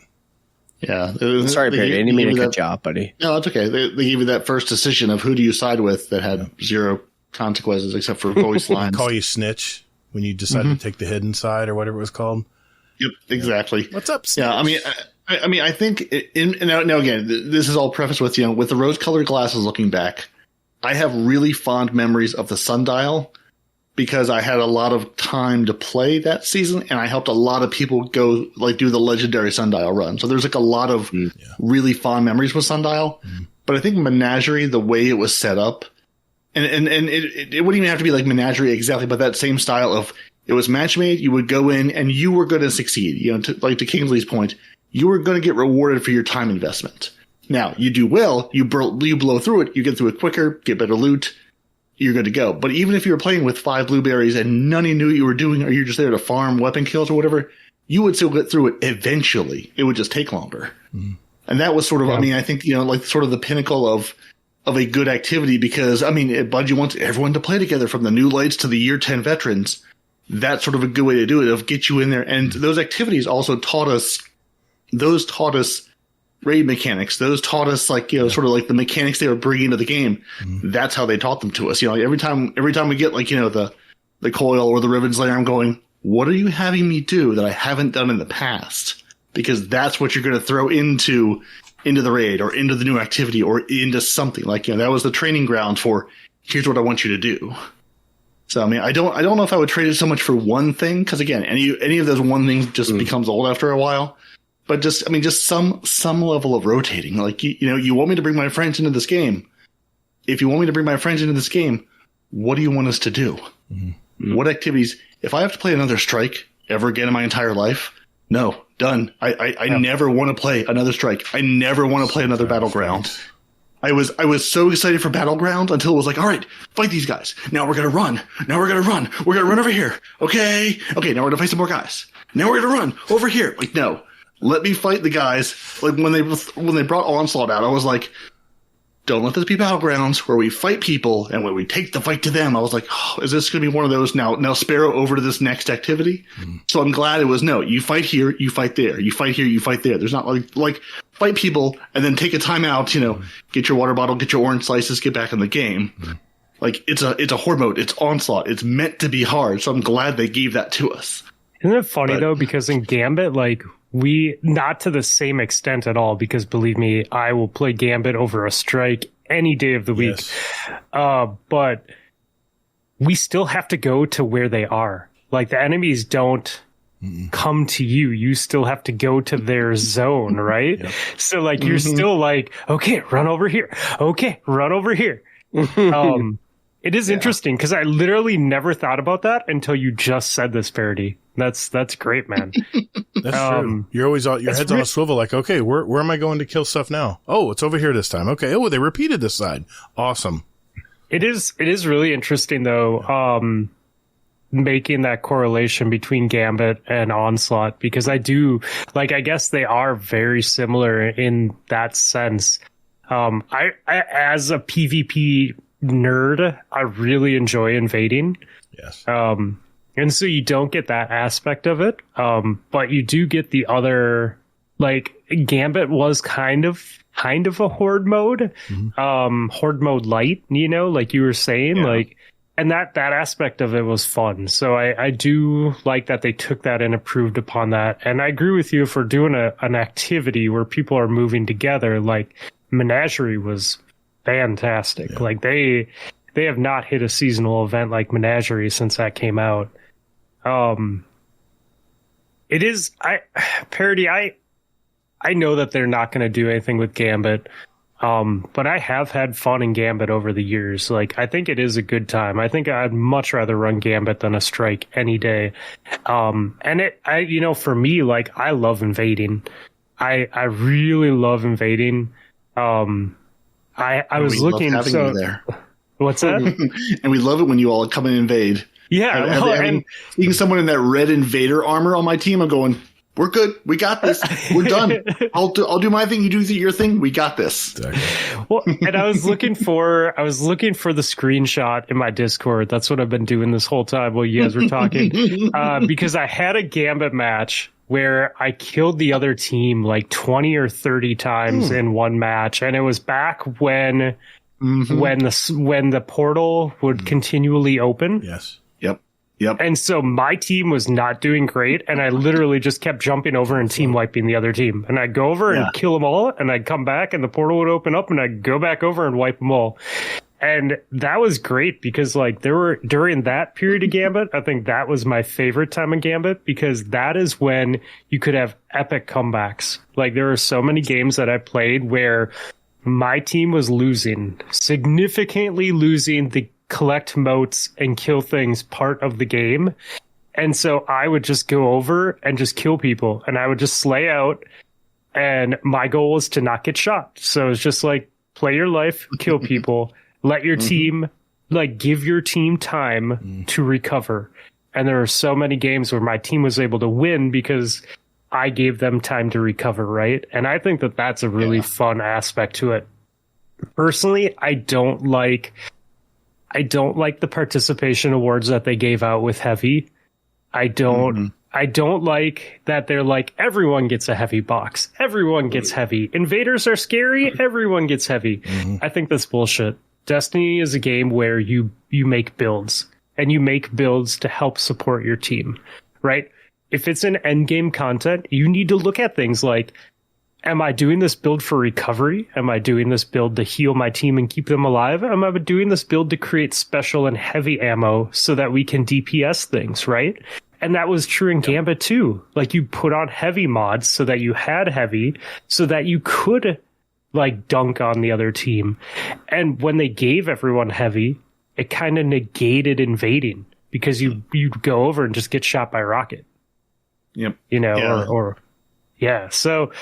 Yeah. Sorry, Barry. I didn't mean to cut you off, buddy. No, it's okay. They gave you that first decision of who do you side with that had zero consequences except for voice lines. Call you Snitch when you decided to take the hidden side or whatever it was called. Yep, exactly. What's up, Snitch? Yeah, I mean, I think now again, this is all prefaced with, you know, with the rose-colored glasses looking back, I have really fond memories of the Sundial because I had a lot of time to play that season, and I helped a lot of people go do the legendary Sundial run. So there's a lot of really fond memories with Sundial. But I think Menagerie, the way it was set up, and it wouldn't even have to be like Menagerie exactly, but that same style of it was match made. You would go in and you were going to succeed. You know, to Kingsley's point, you were going to get rewarded for your time investment. Now you do well, you blow through it, you get through it quicker, get better loot. You're good to go. But even if you were playing with 5 blueberries and none of you knew what you were doing, or you're just there to farm weapon kills or whatever, you would still get through it eventually. It would just take longer. And that was sort of, I mean, I think, you know, like sort of the pinnacle of a good activity because, I mean, Bungie wants everyone to play together from the new lights to the year 10 veterans. That's sort of a good way to do it, of get you in there. And those activities also taught us raid mechanics. Those taught us, like, you know, sort of like the mechanics they were bringing to the game. That's how they taught them to us. You know, like every time we get, like, you know, the Coil or the Riven Slayer, I'm going, what are you having me do that I haven't done in the past? Because that's what you're going to throw into the raid or into the new activity or into something. Like, you know, that was the training ground for here's what I want you to do. So, I mean, I don't know if I would trade it so much for one thing, because again, any of those one things just becomes old after a while. But just some level of rotating. Like, you know, you want me to bring my friends into this game. If you want me to bring my friends into this game, what do you want us to do? What activities? If I have to play another Strike ever again in my entire life, no, done. I never want to play another Strike. I never want to play another Battleground. I was so excited for Battleground until it was like, all right, fight these guys. Now we're going to run. We're going to run over here. Okay, now we're going to fight some more guys. Now we're going to run over here. Like, no. Let me fight the guys. Like when they brought Onslaught out, I was like, don't let this be Battlegrounds where we fight people and when we take the fight to them. I was like, oh, is this going to be one of those now Sparrow over to this next activity? So I'm glad it was no. You fight here, you fight there. You fight here, you fight there. There's not like fight people and then take a timeout. You know, get your water bottle, get your orange slices, get back in the game. Like it's a horde mode. It's Onslaught. It's meant to be hard. So I'm glad they gave that to us. Isn't it funny though? Because in Gambit, like, we, not to the same extent at all, because believe me, I will play Gambit over a Strike any day of the week. But we still have to go to where they are. Like, the enemies don't come to you. You still have to go to their zone, right? So, like, you're still like, okay, run over here. Okay, run over here. It is interesting because I literally never thought about that until you just said this, Parody. That's great, man. That's true. You're always your head's on a swivel. Like, okay, where am I going to kill stuff now? Oh, it's over here this time. Okay. Oh, they repeated this side. Awesome. It is really interesting though. making that correlation between Gambit and Onslaught, because I guess they are very similar in that sense. I as a PvP nerd, I really enjoy invading. Yes. And so you don't get that aspect of it. But you do get the other, like, Gambit was kind of a horde mode. Horde mode light, like you were saying, like, and that aspect of it was fun. So I do like that they took that and improved upon that. And I agree with you, for doing an activity where people are moving together, like Menagerie was fantastic. Yeah. Like they have not hit a seasonal event like Menagerie since that came out. It is Parody. I know that they're not going to do anything with Gambit. But I have had fun in Gambit over the years. Like, I think it is a good time. I think I'd much rather run Gambit than a Strike any day. And for me, like, I love invading. I really love invading. I was looking, so there. What's that? And we love it when you all come and invade. Yeah, seeing someone in that red invader armor on my team, I'm going, we're good. We got this. We're done. I'll do my thing. You do your thing. We got this. Exactly. Well, and I was looking for the screenshot in my Discord. That's what I've been doing this whole time while you guys were talking, because I had a Gambit match where I killed the other team like 20 or 30 times in one match, and it was back when the portal would continually open. Yes. Yep. And so my team was not doing great, and I literally just kept jumping over and team wiping the other team. And I'd go over and kill them all, and I'd come back, and the portal would open up, and I'd go back over and wipe them all. And that was great, because like during that period of Gambit, I think that was my favorite time in Gambit, because that is when you could have epic comebacks. Like, there are so many games that I played where my team was significantly losing the collect motes and kill things part of the game. And so I would just go over and just kill people, and I would just slay out, and my goal was to not get shot. So it's just like, play your life, kill people, let your team, like, give your team time to recover. And there are so many games where my team was able to win because I gave them time to recover, right? And I think that that's a really fun aspect to it. Personally, I don't like the participation awards that they gave out with Heavy. I don't like that they're like, everyone gets a heavy box. Everyone gets heavy. Invaders are scary. Everyone gets heavy. I think that's bullshit. Destiny is a game where you make builds, and you make builds to help support your team, right? If it's an end game content, you need to look at things like, am I doing this build for recovery? Am I doing this build to heal my team and keep them alive? Am I doing this build to create special and heavy ammo so that we can DPS things, right? And that was true in Gambit too. Like, you put on heavy mods so that you had heavy, so that you could, like, dunk on the other team. And when they gave everyone heavy, it kind of negated invading, because you go over and just get shot by rocket. Yep. So,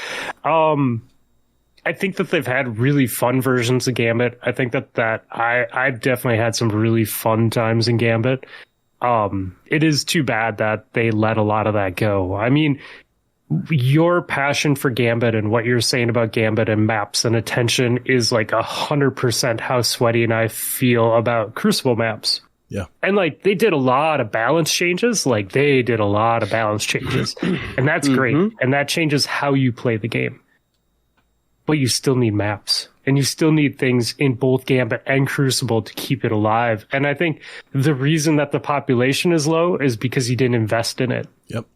I think that they've had really fun versions of Gambit. I think that I've definitely had some really fun times in Gambit. It is too bad that they let a lot of that go. I mean, your passion for Gambit and what you're saying about Gambit and maps and attention is like 100% how Sweaty and I feel about Crucible maps. Yeah. And like, they did a lot of balance changes. And that's great. And that changes how you play the game. But you still need maps, and you still need things in both Gambit and Crucible to keep it alive. And I think the reason that the population is low is because you didn't invest in it. Yep.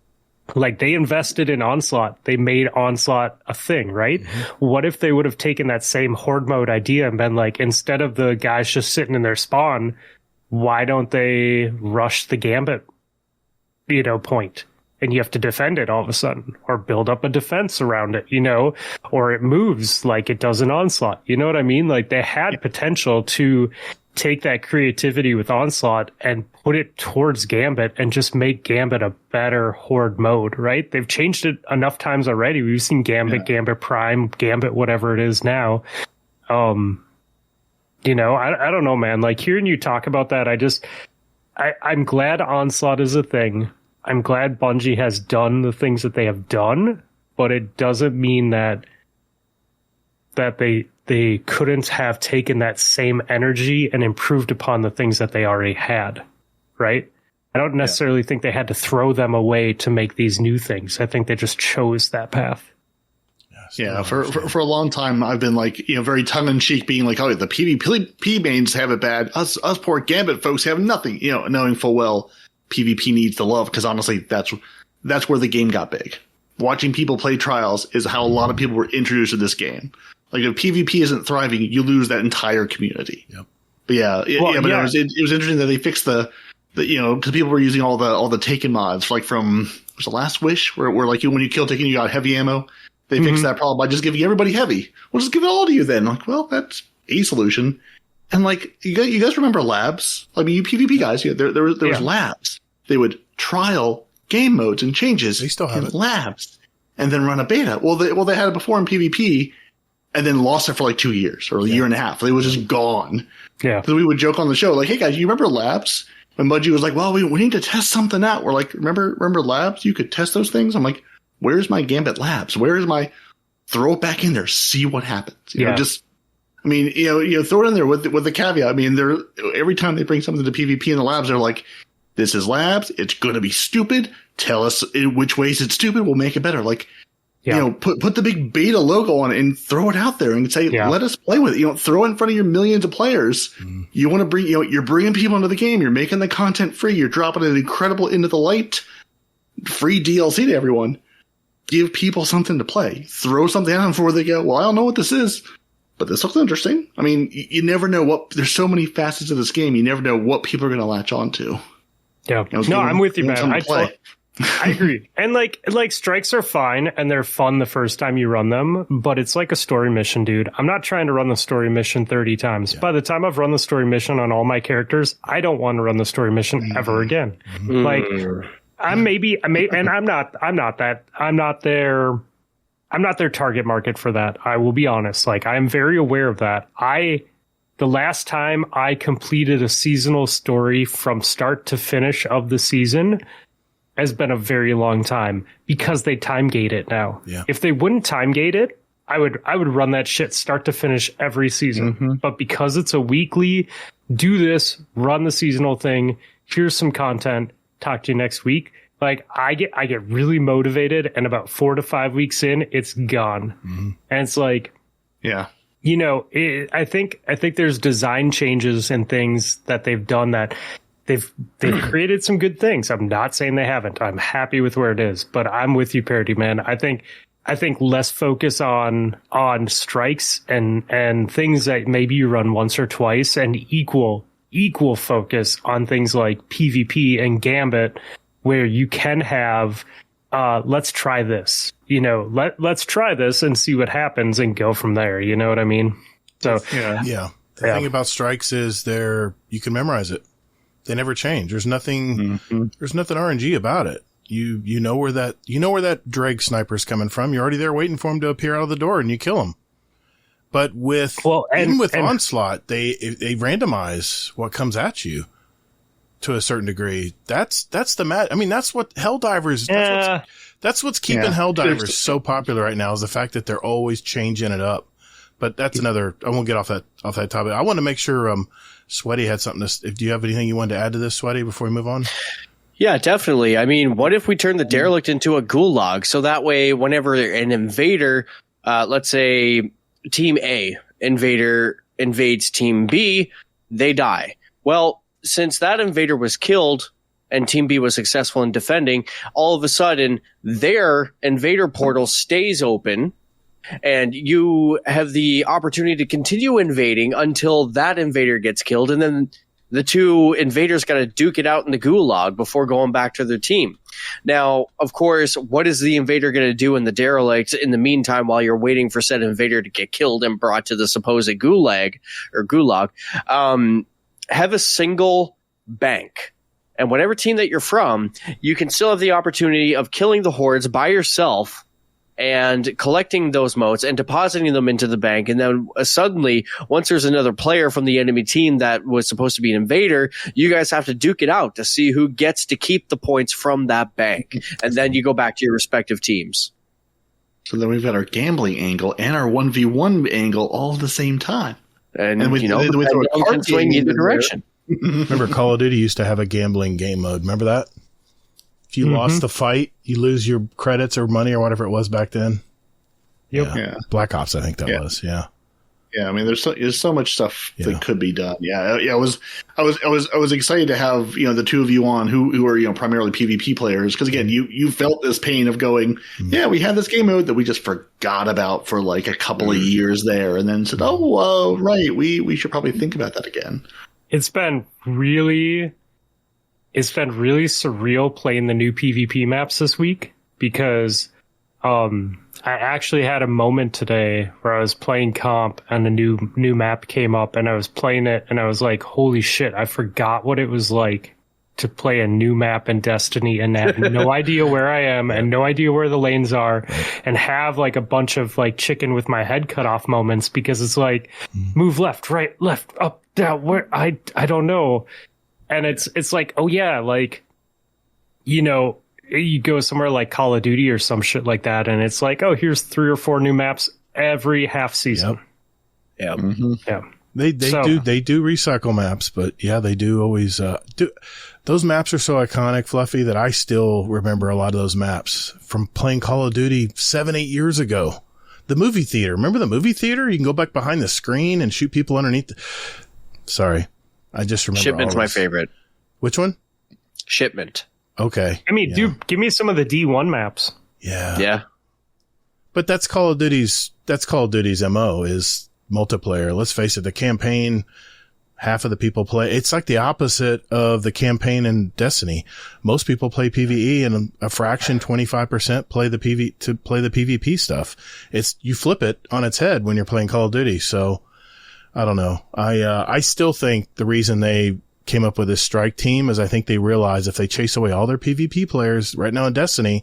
Like, they invested in Onslaught. They made Onslaught a thing, right? What if they would have taken that same horde mode idea and been like, instead of the guys just sitting in their spawn, why don't they rush the Gambit, point? And you have to defend it all of a sudden, or build up a defense around it, or it moves like it does in Onslaught. You know what I mean? Like, they had potential to take that creativity with Onslaught and put it towards Gambit and just make Gambit a better horde mode, right? They've changed it enough times already. We've seen Gambit, Gambit Prime, Gambit, whatever it is now. I don't know, man. Like, hearing you talk about that, I'm glad Onslaught is a thing. I'm glad Bungie has done the things that they have done, but it doesn't mean that they couldn't have taken that same energy and improved upon the things that they already had, right? I don't necessarily think they had to throw them away to make these new things. I think they just chose that path. Yeah, for a long time, I've been like, very tongue-in-cheek being like, oh, the PvP mains have it bad. Us poor Gambit folks have nothing, knowing full well PvP needs the love, because honestly, that's where the game got big. Watching people play Trials is how a lot of people were introduced to this game. Like, if PvP isn't thriving, you lose that entire community. Yep. But it was interesting that they fixed the because people were using all the Taken mods, like from, was the Last Wish, where like when you kill Taken, you got heavy ammo. They fixed that problem by just giving everybody heavy. We'll just give it all to you then. Like, well, that's a solution. And like, you guys remember labs? I mean, you PvP guys, there was labs. They would trial game modes and changes. They still have it. Labs, and then run a beta. Well, they had it before in PvP, and then lost it for like 2 years or a year and a half. They was just gone. Yeah. Because we would joke on the show, like, hey guys, you remember labs? When Bungie was like, well, we need to test something out. We're like, remember labs? You could test those things. I'm like, where's my Gambit labs? Where is my throw it back in there, see what happens? Throw it in there with the caveat. I mean, every time they bring something to PvP in the labs, they're like, this is labs. It's going to be stupid. Tell us in which ways it's stupid. We'll make it better. Like, put the big beta logo on it and throw it out there and say, let us play with it. Throw it in front of your millions of players. Mm. You want to bring, you're bringing people into the game. You're making the content free. You're dropping an incredible Into the Light free DLC to everyone. Give people something to play. Throw something out before they go, well, I don't know what this is, but this looks interesting. I mean, you never know there's so many facets of this game. You never know what people are going to latch on to. Yeah. I'm with you, man. I agree. And like strikes are fine and they're fun the first time you run them, but it's like a story mission, dude. I'm not trying to run the story mission 30 times. Yeah. By the time I've run the story mission on all my characters, I don't want to run the story mission ever again. Like, I'm not their target market for that. I will be honest. Like, I'm very aware of that. The last time I completed a seasonal story from start to finish of the season has been a very long time because they time gate it now. Yeah. If they wouldn't time gate it, I would run that shit start to finish every season. Mm-hmm. But because it's a weekly, do this, run the seasonal thing, here's some content, talk to you next week. Like, I get really motivated, and about 4 to 5 weeks in, it's gone. Mm-hmm. And it's like, I think there's design changes and things that they've done that they've created some good things. I'm not saying they haven't. I'm happy with where it is, but I'm with you, Parody, man. I think less focus on strikes and things that maybe you run once or twice, and equal focus on things like PvP and Gambit, where you can have, let's try this, let's try this and see what happens and go from there. You know what I mean? So, The thing about strikes is you can memorize it. They never change. There's nothing RNG about it. You know where that drag sniper's coming from. You're already there waiting for him to appear out of the door and you kill him. But even with Onslaught, they randomize what comes at you. To a certain degree, that's the I mean, that's what Helldivers. That's what's keeping Helldivers so popular right now, is the fact that they're always changing it up. But that's another. I won't get off that topic. I want to make sure Sweaty had something to. Do you have anything you wanted to add to this, Sweaty, before we move on? Yeah, definitely. I mean, what if we turn the derelict into a gulag, so that way, whenever an invader, let's say Team A invader invades Team B, they die. Well, since that invader was killed and Team B was successful in defending, all of a sudden their invader portal stays open and you have the opportunity to continue invading until that invader gets killed. And then the two invaders got to duke it out in the gulag before going back to their team. Now, of course, what is the invader going to do in the derelict in the meantime while you're waiting for said invader to get killed and brought to the supposed gulag? Have a single bank, and whatever team that you're from, you can still have the opportunity of killing the hordes by yourself and collecting those motes and depositing them into the bank. And then suddenly, once there's another player from the enemy team that was supposed to be an invader, you guys have to duke it out to see who gets to keep the points from that bank. And then you go back to your respective teams. So then we've got our gambling angle and our 1v1 angle all at the same time. And with, you know, with the a can swing either direction. Remember Call of Duty used to have a gambling game mode. Remember that? If you lost the fight, you lose your credits or money or whatever it was back then. Yep. Yeah. Black Ops, I think that was. Yeah. Yeah, I mean, there's so much stuff that could be done. Yeah, I was excited to have the two of you on who are primarily PvP players, because again, you felt this pain of going, yeah, we had this game mode that we just forgot about for like a couple of years there, and then said, oh, right, we should probably think about that again. It's been really surreal playing the new PvP maps this week, because I actually had a moment today where I was playing comp and a new map came up, and I was playing it and I was like, holy shit, I forgot what it was like to play a new map in Destiny and have no idea where I am and no idea where the lanes are, and have like a bunch of like chicken with my head cut off moments, because it's like move left, right, left, up, down, where I don't know. And it's like, oh yeah, like, you go somewhere like Call of Duty or some shit like that, and it's like, oh, here's 3 or 4 new maps every half season. Yep. Yeah. They do recycle maps, but yeah, they do always do. Those maps are so iconic, Fluffy, that I still remember a lot of those maps from playing Call of Duty 7-8 years ago. The movie theater. Remember the movie theater? You can go back behind the screen and shoot people underneath. Sorry. I just remember. Shipment's my favorite. Which one? Shipment. Okay. I mean, dude, give me some of the D1 maps. Yeah. Yeah. But that's Call of Duty's MO is multiplayer. Let's face it, the campaign, half of the people play. It's like the opposite of the campaign in Destiny. Most people play PvE, and a fraction, 25% play the PvP stuff. You flip it on its head when you're playing Call of Duty. So I don't know. I still think the reason they came up with this strike team is I think they realize if they chase away all their PvP players right now in Destiny,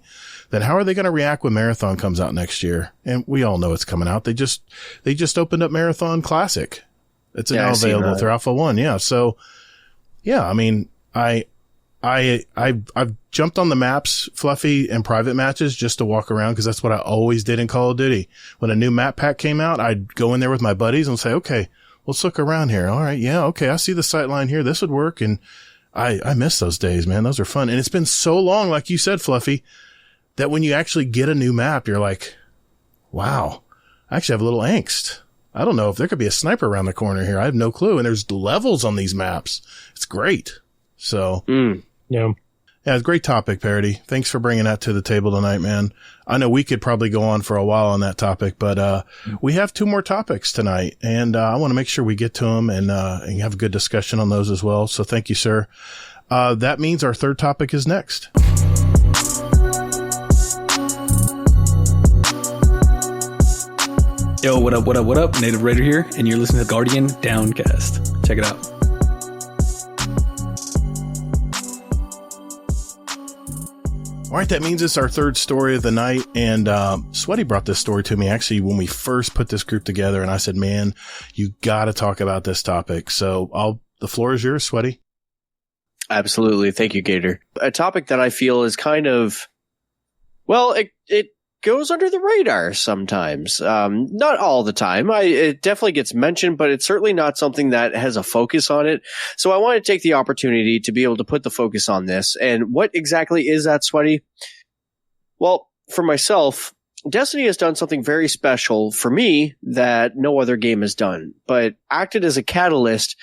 then how are they going to react when Marathon comes out next year? And we all know it's coming out. They just opened up Marathon Classic. It's now available through Alpha 1. Yeah. So yeah, I mean, I've jumped on the maps, Fluffy, and private matches just to walk around, because that's what I always did in Call of Duty. When a new map pack came out, I'd go in there with my buddies and say, okay, let's look around here. All right. Yeah. Okay. I see the sight line here. This would work. And I miss those days, man. Those are fun. And it's been so long, like you said, Fluffy, that when you actually get a new map, you're like, wow, I actually have a little angst. I don't know if there could be a sniper around the corner here. I have no clue. And there's levels on these maps. It's great. So yeah. Yeah, it's a great topic, Parody. Thanks for bringing that to the table tonight, man. I know we could probably go on for a while on that topic, but we have 2 more topics tonight, and I want to make sure we get to them and have a good discussion on those as well. So thank you, sir. That means our 3rd topic is next. Yo, what up? Native Raider here, and you're listening to Guardian Downcast. Check it out. All right, that means it's our 3rd story of the night, and Sweaty brought this story to me actually when we first put this group together, and I said, man, you got to talk about this topic. So the floor is yours, Sweaty. Absolutely. Thank you, Gator. A topic that I feel is kind of, well, it goes under the radar sometimes. Not all the time. It definitely gets mentioned, but it's certainly not something that has a focus on it. So I want to take the opportunity to be able to put the focus on this. And what exactly is that, Sweaty? Well, for myself, Destiny has done something very special for me that no other game has done, but acted as a catalyst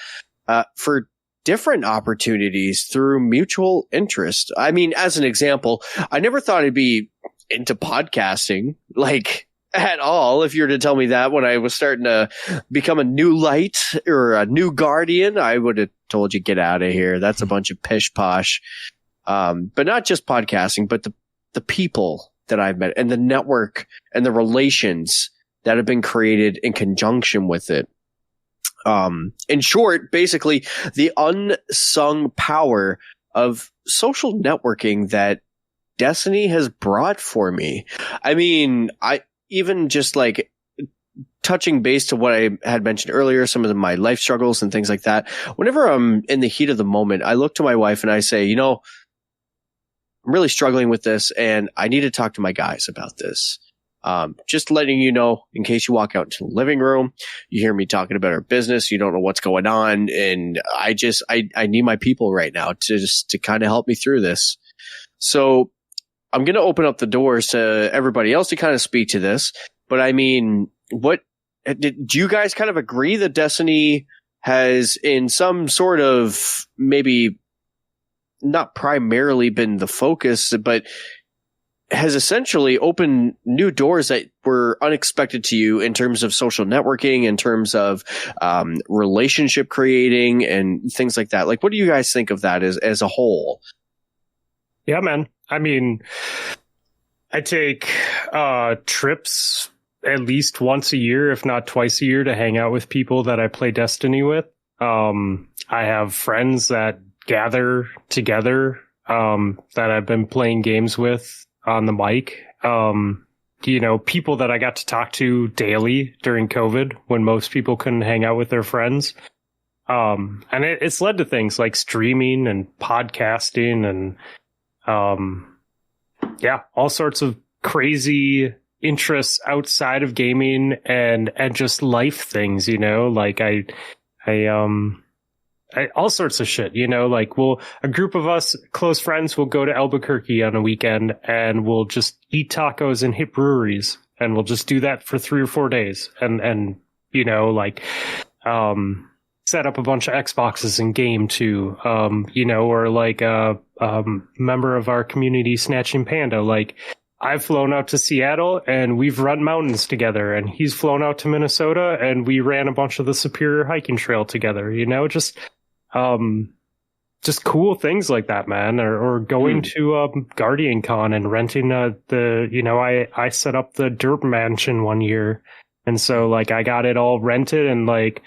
for different opportunities through mutual interest. I mean, as an example, I never thought I'd be into podcasting, like, at all. If you were to tell me that when I was starting to become a new light or a new guardian, I would have told you, get out of here. That's a bunch of pish posh. But not just podcasting, but the people that I've met and the network and the relations that have been created in conjunction with it. In short, basically the unsung power of social networking that Destiny has brought for me. I mean, I even just like touching base to what I had mentioned earlier, some of my life struggles and things like that. Whenever I'm in the heat of the moment, I look to my wife and I say, you know, I'm really struggling with this and I need to talk to my guys about this. Just letting you know, in case you walk out into the living room, you hear me talking about our business, you don't know what's going on. And I need my people right now to kind of help me through this. So I'm going to open up the doors to everybody else to kind of speak to this. But I mean, do you guys kind of agree that Destiny has in some sort of maybe not primarily been the focus, but has essentially opened new doors that were unexpected to you in terms of social networking, in terms of relationship creating and things like that? Like, what do you guys think of that as a whole? Yeah, man. I mean, I take trips at least once a year, if not twice a year, to hang out with people that I play Destiny with. I have friends that gather together that I've been playing games with on the mic. You know, people that I got to talk to daily during COVID when most people couldn't hang out with their friends. And it's led to things like streaming and podcasting and all sorts of crazy interests outside of gaming and just life things, you know, like I all sorts of shit, you know, like a group of us close friends will go to Albuquerque on a weekend and we'll just eat tacos and hit breweries and we'll just do that for 3 or 4 days and, you know, like, set up a bunch of Xboxes and game too, you know, or like a member of our community, Snatching Panda, like I've flown out to Seattle and we've run mountains together and he's flown out to Minnesota and we ran a bunch of the Superior hiking trail together, you know, just cool things like that, man. Or going to Guardian Con and renting I set up the Derp Mansion one year. And so like I got it all rented and like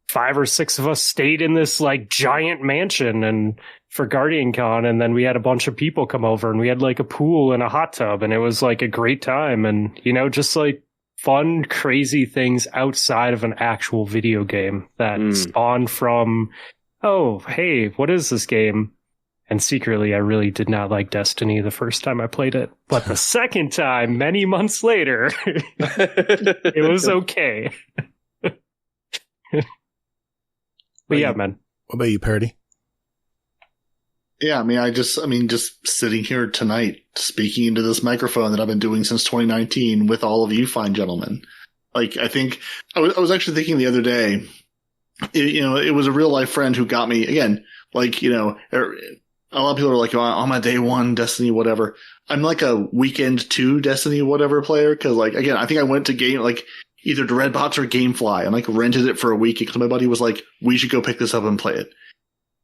5 or 6 of us stayed in this like giant mansion and for Guardian Con, and then we had a bunch of people come over and we had like a pool and a hot tub and it was like a great time and, you know, just like fun, crazy things outside of an actual video game that spawned from, oh, hey, what is this game? And secretly, I really did not like Destiny the first time I played it. But the second time, many months later, it was okay. But yeah, man. What about you, Parody? Yeah, I mean, just sitting here tonight, speaking into this microphone that I've been doing since 2019 with all of you fine gentlemen. Like, I think I was actually thinking the other day, it was a real life friend who got me again. Like, you know, a lot of people are like, oh, I'm a day one Destiny, whatever. I'm like a weekend 2 Destiny, whatever player. Cause like, again, I think I went to game, like either to Redbox or Gamefly and like rented it for a week because my buddy was like, we should go pick this up and play it.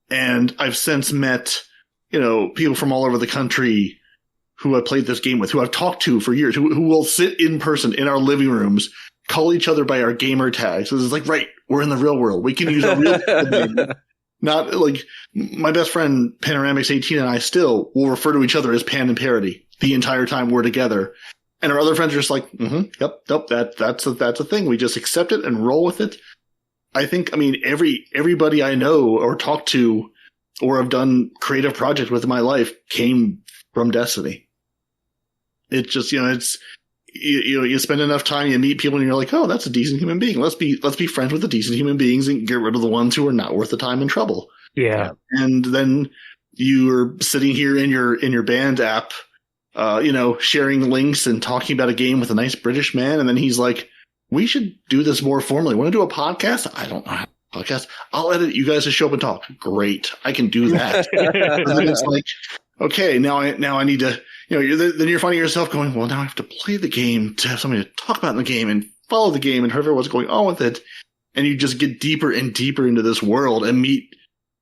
And I've since met, you know, people from all over the country who I played this game with, who I've talked to for years, who will sit in person in our living rooms, call each other by our gamer tags. So it's like, right, we're in the real world. We can use our real name. Not like my best friend Panoramix18 and I still will refer to each other as Pan and Parody the entire time we're together. And our other friends are just like, yep, that's a thing. We just accept it and roll with it. I think, I mean, everybody I know or talk to or have done creative projects with in my life came from Destiny. It just, you know, it's, you spend enough time, you meet people and you're like, oh, that's a decent human being. Let's be friends with the decent human beings and get rid of the ones who are not worth the time and trouble. Yeah. And then you're sitting here in your band app, sharing links and talking about a game with a nice British man. And then he's like, we should do this more formally. Want to do a podcast? I don't know how to podcast. I'll edit you guys to show up and talk. Great. I can do that. And then it's like, okay, now I need to, then you're finding yourself going, well, now I have to play the game to have somebody to talk about in the game and follow the game and hear what's going on with it. And you just get deeper and deeper into this world and meet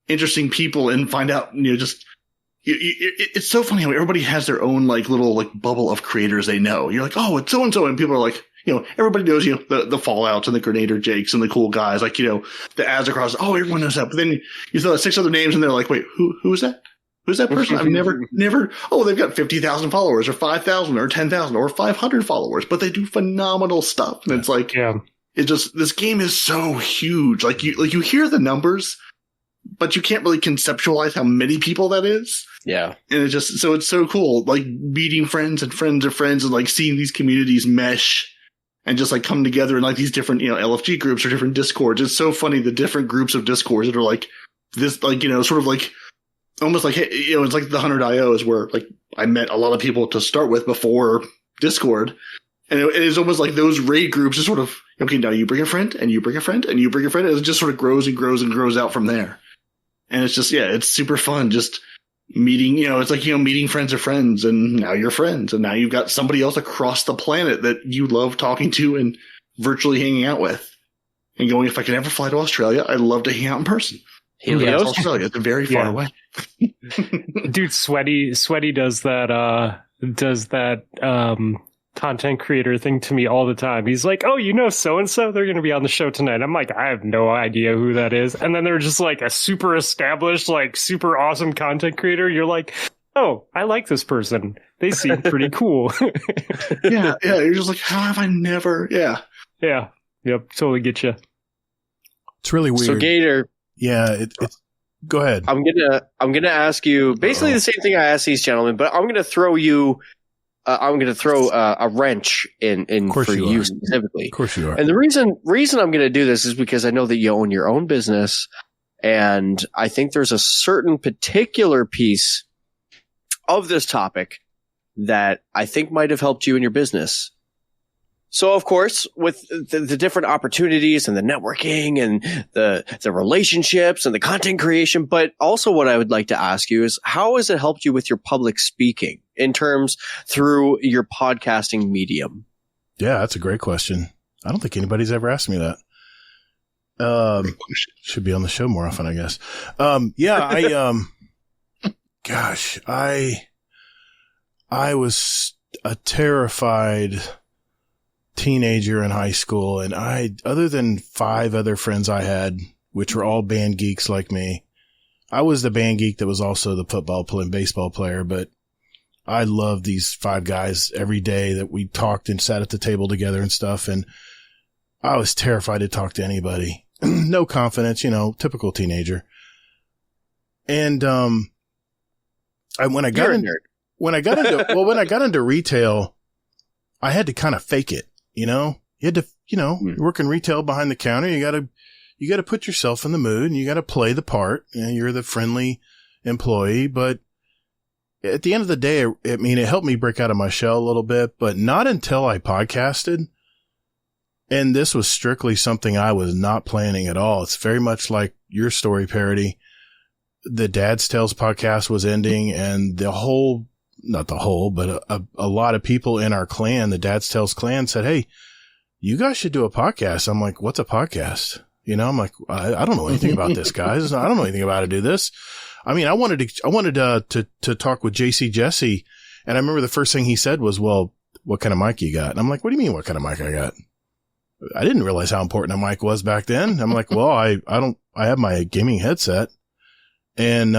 interesting people and find out, it's so funny how everybody has their own like little like bubble of creators they know. You're like, oh, it's so and so, and people are like, everybody knows the Fallouts and the Grenader Jakes and the cool guys, like the Azzacross. Oh, everyone knows that. But then you throw 6 other names and they're like, wait, who is that? Who's that person? I've never, oh, they've got 50,000 followers or 5,000 or 10,000 or 500 followers, but they do phenomenal stuff. And it's like, it just, this game is so huge. Like you hear the numbers, but you can't really conceptualize how many people that is. Yeah. And it's just, so it's so cool. Like meeting friends and friends of friends and like seeing these communities mesh and just like come together in like these different, LFG groups or different Discords. It's so funny. The different groups of Discords that are like this, like, sort of like, almost like, it's like the 100 is where like I met a lot of people to start with before Discord. And it is almost like those raid groups just sort of, okay, now you bring a friend and you bring a friend and you bring a friend. And it just sort of grows and grows and grows out from there. And it's just, it's super fun. Just meeting, it's like, meeting friends of friends and now you're friends. And now you've got somebody else across the planet that you love talking to and virtually hanging out with and going, if I can ever fly to Australia, I'd love to hang out in person. Helios? Australia. It's very far away. Dude, Sweaty does that content creator thing to me all the time. He's like, oh, so-and-so, they're going to be on the show tonight. I'm like, I have no idea who that is. And then they're just like a super established, like super awesome content creator. You're like, oh, I like this person. They seem pretty cool. Yeah. You're just like, how have I never? Yeah. Yep. Totally get you. It's really weird. So Gator. Yeah. Go ahead. I'm gonna ask you basically the same thing I asked these gentlemen, but I'm gonna throw you. I'm gonna throw a wrench in for you specifically. Of course you are. And the reason I'm gonna do this is because I know that you own your own business, and I think there's a certain particular piece of this topic that I think might have helped you in your business. So, of course, with the different opportunities and the networking and the relationships and the content creation, but also what I would like to ask you is, how has it helped you with your public speaking in terms through your podcasting medium? Yeah, that's a great question. I don't think anybody's ever asked me that. Should be on the show more often, I guess. I was a terrified teenager in high school, and other than 5 other friends I had, which were all band geeks like me, I was the band geek that was also the football and baseball player, but I loved these 5 guys every day that we talked and sat at the table together and stuff, and I was terrified to talk to anybody. No confidence, typical teenager. And when I got into retail, I had to kind of fake it. You had to, you work in retail behind the counter. You got to put yourself in the mood and you got to play the part. You're the friendly employee, but at the end of the day, it helped me break out of my shell a little bit, but not until I podcasted. And this was strictly something I was not planning at all. It's very much like your story, Parody. The Dad's Tales podcast was ending, and not the whole, but a lot of people in our clan, the Dad's Tales clan, said, hey, you guys should do a podcast. I'm like, what's a podcast? I'm like, I don't know anything about this, guys. I don't know anything about how to do this. I mean, I wanted to talk with JC Jesse. And I remember the first thing he said was, well, what kind of mic you got? And I'm like, what do you mean? What kind of mic I got? I didn't realize how important a mic was back then. I'm like, well, I have my gaming headset. And,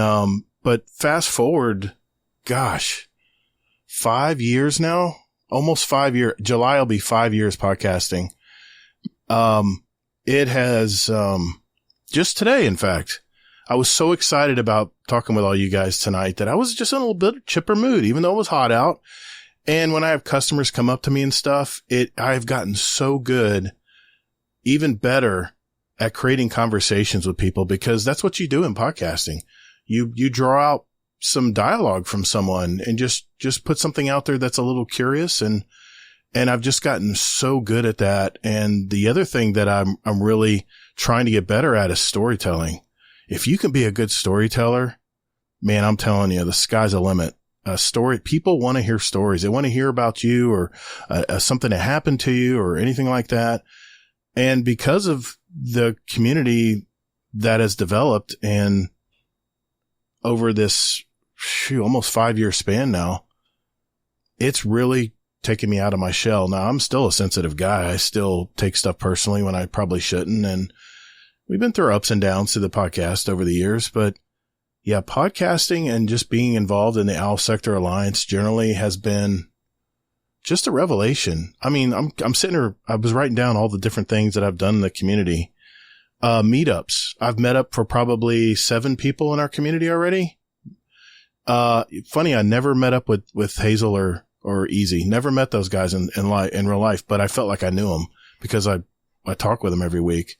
but fast forward, gosh, 5 years now, almost 5 years. July will be 5 years podcasting. It has, just today, in fact, I was so excited about talking with all you guys tonight that I was just in a little bit of chipper mood, even though it was hot out. And when I have customers come up to me and stuff, I've gotten so good, even better at creating conversations with people, because that's what you do in podcasting. You draw out some dialogue from someone and just put something out there that's a little curious. And I've just gotten so good at that. And the other thing that I'm really trying to get better at is storytelling. If you can be a good storyteller, man, I'm telling you, the sky's the limit. People want to hear stories. They want to hear about you or something that happened to you or anything like that. And because of the community that has developed and over this almost 5 year span now, it's really taken me out of my shell. Now, I'm still a sensitive guy. I still take stuff personally when I probably shouldn't. And we've been through ups and downs to the podcast over the years, but yeah, podcasting and just being involved in the Owl Sector Alliance generally has been just a revelation. I mean, I'm sitting here, I was writing down all the different things that I've done in the community. Meetups. I've met up for probably 7 people in our community already. Funny, I never met up with Hazel or Easy. Never met those guys in real life, but I felt like I knew them because I talk with them every week.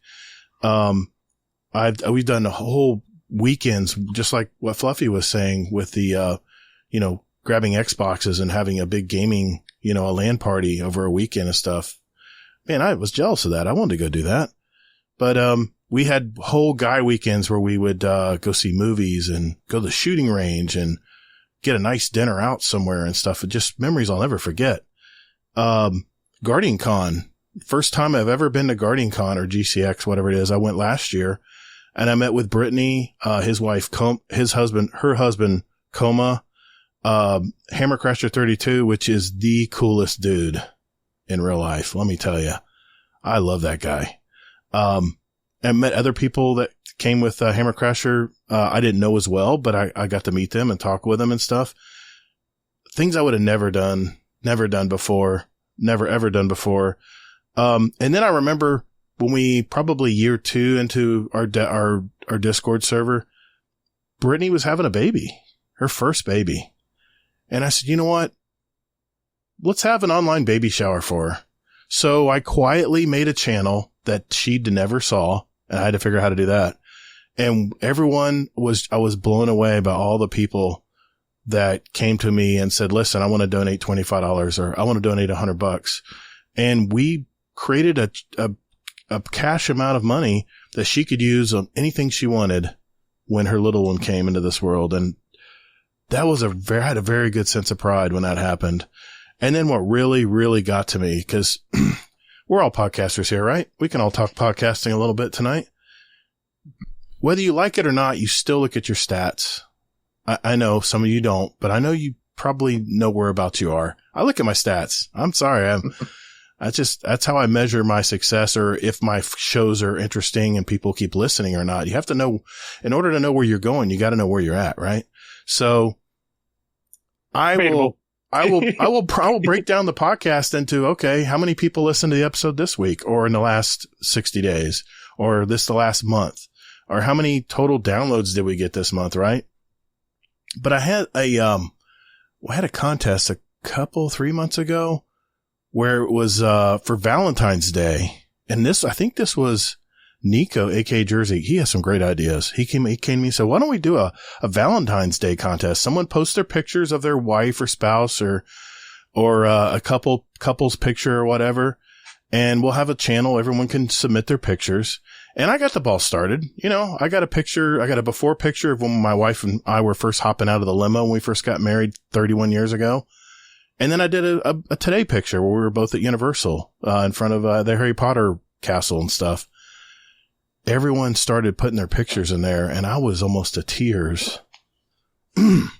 We've done whole weekends, just like what Fluffy was saying with the, grabbing Xboxes and having a big gaming, a LAN party over a weekend and stuff. Man, I was jealous of that. I wanted to go do that. But, we had whole guy weekends where we would, go see movies and go to the shooting range and get a nice dinner out somewhere and stuff. Just memories I'll never forget. Guardian Con. First time I've ever been to Guardian Con or GCX, whatever it is. I went last year and I met with Brittany, his wife, her husband, Coma, Hammercrasher 32, which is the coolest dude in real life. Let me tell you, I love that guy. And met other people that came with Hammercrasher. I didn't know as well, but I got to meet them and talk with them and stuff. Things I would have never done before. And then I remember when we probably year 2 into our Discord server, Brittany was having a baby, her first baby. And I said, you know what? Let's have an online baby shower for her. So I quietly made a channel that she never saw, and I had to figure out how to do that. And I was blown away by all the people that came to me and said, listen, I want to donate $25 or I want to donate $100. And we created a cash amount of money that she could use on anything she wanted when her little one came into this world. And that was had a very good sense of pride when that happened. And then what really, really got to me, because we're all podcasters here, right? We can all talk podcasting a little bit tonight. Whether you like it or not, you still look at your stats. I know some of you don't, but I know you probably know whereabouts you are. I look at my stats. I'm sorry. That's how I measure my success, or if my shows are interesting and people keep listening or not. You have to know, in order to know where you're going, you got to know where you're at, right? So I will break down the podcast into, okay, how many people listened to the episode this week or in the last 60 days or the last month, or how many total downloads did we get this month, right? But I had a contest 3 months ago where it was, for Valentine's Day. And I think this was Nico, aka Jersey. He has some great ideas. He came to me and said, why don't we do a Valentine's Day contest? Someone post their pictures of their wife or spouse or a couple's picture or whatever. And we'll have a channel. Everyone can submit their pictures. And I got the ball started. I got a before picture of when my wife and I were first hopping out of the limo when we first got married 31 years ago. And then I did a today picture where we were both at Universal, in front of, the Harry Potter castle and stuff. Everyone started putting their pictures in there, and I was almost to tears. Once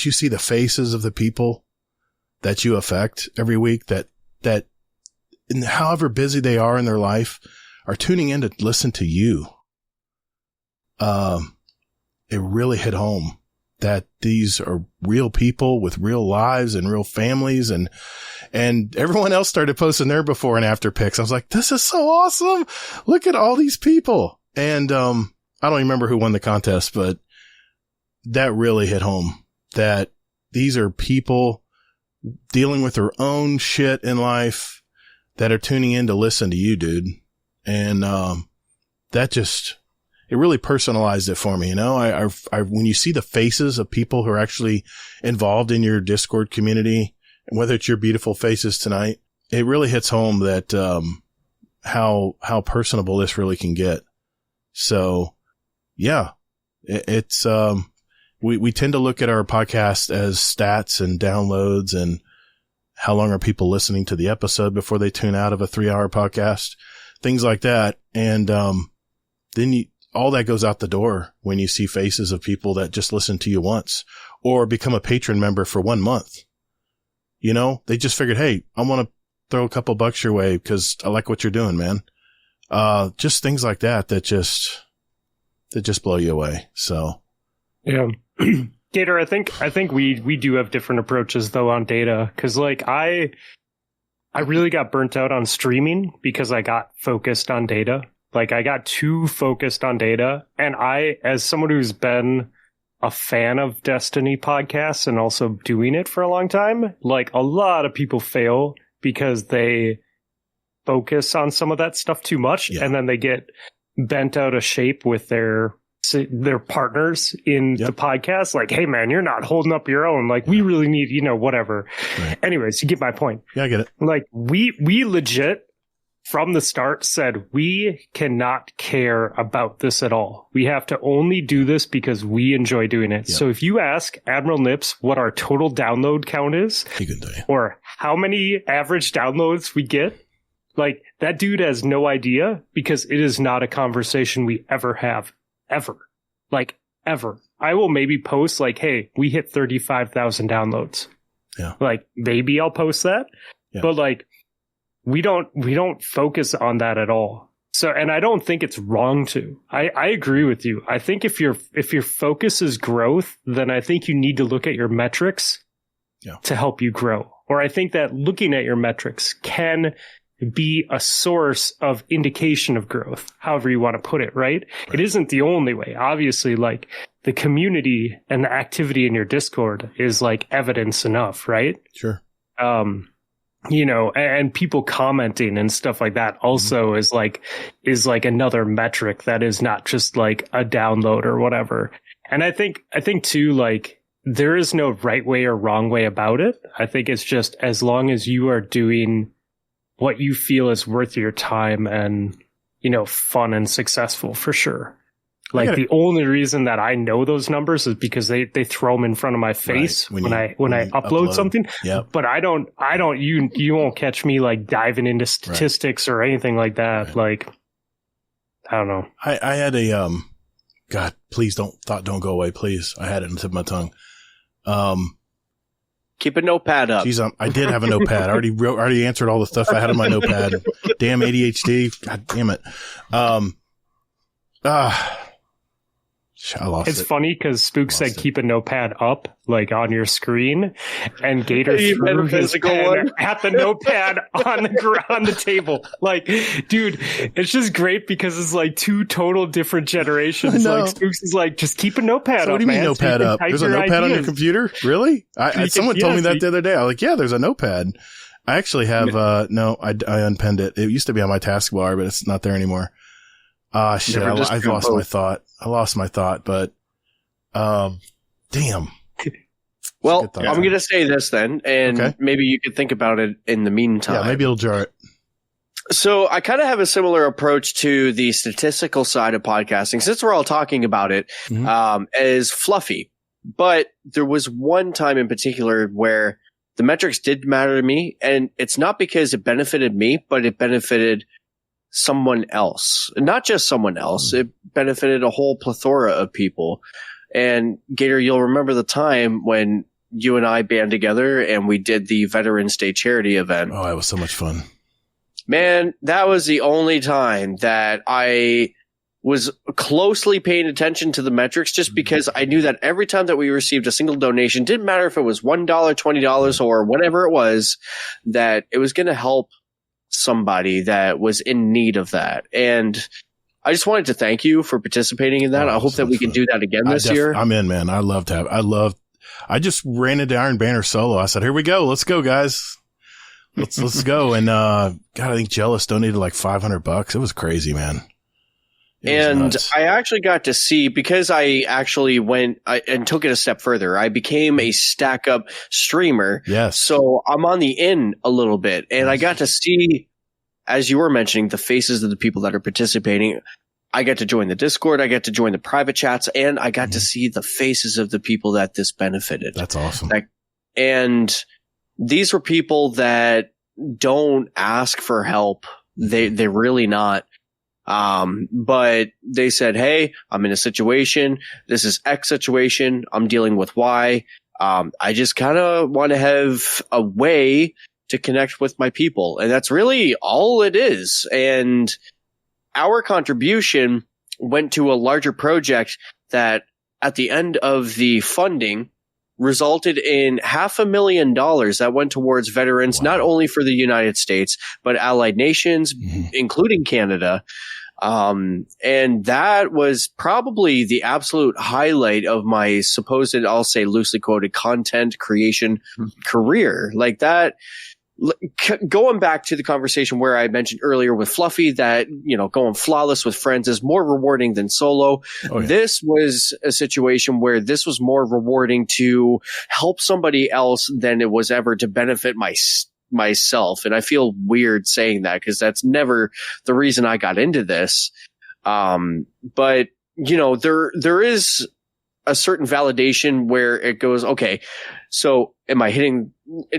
you see the faces of the people that you affect every week, that and however busy they are in their life, are tuning in to listen to you, it really hit home that these are real people with real lives and real families, and everyone else started posting their before and after pics. I was like, this is so awesome. Look at all these people. And, I don't remember who won the contest, but that really hit home that these are people dealing with their own shit in life that are tuning in to listen to you, dude. And, it really personalized it for me. When you see the faces of people who are actually involved in your Discord community, and whether it's your beautiful faces tonight, it really hits home that, how personable this really can get. So yeah, we tend to look at our podcast as stats and downloads and how long are people listening to the episode before they tune out of a 3-hour podcast, things like that. And, then all that goes out the door when you see faces of people that just listen to you once or become a patron member for 1 month. They just figured, hey, I want to throw a couple bucks your way because I like what you're doing, man. Just things like that just, that just blow you away. So, yeah. Gator, I think we do have different approaches though on data, because like I really got burnt out on streaming because I got focused on data. Like I got too focused on data, and I, as someone who's been a fan of Destiny podcasts and also doing it for a long time, like a lot of people fail because they focus on some of that stuff too much, and then they get bent out of shape with their partners in the podcast. Like, hey man, you're not holding up your own. Like, we really need, whatever. Right. Anyways, you get my point. Yeah, I get it. Like, we legit from the start said we cannot care about this at all. We have to only do this because we enjoy doing it. Yep. So if you ask Admiral Nips what our total download count is, he can tell you, or how many average downloads we get, like, that dude has no idea, because it is not a conversation we ever have. Ever. Like, ever. I will maybe post, like, hey, we hit 35,000 downloads. Yeah. Like, maybe I'll post that. Yeah. But, like, we don't focus on that at all. So, and I don't think it's wrong to. I agree with you. I think if your focus is growth, then I think you need to look at your metrics to help you grow. Or I think that looking at your metrics can be a source of indication of growth, however you want to put it, right? It isn't the only way. Obviously, like, the community and the activity in your Discord is like evidence enough, right? Sure. And people commenting and stuff like that also is like another metric that is not just like a download or whatever. And I think too, like, there is no right way or wrong way about it. I think it's just, as long as you are doing what you feel is worth your time and, fun and successful, for sure. Like, the only reason that I know those numbers is because they throw them in front of my face when I upload something. Yep. But you won't catch me like diving into statistics or anything like that. Right. Like, I don't know. I had a, God, please don't go away. Please. I had it on the tip of my tongue. Keep a notepad up. Geez, I did have a notepad. I already answered all the stuff I had on my notepad. Damn ADHD. God damn it. I lost It's funny because Spook said keep a notepad up, like on your screen, and Gator threw his pen at the notepad on the table. Like, dude, it's just great because it's like two total different generations. Like, Spooks is like, just keep a notepad up. What do you mean notepad up? There's a notepad on your computer? Really? Someone told me that the other day. I was like, yeah, there's a notepad. I actually have, no, I unpinned it. It used to be on my taskbar, but it's not there anymore. Shit, I lost my thought, but, damn. Well, I'm going to say this then, and maybe you could think about it in the meantime. Yeah, maybe it'll jar it. So I kind of have a similar approach to the statistical side of podcasting, since we're all talking about it, as fluffy. But there was one time in particular where the metrics did matter to me, and it's not because it benefited me, but it benefited someone else. Not just someone else. It benefited a whole plethora of people. And Gator, you'll remember the time when you and I band together and we did the Veterans Day charity event. Oh, that was so much fun. Man, that was the only time that I was closely paying attention to the metrics, just because I knew that every time that we received a single donation, didn't matter if it was $1, $20, or whatever it was, that it was going to help somebody that was in need of that. And I just wanted to thank you for participating in that. I hope that we can do that again this year. I'm in, man. I just ran into Iron Banner solo. I said, here we go. Let's go, guys. Let's go. And, God, I think Jealous donated like $500. It was crazy, man. And I actually got to see, because I actually went and took it a step further. I became a Stack Up streamer. Yes. So I'm on the in a little bit, and I got to see, as you were mentioning, the faces of the people that are participating. I got to join the Discord. I got to join the private chats, and I got to see the faces of the people that this benefited. That's awesome. And these were people that don't ask for help. They're really not. But they said, hey, I'm in a situation. This is X situation. I'm dealing with Y. I just kind of want to have a way to connect with my people. And that's really all it is. And our contribution went to a larger project that at the end of the funding resulted in $500,000 that went towards veterans, not only for the United States, but allied nations, including Canada. And that was probably the absolute highlight of my supposed, I'll say loosely quoted, content creation career. Like that, going back to the conversation where I mentioned earlier with Fluffy that, going flawless with friends is more rewarding than solo. Oh, yeah. This was a situation where this was more rewarding to help somebody else than it was ever to benefit myself. And I feel weird saying that because that's never the reason I got into this. But there is a certain validation where it goes, okay, so am I hitting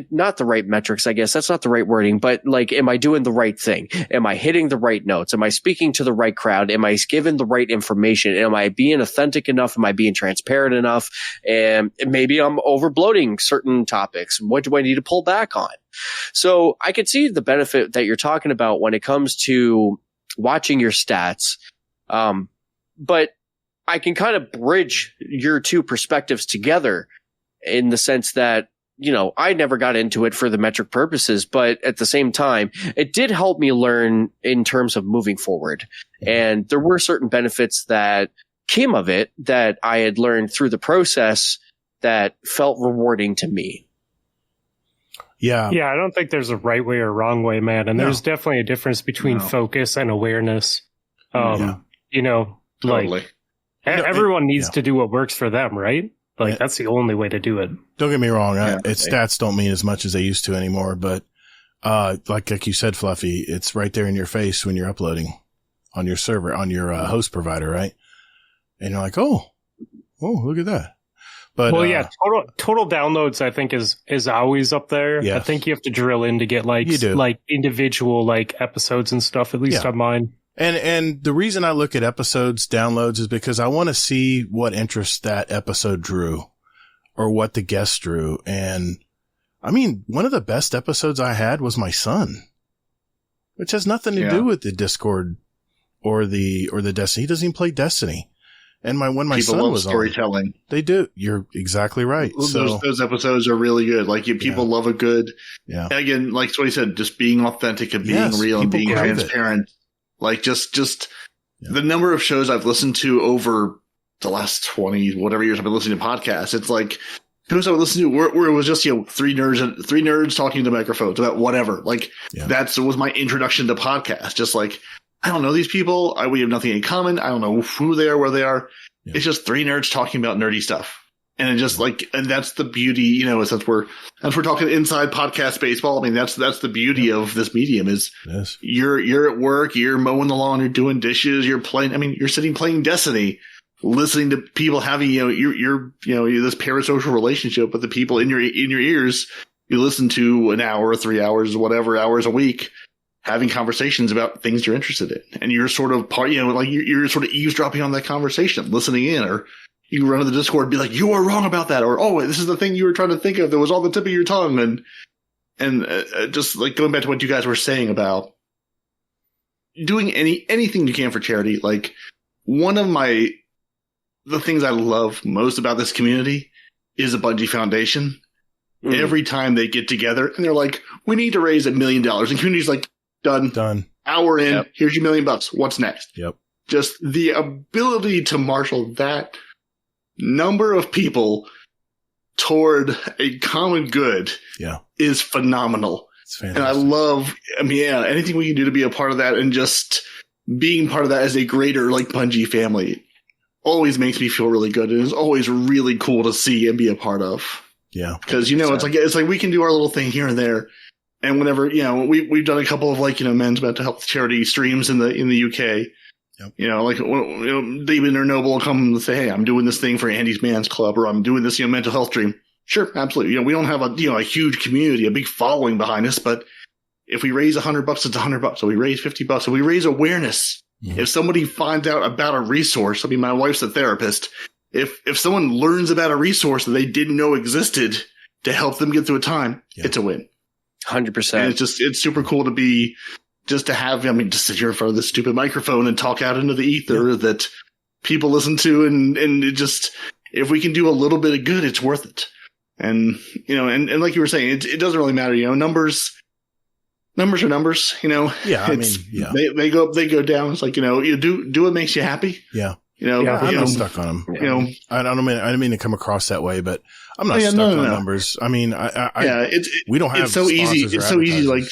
not the right metrics? I guess that's not the right wording, but like, am I doing the right thing? Am I hitting the right notes? Am I speaking to the right crowd? Am I giving the right information? Am I being authentic enough? Am I being transparent enough? And maybe I'm over bloating certain topics. What do I need to pull back on? So I could see the benefit that you're talking about when it comes to watching your stats. But I can kind of bridge your two perspectives together in the sense that, I never got into it for the metric purposes, but at the same time, it did help me learn in terms of moving forward. And there were certain benefits that came of it that I had learned through the process that felt rewarding to me. Yeah. Yeah, I don't think there's a right way or wrong way, man. And there's definitely a difference between focus and awareness. Totally. Everyone needs to do what works for them, right? Like, that's the only way to do it. Don't get me wrong. Stats don't mean as much as they used to anymore, but like you said, Fluffy, it's right there in your face when you're uploading on your server, on your host provider, right? And you're like, oh, look at that. But total downloads, I think, is always up there. Yes. I think you have to drill in to get like individual like episodes and stuff, at least on mine. And the reason I look at episodes downloads is because I want to see what interest that episode drew or what the guest drew. And I mean, one of the best episodes I had was my son, which has nothing to do with the Discord or the Destiny. He doesn't even play Destiny. And when my son was storytelling, they do. You're exactly right. Those episodes are really good. Like people love a good, and again, like what he said, just being authentic and being real and being transparent. Like just the number of shows I've listened to over the last 20 whatever years I've been listening to podcasts. It's like shows I would listen to where it was just three nerds talking to microphones about whatever. Like that was my introduction to podcasts. Just like I don't know these people. We have nothing in common. I don't know who they are, where they are. Yeah. It's just three nerds talking about nerdy stuff. And it just and that's the beauty, since we're talking inside podcast baseball. I mean, that's the beauty of this medium is you're at work, you're mowing the lawn, you're doing dishes, you're playing. I mean, you're sitting playing Destiny, listening to people having, you're this parasocial relationship with the people in your ears. You listen to an hour, 3 hours, whatever hours a week, having conversations about things you're interested in. And you're sort of you're sort of eavesdropping on that conversation, listening in, or you run to the Discord and be like, you are wrong about that. Or, oh, this is the thing you were trying to think of that was on the tip of your tongue. And just like going back to what you guys were saying about doing anything you can for charity. Like one of the things I love most about this community is the Bungie Foundation. Mm. Every time they get together and they're like, we need to raise $1 million. And community's like, done. Hour in, here's your $1 million. What's next? Yep. Just the ability to marshal that number of people toward a common good is phenomenal. It's fantastic. And I love, anything we can do to be a part of that and just being part of that as a greater like Bungie family always makes me feel really good. And it's always really cool to see and be a part of. Yeah. Because, it's like we can do our little thing here and there. And whenever, we've done a couple of men's mental health charity streams in the UK. Yep. David or Noble will come and say, hey, I'm doing this thing for Andy's Man's Club, or I'm doing this, mental health stream. Sure, absolutely. We don't have a huge community, a big following behind us, but if we raise $100, it's $100. So we raise $50. So we raise awareness. Mm-hmm. If somebody finds out about a resource, my wife's a therapist. If someone learns about a resource that they didn't know existed to help them get through a time, it's a win. 100%. And it's super cool to be just to sit here in front of this stupid microphone and talk out into the ether that people listen to. And it just, if we can do a little bit of good, it's worth it. And, and like you were saying, it doesn't really matter, numbers are numbers, Yeah. They go down. It's like, you do what makes you happy. Yeah. I'm not stuck on them. I don't mean to come across that way, but I'm not stuck on numbers. I mean, we don't have. It's so easy. It's so easy. Like,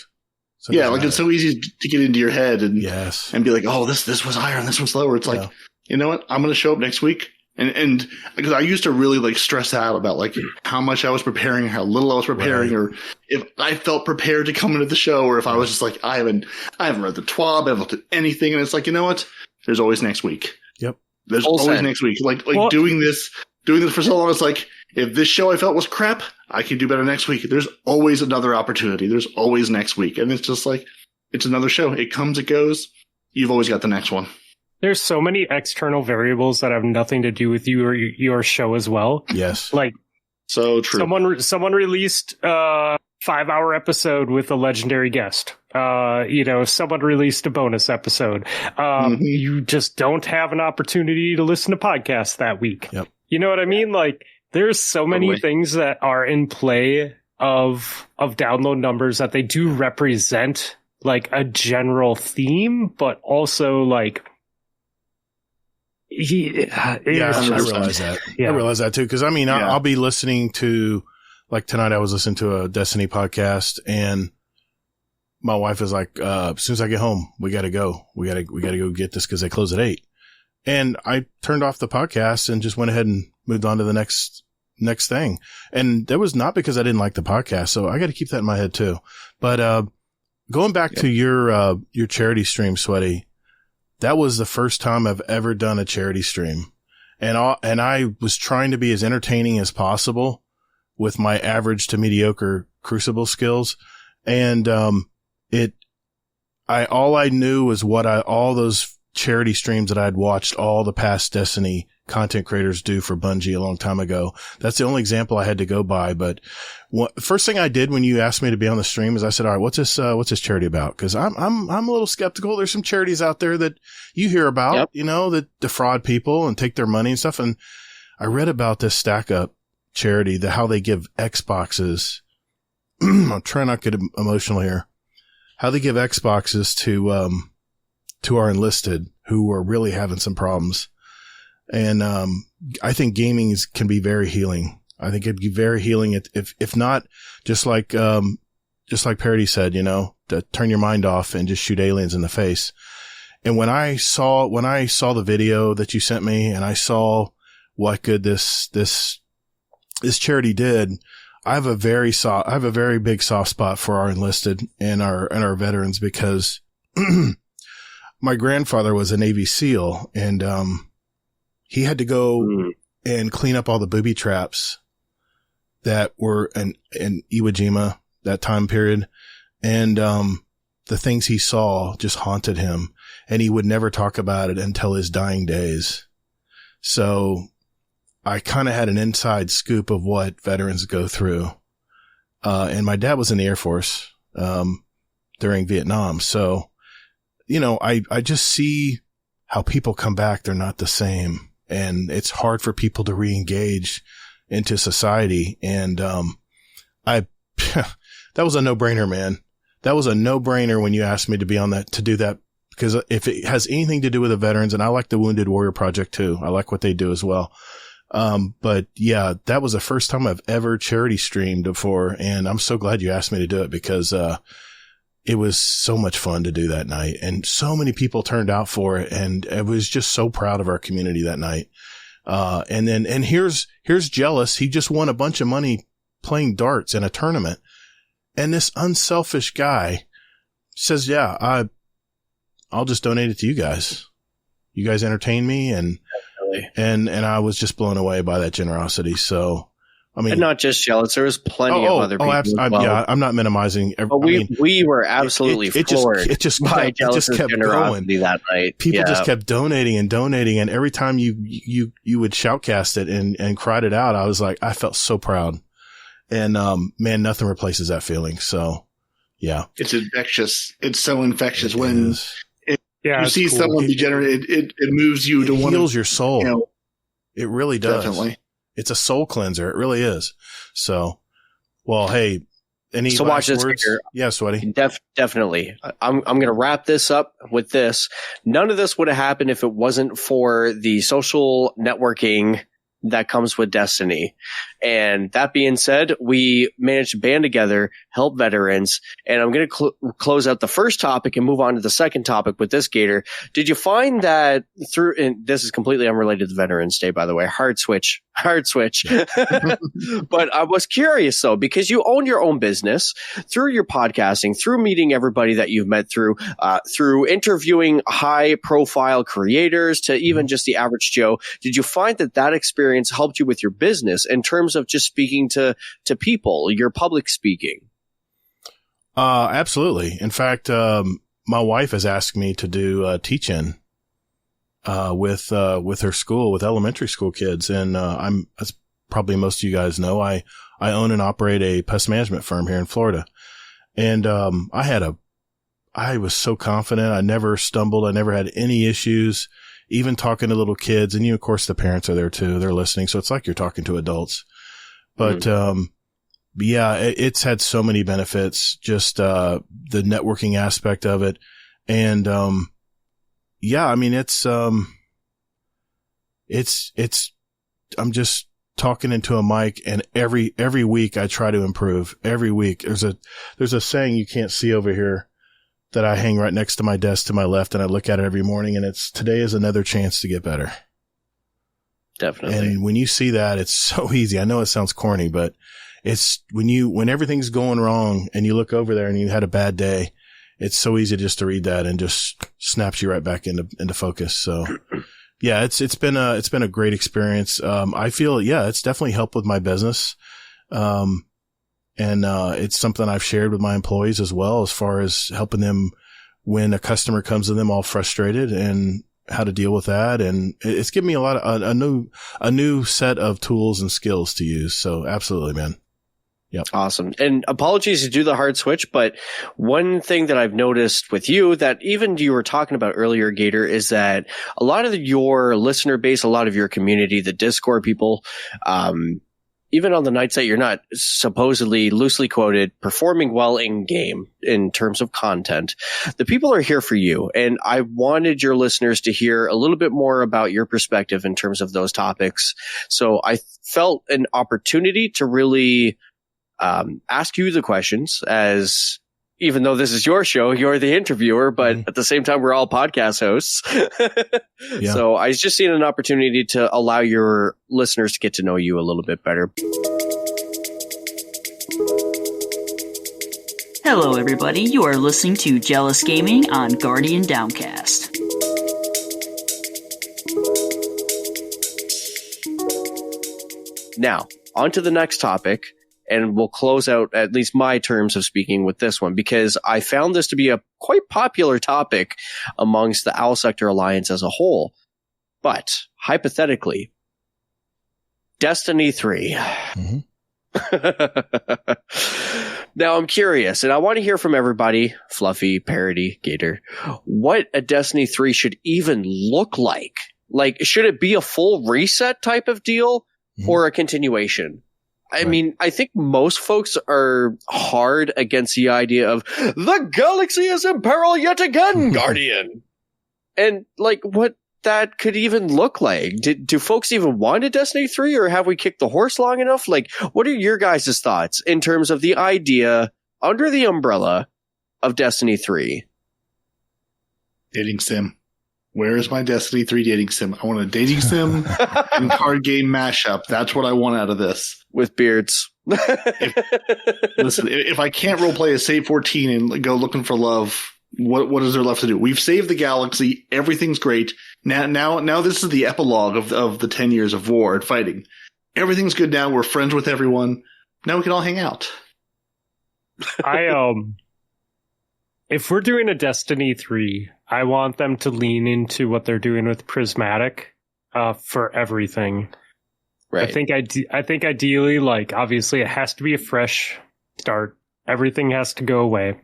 it's so easy to get into your head and be like, oh, this was higher and this was lower. It's like, you know what? I'm going to show up next week. And because I used to really like stress out about like how much I was preparing, how little I was preparing, or if I felt prepared to come into the show, or if I was just like, I haven't read the TWAB, I haven't looked at anything. And it's like, you know what? There's always next week. Yep. There's always next week. Like doing this for so long, it's like, if this show I felt was crap, I can do better next week. There's always another opportunity. There's always next week. And it's just like, it's another show. It comes, it goes. You've always got the next one. There's so many external variables that have nothing to do with you or your show as well. Yes. Like, so true. Someone released a 5-hour episode with a legendary guest. Someone released a bonus episode. You just don't have an opportunity to listen to podcasts that week. Yep. You know what I mean? Like, there's so many things that are in play of download numbers that they do represent like a general theme, but also like, I realize that. Yeah. I realize that too. Because I'll be listening to, like tonight, I was listening to a Destiny podcast, and my wife is like, "As soon as I get home, we got to go. We got to go get this because they close at 8." And I turned off the podcast and just went ahead and moved on to the next thing. And that was not because I didn't like the podcast. So I got to keep that in my head too. But going back to your charity stream, Sweaty. That was the first time I've ever done a charity stream. And I was trying to be as entertaining as possible with my average to mediocre Crucible skills. And, all I knew was all those charity streams that I'd watched all the past Destiny content creators do for Bungie a long time ago. That's the only example I had to go by. But first thing I did when you asked me to be on the stream is I said, all right, what's this charity about? Cause I'm a little skeptical. There's some charities out there that you hear about, that defraud people and take their money and stuff. And I read about this Stack Up charity, how they give Xboxes. I'll try not to get emotional here. How they give Xboxes to our enlisted who are really having some problems. And, I think gaming can be very healing. I think it'd be very healing if not just like Parody said, to turn your mind off and just shoot aliens in the face. And when I saw the video that you sent me and I saw what good this charity did, I have a very big soft spot for our enlisted and our veterans because my grandfather was a Navy SEAL and, he had to go and clean up all the booby traps that were in Iwo Jima, that time period. And, the things he saw just haunted him and he would never talk about it until his dying days. So I kind of had an inside scoop of what veterans go through. And my dad was in the Air Force, during Vietnam. So, I just see how people come back. They're not the same. And it's hard for people to re-engage into society. And, that was a no-brainer, man. That was a no-brainer when you asked me to be on that, to do that, because if it has anything to do with the veterans, and I like the Wounded Warrior Project too. I like what they do as well. But yeah, that was the first time I've ever charity streamed before. And I'm so glad you asked me to do it because, it was so much fun to do that night and so many people turned out for it. And I was just so proud of our community that night. And here's Jealous. He just won a bunch of money playing darts in a tournament. And this unselfish guy says, yeah, I'll just donate it to you guys. You guys entertain me. And I was just blown away by that generosity. So, I mean, and not just Jealous. There was plenty of other people. Yeah, I'm not minimizing. But we were absolutely floored. It just kept going that night. People just kept donating, and every time you would shoutcast it and cried it out, I was like, I felt so proud. And man, nothing replaces that feeling. So, Yeah. It's infectious. It's so infectious. It When is. you see cool. someone degenerate, it moves you to It want heals to, your soul. you know, It really does. definitely. It's a soul cleanser. It really is. So, well, hey, any So last watch this words? here. Yeah, Sweaty. Definitely. I'm going to wrap this up with this. None of this would have happened if it wasn't for the social networking that comes with Destiny. And that being said, we managed to band together, help veterans, and I'm going to close out the first topic and move on to the second topic with this, Gator. Did you find that through, and this is completely unrelated to Veterans Day, by the way, hard switch. But I was curious though, because you own your own business through your podcasting, through meeting everybody that you've met through interviewing high profile creators to even just the average Joe. Did you find that experience helped you with your business in terms of just speaking to people, your public speaking? Absolutely. In fact, my wife has asked me to do teach-in with her school, with elementary school kids. And as probably most of you guys know, I own and operate a pest management firm here in Florida. And I was so confident. I never stumbled. I never had any issues, even talking to little kids. And of course, the parents are there too. They're listening. So it's like you're talking to adults. But, yeah, it's had so many benefits, just, the networking aspect of it. And, yeah, I mean, I'm just talking into a mic, and every week I try to improve. Every week. There's a saying you can't see over here that I hang right next to my desk to my left, and I look at it every morning, and it's today is another chance to get better. Definitely. And when you see that, it's so easy. I know it sounds corny, but it's when everything's going wrong and you look over there and you had a bad day, it's so easy just to read that and just snaps you right back into focus. So yeah, it's been a great experience. I feel, yeah, it's definitely helped with my business. And it's something I've shared with my employees as well, as far as helping them when a customer comes to them all frustrated and how to deal with that. And it's given me a new set of tools and skills to use. So absolutely, man. Yep. Awesome. And apologies to do the hard switch, but one thing that I've noticed with you that even you were talking about earlier, Gator, is that a lot of your listener base, a lot of your community, the Discord people, even on the nights that you're not supposedly loosely quoted performing well in game in terms of content, the people are here for you. And I wanted your listeners to hear a little bit more about your perspective in terms of those topics. So I felt an opportunity to really ask you the questions, as even though this is your show, you're the interviewer, but at the same time, we're all podcast hosts. Yeah. So I was just seeing an opportunity to allow your listeners to get to know you a little bit better. Hello, everybody. You are listening to Jealous Gaming on Guardian Downcast. Now, on to the next topic. And we'll close out at least my terms of speaking with this one, because I found this to be a quite popular topic amongst the Owl Sector Alliance as a whole. But hypothetically, Destiny 3. Now I'm curious, and I want to hear from everybody, Fluffy, Parody, Gator, what a Destiny 3 should even look like. Like, should it be a full reset type of deal or a continuation? I mean, I think most folks are hard against the idea of the galaxy is in peril yet again, Guardian. And like what that could even look like. Do folks even want a Destiny 3, or have we kicked the horse long enough? Like, what are your guys' thoughts in terms of the idea under the umbrella of Destiny 3? Dating sim. Where is my Destiny 3 dating sim? I want a dating sim and card game mashup. That's what I want out of this. With beards. Listen, if I can't roleplay a Save 14 and go looking for love, what is there left to do? We've saved the galaxy. Everything's great. Now this is the epilogue of the 10 years of war and fighting. Everything's good now. We're friends with everyone. Now we can all hang out. If we're doing a Destiny 3, I want them to lean into what they're doing with Prismatic for everything. Right. I think ideally, like, obviously it has to be a fresh start. Everything has to go away.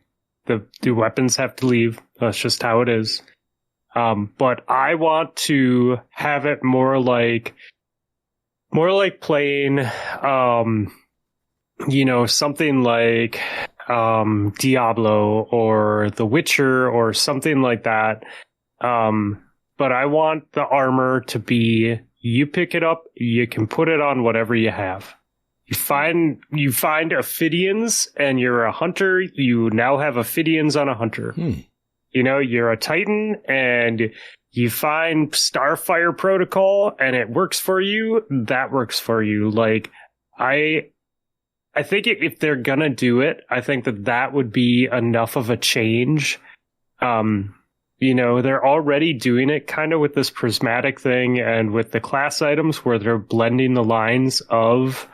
the weapons have to leave. That's just how it is. But I want to have it more like playing, something like Diablo or The Witcher or something like that. But I want the armor to be, you pick it up, you can put it on whatever you have. You find Ophidians and you're a hunter, you now have Ophidians on a hunter. You're a Titan and you find Starfire Protocol and it works for you, that works for you. Like, I think if they're gonna do it, I think that would be enough of a change. They're already doing it kind of with this prismatic thing and with the class items where they're blending the lines of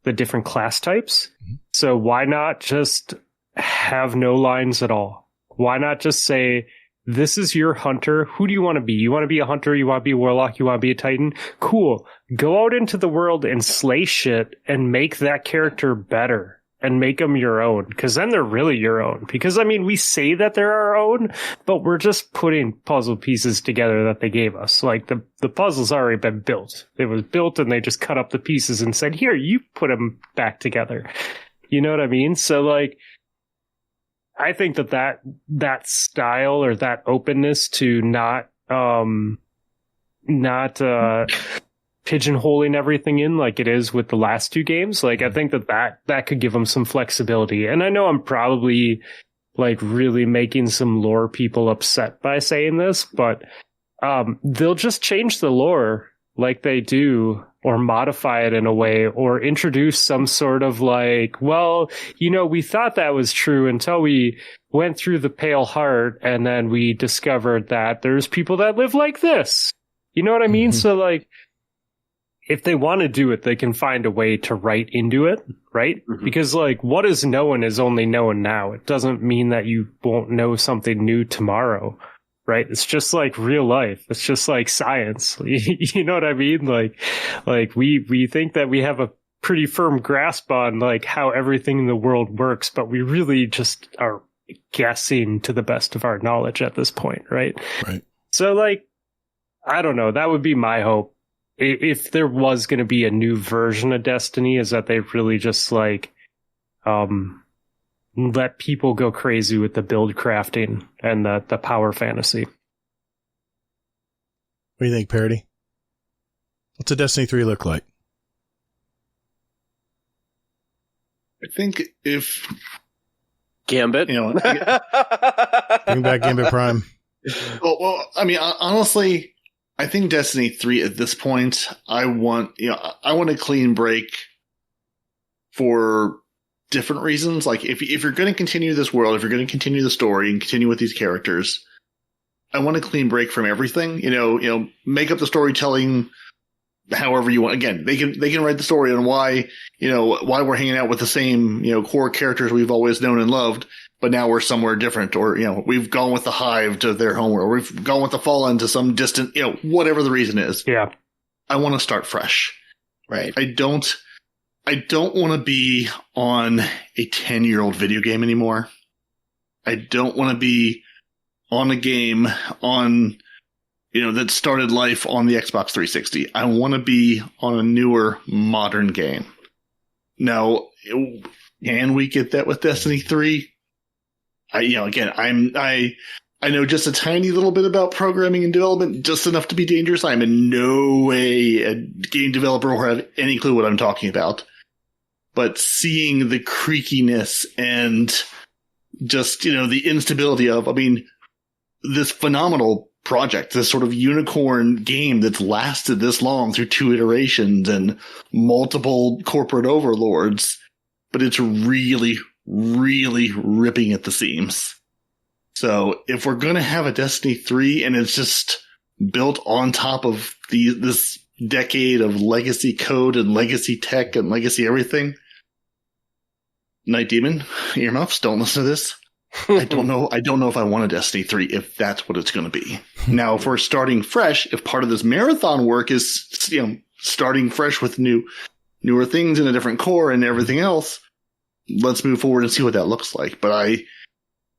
the different class types. So why not just have no lines at all? Why not just say, this is your hunter. Who do you want to be? You want to be a hunter? You want to be a warlock? You want to be a titan? Cool. Go out into the world and slay shit and make that character better and make them your own. Because then they're really your own. Because, we say that they're our own, but we're just putting puzzle pieces together that they gave us. Like, the puzzle's already been built. It was built and they just cut up the pieces and said, here, you put them back together. You know what I mean? So, like, I think that style or that openness to not pigeonholing everything in like it is with the last two games, like I think that could give them some flexibility. And I know I'm probably like really making some lore people upset by saying this, but they'll just change the lore like they do, or modify it in a way, or introduce some sort of like, well, we thought that was true until we went through the Pale Heart, and then we discovered that there's people that live like this. You know what I mean? So, like, if they want to do it, they can find a way to write into it, right? Because, like, what is known is only known now. It doesn't mean that you won't know something new tomorrow. Right? It's just like real life. It's just like science. You know what I mean? Like we think that we have a pretty firm grasp on like how everything in the world works, but we really just are guessing to the best of our knowledge at this point, right? Right. So like, I don't know. That would be my hope. If there was going to be a new version of Destiny, is that they really just like, let people go crazy with the build crafting and the power fantasy. What do you think, Parody? What's a Destiny 3 look like? I think if Gambit, bring back Gambit Prime. Well, honestly, I think Destiny 3 at this point, I want a clean break for different reasons. Like if you're going to continue this world, if you're going to continue the story and continue with these characters, I want a clean break from everything. Make up the storytelling however you want. Again, they can write the story on why we're hanging out with the same core characters we've always known and loved, but now we're somewhere different, or we've gone with the Hive to their home, or we've gone with the Fallen to some distant, whatever the reason is. Yeah, I want to start fresh. right? I don't want to be on a 10-year-old video game anymore. I don't want to be on a game that started life on the Xbox 360. I want to be on a newer, modern game. Now, can we get that with Destiny 3? I know just a tiny little bit about programming and development, just enough to be dangerous. I'm in no way a game developer or have any clue what I'm talking about. But seeing the creakiness and just, the instability of, this phenomenal project, this sort of unicorn game that's lasted this long through 2 iterations and multiple corporate overlords, but it's really, really ripping at the seams. So if we're going to have a Destiny 3 and it's just built on top of this decade of legacy code and legacy tech and legacy everything, Night Demon, earmuffs, don't listen to this. I don't know if I want a Destiny 3 if that's what it's going to be. Now, if we're starting fresh, if part of this marathon work is, starting fresh with newer things in a different core and everything else, let's move forward and see what that looks like. But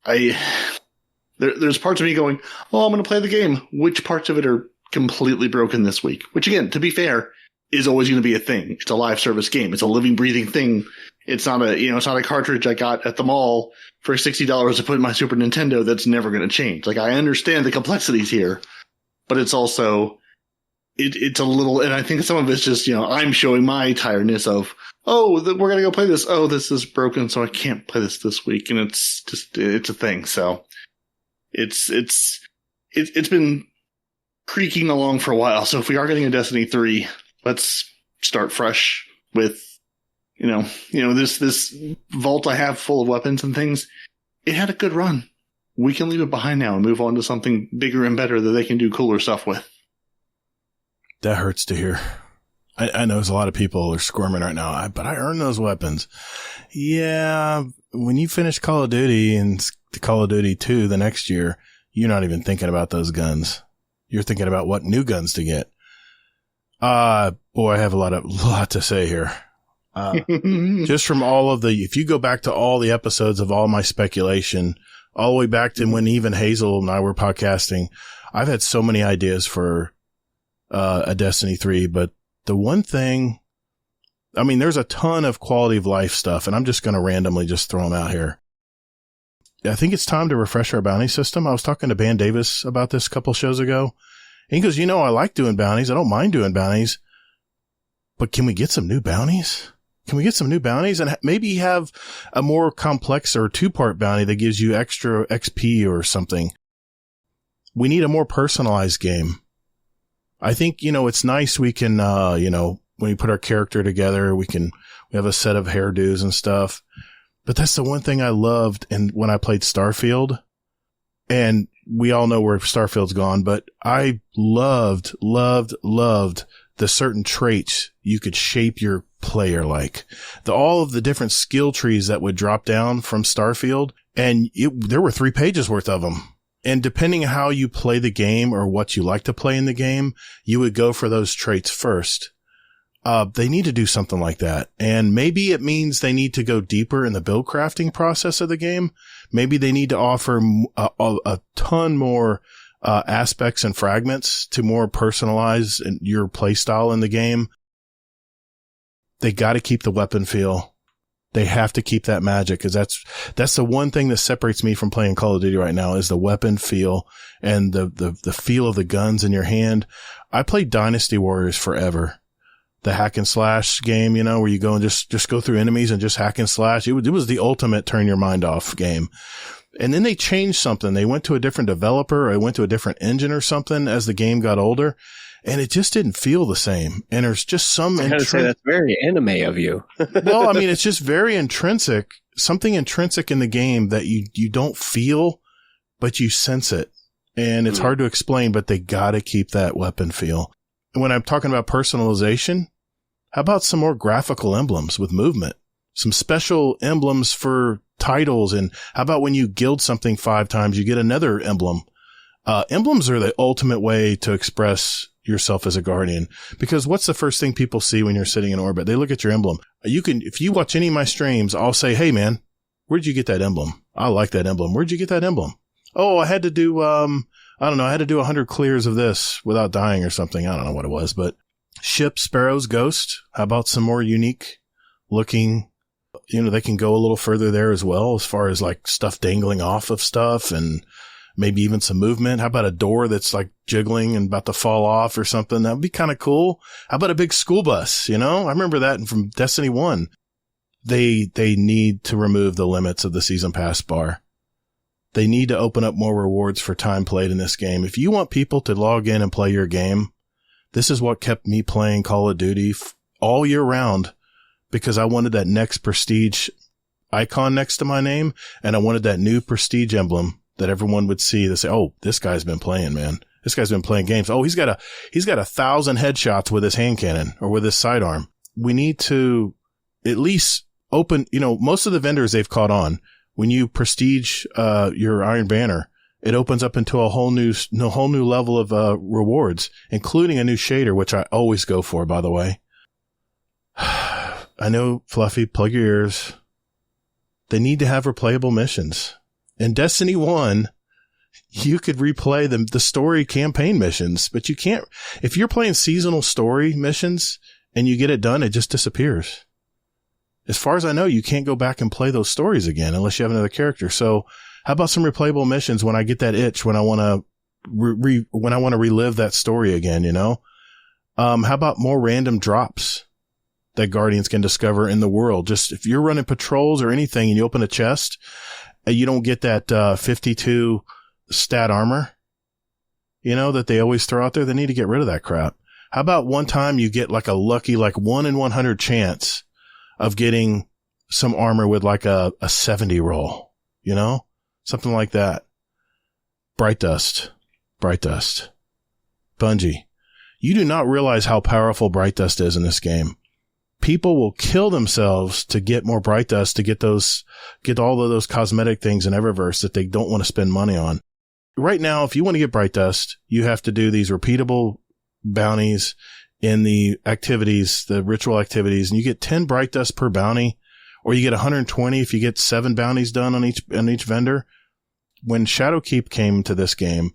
there's parts of me going, oh, I'm going to play the game. Which parts of it are completely broken this week? Which, again, to be fair, is always going to be a thing. It's a live service game. It's a living, breathing thing. It's not a cartridge I got at the mall for $60 to put in my Super Nintendo that's never going to change. Like, I understand the complexities here, but it's also, it's a little, and I think some of it's just, I'm showing my tiredness of, we're going to go play this. Oh, this is broken, so I can't play this week. And it's a thing. So it's been creaking along for a while. So if we are getting a Destiny 3, let's start fresh with, this vault I have full of weapons and things. It had a good run. We can leave it behind now and move on to something bigger and better that they can do cooler stuff with. That hurts to hear. I know there's a lot of people are squirming right now, but I earned those weapons. Yeah, when you finish Call of Duty and Call of Duty 2 the next year, you're not even thinking about those guns. You're thinking about what new guns to get. Boy, I have a lot to say here. Just from if you go back to all the episodes of all my speculation, all the way back to when even Hazel and I were podcasting, I've had so many ideas for a Destiny 3, but the one thing, there's a ton of quality of life stuff, and I'm just going to randomly just throw them out here. I think it's time to refresh our bounty system. I was talking to Ban Davis about this a couple shows ago. And he goes, I like doing bounties. I don't mind doing bounties, but can we get some new bounties? Can we get some new bounties and maybe have a more complex or 2-part bounty that gives you extra XP or something? We need a more personalized game. I think, it's nice we can, when we put our character together, we have a set of hairdos and stuff. But that's the one thing I loved. And when I played Starfield, and we all know where Starfield's gone, but I loved the certain traits you could shape your player like. All of the different skill trees that would drop down from Starfield, and there were 3 pages worth of them. And depending on how you play the game or what you like to play in the game, you would go for those traits first. They need to do something like that. And maybe it means they need to go deeper in the build crafting process of the game. Maybe they need to offer a ton more aspects and fragments to more personalize your play style in the game. They got to keep the weapon feel. They have to keep that magic, because that's the one thing that separates me from playing Call of Duty right now is the weapon feel and the feel of the guns in your hand. I played Dynasty Warriors forever. The hack and slash game, where you go and just go through enemies and just hack and slash. It was the ultimate turn your mind off game. And then they changed something. They went to a different developer. Or went to a different engine or something as the game got older. And it just didn't feel the same. And there's just some that's very anime of you. Well, it's just very intrinsic, something intrinsic in the game that you don't feel, but you sense it. And it's hard to explain, but they got to keep that weapon feel. And when I'm talking about personalization, how about some more graphical emblems with movement? Some special emblems for titles. And how about when you guild something 5 times, you get another emblem? Emblems are the ultimate way to express yourself as a guardian, because what's the first thing people see when you're sitting in orbit? They look at your emblem. If you watch any of my streams, I'll say, hey man, where'd you get that emblem? I like that emblem. Where'd you get that emblem? Oh, I had to do, I had to do 100 clears of this without dying or something. I don't know what it was, but Ship, Sparrow's Ghost. How about some more unique looking, they can go a little further there as well, as far as like stuff dangling off of stuff and maybe even some movement. How about a door that's like jiggling and about to fall off or something? That would be kind of cool. How about a big school bus? I remember that from Destiny 1. They need to remove the limits of the season pass bar. They need to open up more rewards for time played in this game. If you want people to log in and play your game, this is what kept me playing Call of Duty all year round, because I wanted that next prestige icon next to my name, and I wanted that new prestige emblem that everyone would see. They say, oh, this guy's been playing, man. This guy's been playing games. Oh, he's got 1,000 headshots with his hand cannon or with his sidearm. We need to at least open, most of the vendors they've caught on. When you prestige, your Iron Banner, it opens up into a whole new level of, rewards, including a new shader, which I always go for, by the way. I know, Fluffy, plug your ears. They need to have replayable missions. In Destiny 1, you could replay the story campaign missions, but you can't. If you're playing seasonal story missions and you get it done, it just disappears. As far as I know, you can't go back and play those stories again unless you have another character. So how about some replayable missions when I get that itch, when I want to relive that story again, you know? How about more random drops that Guardians can discover in the world? Just if you're running patrols or anything and you open a chest, you don't get that 52 stat armor, you know, that they always throw out there. They need to get rid of that crap. How about one time you get like a lucky, like 1 in 100 chance of getting some armor with like a 70 roll, you know, something like that. Bright dust. Bungie. You do not realize how powerful Bright Dust is in this game. People will kill themselves to get more Bright Dust, to get all of those cosmetic things in Eververse that they don't want to spend money on. Right now, if you want to get Bright Dust, you have to do these repeatable bounties in the activities, the ritual activities, and you get 10 Bright Dust per bounty, or you get 120 if you get 7 bounties done on each vendor. When Shadowkeep came to this game,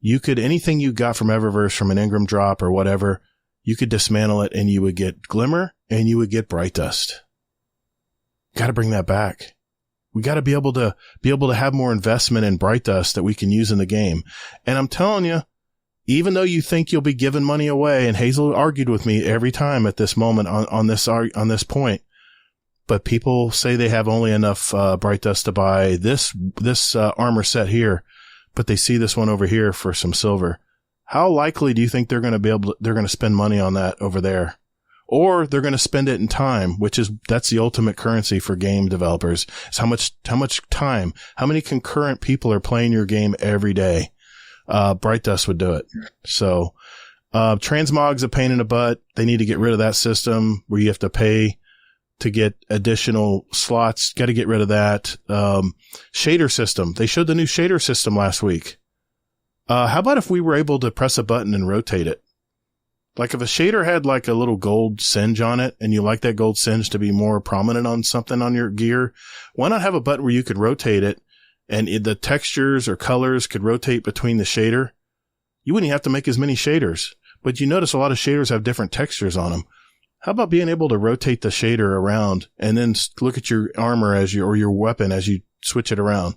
you could, anything you got from Eververse, from an Ingram drop or whatever, you could dismantle it and you would get Glimmer and you would get Bright Dust. Got to bring that back. We got to be able to have more investment in Bright Dust that we can use in the game. And I'm telling you, even though you think you'll be giving money away, and Hazel argued with me every time at this moment on this point, but people say they have only enough Bright Dust to buy this armor set here, but they see this one over here for some silver. How likely do you think they're going to spend money on that over there? Or they're going to spend it in time, that's the ultimate currency for game developers. Is how much time, how many concurrent people are playing your game every day. Bright Dust would do it. So, transmog's a pain in the butt. They need to get rid of that system where you have to pay to get additional slots. Got to get rid of that. Shader system. They showed the new shader system last week. How about if we were able to press a button and rotate it? Like if a shader had like a little gold singe on it and you like that gold singe to be more prominent on something on your gear, why not have a button where you could rotate it and the textures or colors could rotate between the shader? You wouldn't have to make as many shaders, but you notice a lot of shaders have different textures on them. How about being able to rotate the shader around and then look at your armor or your weapon as you switch it around?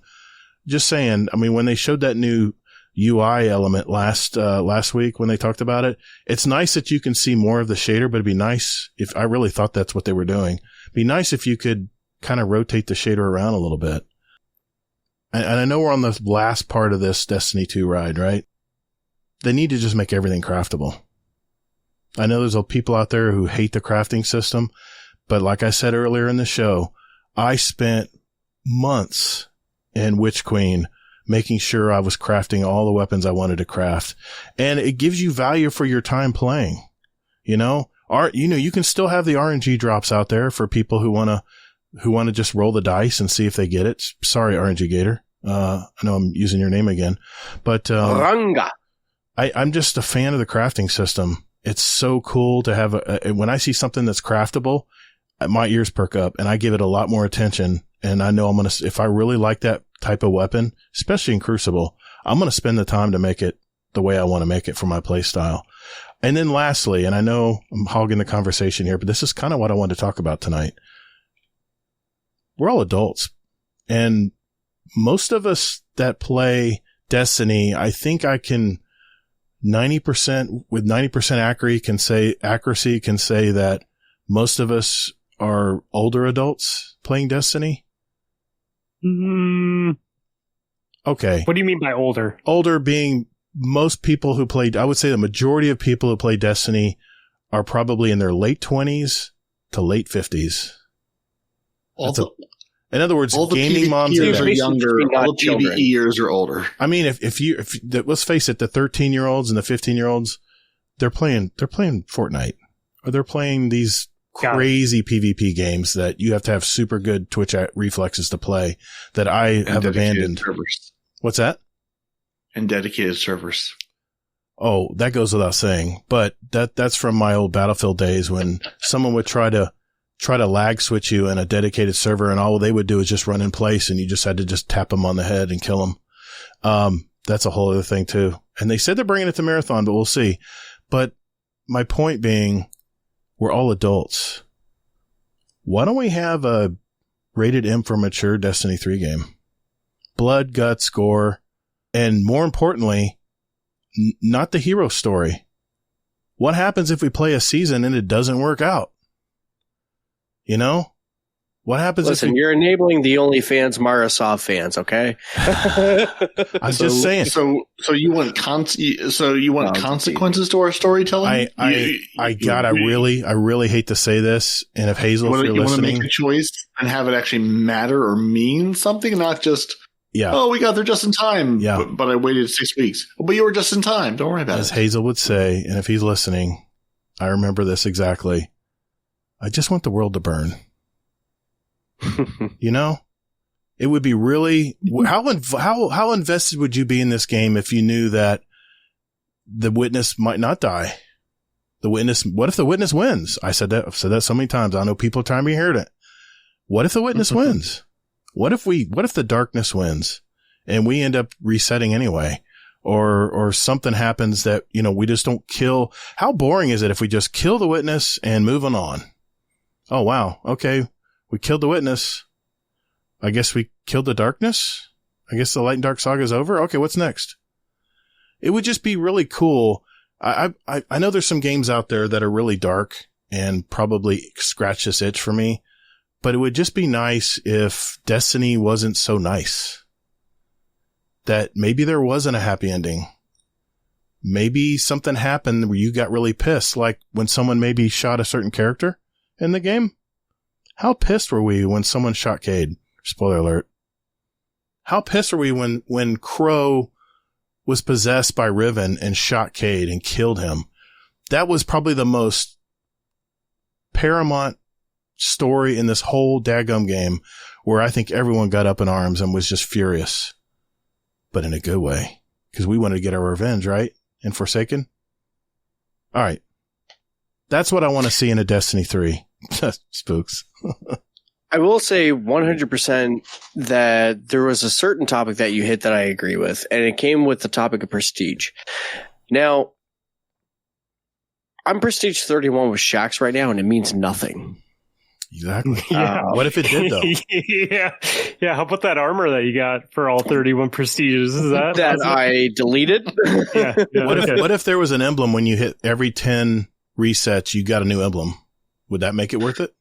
Just saying. I mean, when they showed that new UI element last week when they talked about it, it's nice that you can see more of the shader, but it'd be nice if, I really thought that's what they were doing. It'd be nice if you could kind of rotate the shader around a little bit. And I know we're on the last part of this Destiny 2 ride, right? They need to just make everything craftable. I know there's people out there who hate the crafting system, but like I said earlier in the show, I spent months in Witch Queen making sure I was crafting all the weapons I wanted to craft. And it gives you value for your time playing. You know, you can still have the RNG drops out there for people who want to just roll the dice and see if they get it. Sorry, RNG Gator. I know I'm using your name again, but, Ranga. I'm just a fan of the crafting system. It's so cool to have when I see something that's craftable, my ears perk up and I give it a lot more attention. And I know if I really like that type of weapon, especially in Crucible, I'm going to spend the time to make it the way I want to make it for my play style. And then lastly, and I know I'm hogging the conversation here, but this is kind of what I wanted to talk about tonight. We're all adults, and most of us that play Destiny, I think I can 90% with 90% accuracy can say that most of us are older adults playing Destiny. Okay. What do you mean by older? Older being most people who played, I would say the majority of people who play Destiny are probably in their late 20s to late 50s. In other words, all the gaming moms are younger. All the PvE years are older. I mean, if let's face it, the 13-year-olds and the 15-year-olds, they're playing Fortnite, or they're playing these crazy PvP games that you have to have super good Twitch reflexes to play that I have abandoned. Servers. What's that? And dedicated servers. Oh, that goes without saying, but that's from my old Battlefield days when someone would try to try to lag switch you in a dedicated server, and all they would do is just run in place, and you just had to just tap them on the head and kill them. That's a whole other thing too. And they said they're bringing it to Marathon, but we'll see. But my point being, we're all adults. Why don't we have a rated M for mature Destiny 3 game? Blood, guts, gore, and more importantly, not the hero story. What happens if we play a season and it doesn't work out? You know? What happens Listen, you're enabling the OnlyFans Marasov fans, okay? I'm just saying. So you want consequences to our storytelling? I really hate to say this, and if Hazel, if you're listening, want to make a choice and have it actually matter or mean something, not just we got there just in time. Yeah, but I waited 6 weeks. But you were just in time. Don't worry about it. As Hazel would say, and if he's listening, I remember this exactly. I just want the world to burn. You know, it would be really how invested would you be in this game if you knew that the witness might not die? What if the witness wins? I've said that so many times. I know people are trying to hear it. What if the witness wins? What if the darkness wins and we end up resetting anyway? Or something happens that, you know, we just don't kill. How boring is it if we just kill the witness and move on? Oh, wow. Okay. We killed the witness. I guess we killed the darkness. I guess the Light and Dark saga is over. Okay, what's next? It would just be really cool. I know there's some games out there that are really dark and probably scratch this itch for me, but it would just be nice if Destiny wasn't so nice. That maybe there wasn't a happy ending. Maybe something happened where you got really pissed, like when someone maybe shot a certain character in the game. How pissed were we when someone shot Cade? Spoiler alert. How pissed were we when Crow was possessed by Riven and shot Cade and killed him? That was probably the most paramount story in this whole daggum game, where I think everyone got up in arms and was just furious. But in a good way. Because we wanted to get our revenge, right? In Forsaken? Alright. That's what I want to see in a Destiny 3. Spooks. I will say 100% that there was a certain topic that you hit that I agree with, and it came with the topic of prestige. Now, I'm prestige 31 with Shaxx right now, and it means nothing. Exactly. What if it did, though? Yeah. How about that armor that you got for all 31 prestiges? Is that I deleted? What if there was an emblem when you hit every 10 resets, you got a new emblem? Would that make it worth it?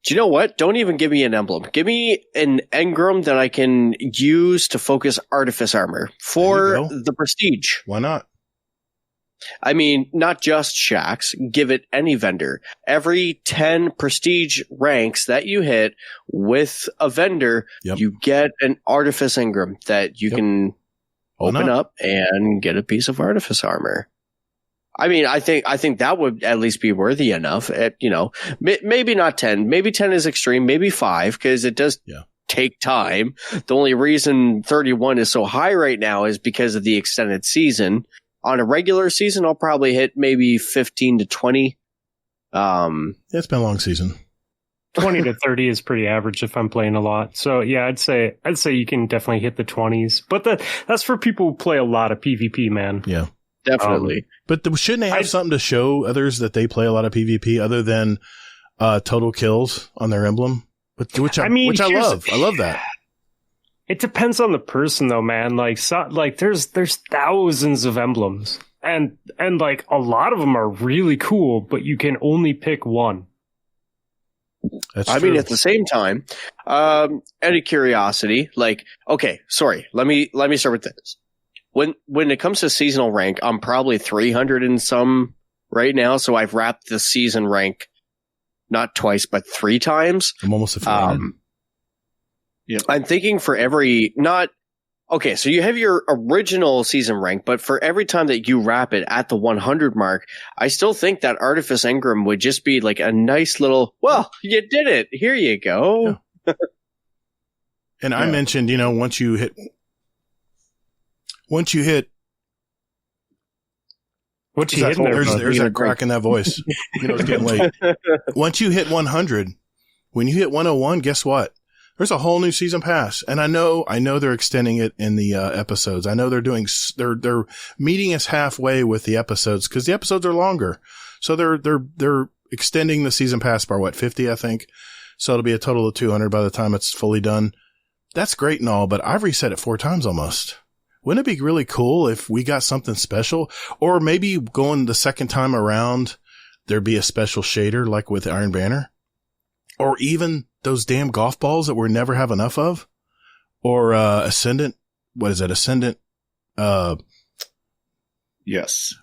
Do you know what? Don't even give me an emblem. Give me an engram that I can use to focus artifice armor for the prestige. Why not? I mean, not just Shaxx. Give it any vendor. Every 10 prestige ranks that you hit with a vendor, you get an artifice engram that you can open up and get a piece of artifice armor. I mean, I think that would at least be worthy enough. Maybe not 10. Maybe 10 is extreme. Maybe 5, because it does take time. The only reason 31 is so high right now is because of the extended season. On a regular season, I'll probably hit maybe 15 to 20. It's been a long season. 20 to 30 is pretty average if I'm playing a lot. So yeah, I'd say you can definitely hit the 20s. But that's for people who play a lot of PvP, man. Yeah. Definitely. But shouldn't they have something to show others that they play a lot of PvP other than total kills on their emblem? Which I love. I love that. It depends on the person, though, man. Like there's thousands of emblems, and like a lot of them are really cool, but you can only pick one. That's true. I mean, at the same time, out of curiosity, like, okay, sorry, let me start with this. When it comes to seasonal rank, I'm probably 300 and some right now, so I've wrapped the season rank not twice, but 3 times. I'm almost at 400. I'm thinking for every so you have your original season rank, but for every time that you wrap it at the 100 mark, I still think that Artifice Engram would just be like a nice little, well, you did it. Here you go. Yeah. And I mentioned, once you hit What's you hitting there? There's that crack in that voice. It's getting late. Once you hit 100, when you hit 101, guess what? There's a whole new season pass. And I know they're extending it in the episodes. I know they're meeting us halfway with the episodes because the episodes are longer. So they're extending the season pass by 50, I think. So it'll be a total of 200 by the time it's fully done. That's great and all, but I've reset it 4 times almost. Wouldn't it be really cool if we got something special? Or maybe going the second time around, there'd be a special shader like with Iron Banner? Or even those damn golf balls that we never have enough of? Or Ascendant? What is it? Ascendant? Yes.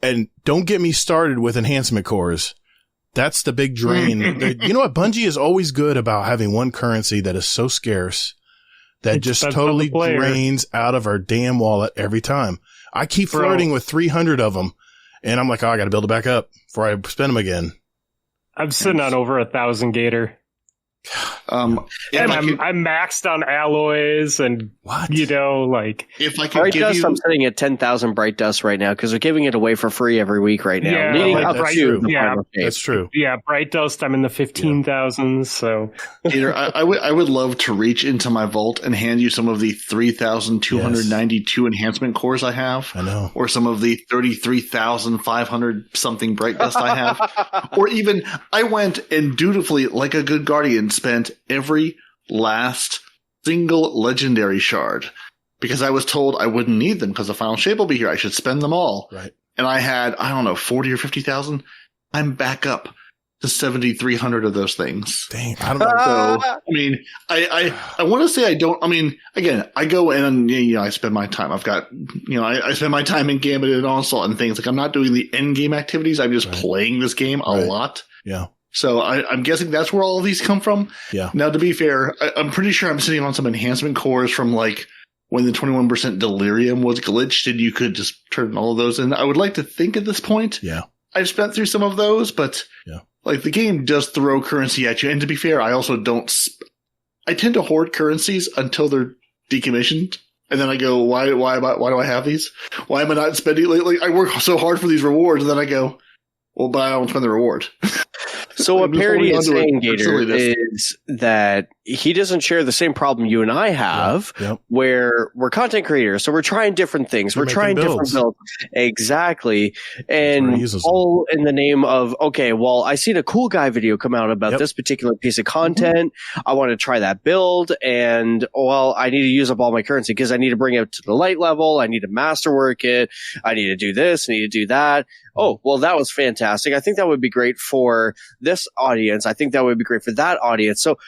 And don't get me started with enhancement cores. That's the big drain. You know what? Bungie is always good about having one currency that is so scarce that it just totally drains out of our damn wallet every time. I keep flirting with 300 of them, and I'm like, oh, I got to build it back up before I spend them again. I'm sitting on over 1,000 Gator. And I'm maxed on alloys and if I could Bright give Dust, you, I'm sitting at 10,000 Bright Dust right now because they're giving it away for free every week right now. Yeah, leading up that's to true. the final shape. That's true. Yeah, Bright Dust, I'm in the 15,000s. So Peter, I would love to reach into my vault and hand you some of the 3,292 enhancement cores I have. I know. Or some of the 33,500 something Bright Dust I have. Or even I went and dutifully, like a good guardian, spent every last single legendary shard because I was told I wouldn't need them because the final shape will be here. I should spend them all. Right. And I had, 40 or 50,000. I'm back up to 7,300 of those things. Dang, I don't know. So, I mean, I want to say I don't, I mean, again, I go in and, I spend my time. I've got, I spend my time in Gambit and Onslaught and things. Like, I'm not doing the end game activities. I'm just playing this game a lot. Yeah. So I'm guessing that's where all of these come from. Yeah. Now, to be fair, I'm pretty sure I'm sitting on some enhancement cores from like when the 21% delirium was glitched and you could just turn all of those in. I would like to think at this point. Yeah. I've spent through some of those, but like the game does throw currency at you. And to be fair, I also don't. I tend to hoard currencies until they're decommissioned. And then I go, why do I have these? Why am I not spending lately? I work so hard for these rewards. And then I go, well, but I don't spend the reward. So what Parody is saying, Gator, is that he doesn't share the same problem you and I have, where we're content creators, so we're trying different things. We're trying different builds. Exactly. And all in the name of, okay, well, I seen a cool guy video come out about this particular piece of content. I want to try that build, and, well, I need to use up all my currency because I need to bring it to the light level. I need to masterwork it. I need to do this. I need to do that. Oh, well, that was fantastic. I think that would be great for this audience. I think that would be great for that audience. So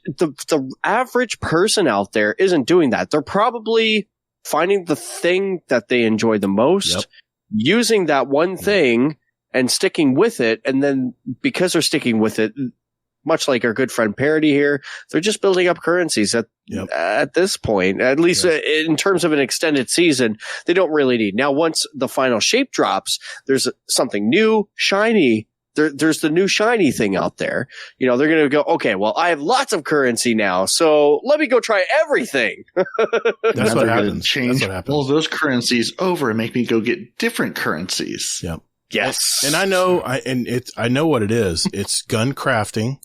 the average person out there isn't doing that. They're probably finding the thing that they enjoy the most, using that one thing and sticking with it. And then because they're sticking with it, much like our good friend Parody here, they're just building up currencies at this point, at least in terms of an extended season, they don't really need. Now, once the final shape drops, there's something new, shiny. There's the new shiny thing out there. They're going to go, okay, well, I have lots of currency now, so let me go try everything. That's what happens. Change all those currencies over and make me go get different currencies. Yep. Yes. And I know, I know what it is. It's gun crafting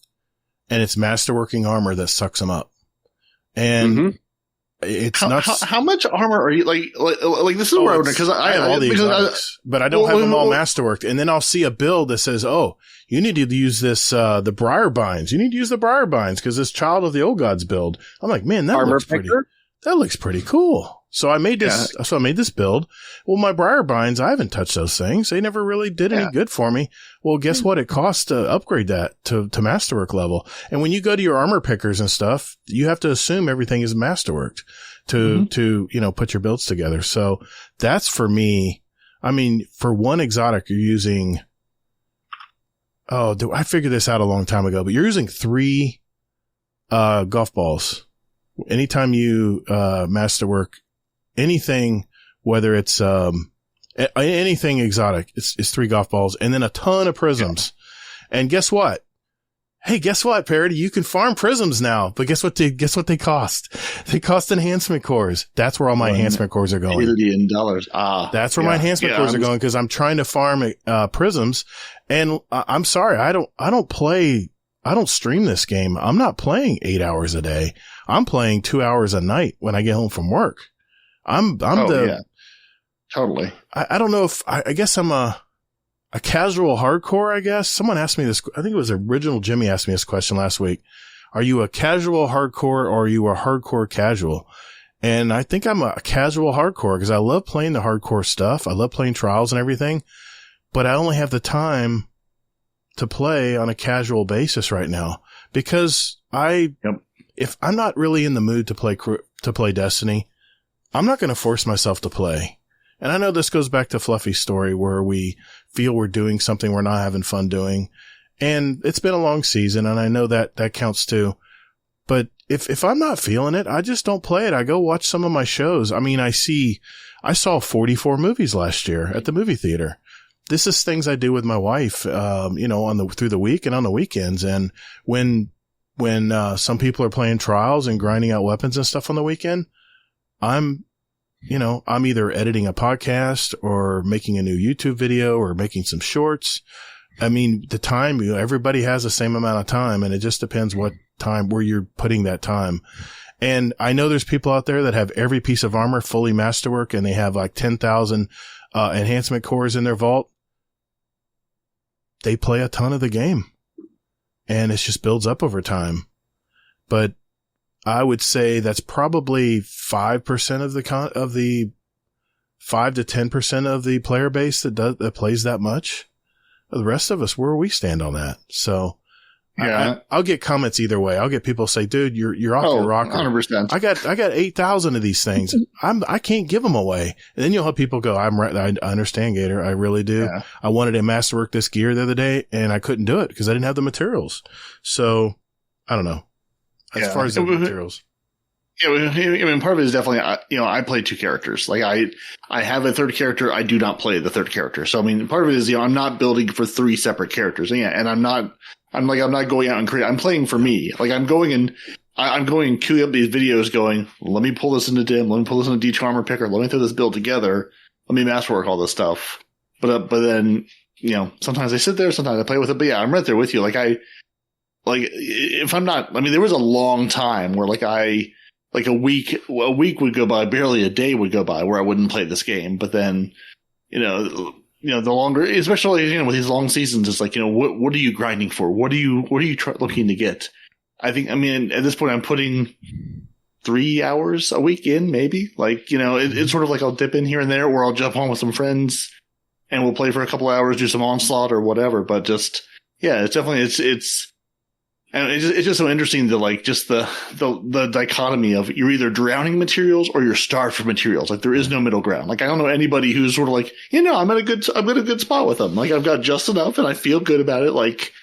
and it's masterworking armor that sucks them up. And it's how much armor are you like this is where I wonder, because I have all the exotics, but I don't have them all masterworked. And then I'll see a build that says, oh, you need to use this, the Briar Binds. You need to use the Briar Binds because this Child of the Old Gods build. I'm like, man, that looks pretty cool. So I made this, so I made this build. Well, my Briar Binds, I haven't touched those things. They never really did any good for me. Well, guess what? It costs to upgrade that to masterwork level. And when you go to your armor pickers and stuff, you have to assume everything is masterworked to, put your builds together. So that's for me. I mean, for one exotic, you're using, I figured this out a long time ago, but you're using 3, golf balls. Anytime you, masterwork anything, whether it's anything exotic, it's 3 golf balls and then a ton of prisms. And guess what? Hey, guess what, Parody? You can farm prisms now, but guess what they cost? They cost enhancement cores. That's where all my enhancement cores are going. $1 billion. That's where my enhancement cores are going because I'm trying to farm prisms. And I'm sorry, I don't play stream this game. I'm not playing 8 hours a day. I'm playing 2 hours a night when I get home from work. Totally. I don't know if I guess I'm a casual hardcore, I guess. Someone asked me this. I think it was original Jimmy asked me this question last week. Are you a casual hardcore or are you a hardcore casual? And I think I'm a casual hardcore because I love playing the hardcore stuff. I love playing Trials and everything, but I only have the time to play on a casual basis right now because if I'm not really in the mood to play Destiny, I'm not going to force myself to play. And I know this goes back to Fluffy's story where we feel we're doing something we're not having fun doing. And it's been a long season and I know that counts too. But if I'm not feeling it, I just don't play it. I go watch some of my shows. I mean, I saw 44 movies last year at the movie theater. This is things I do with my wife, through the week and on the weekends. And when some people are playing Trials and grinding out weapons and stuff on the weekend, I'm either editing a podcast or making a new YouTube video or making some shorts. I mean, the time, everybody has the same amount of time and it just depends what time, where you're putting that time. And I know there's people out there that have every piece of armor fully masterwork and they have like 10,000 enhancement cores in their vault. They play a ton of the game and it just builds up over time. But I would say that's probably 5% of the 5 to 10% of the player base that plays that much. The rest of us, where we stand on that. So yeah, I'll get comments either way. I'll get people say, dude, you're off your rocker. 100%. I got 8,000 of these things. I can't give them away. And then you'll have people go, I understand, Gator. I really do. Yeah. I wanted to masterwork this gear the other day and I couldn't do it because I didn't have the materials. So I don't know. As far as the materials. Yeah, I mean, part of it is definitely, I play two characters. Like I have a third character. I do not play the third character. So, I mean, part of it is, I'm not building for 3 separate characters. Yeah. And I'm not going out and create, I'm playing for me. Like I'm going queuing up these videos going, let me pull this into DIM. Let me pull this into D2 Armor Picker. Let me throw this build together. Let me masterwork all this stuff. But then, sometimes I sit there, sometimes I play with it. But yeah, I'm right there with you. If I'm not, I mean, there was a long time where a week would go by, barely a day would go by where I wouldn't play this game. But then, the longer, especially, with these long seasons, it's like, what are you grinding for? What are you looking to get? I think, I mean, at this point I'm putting 3 hours a week in, maybe. It's sort of like I'll dip in here and there, or I'll jump on with some friends and we'll play for a couple hours, do some onslaught or whatever. But just, yeah, it's definitely, and it's just so interesting the dichotomy of you're either drowning materials or you're starved for materials. Like there is no middle ground. Like I don't know anybody who's sort of like, I'm at a good spot with them. Like I've got just enough and I feel good about it. Like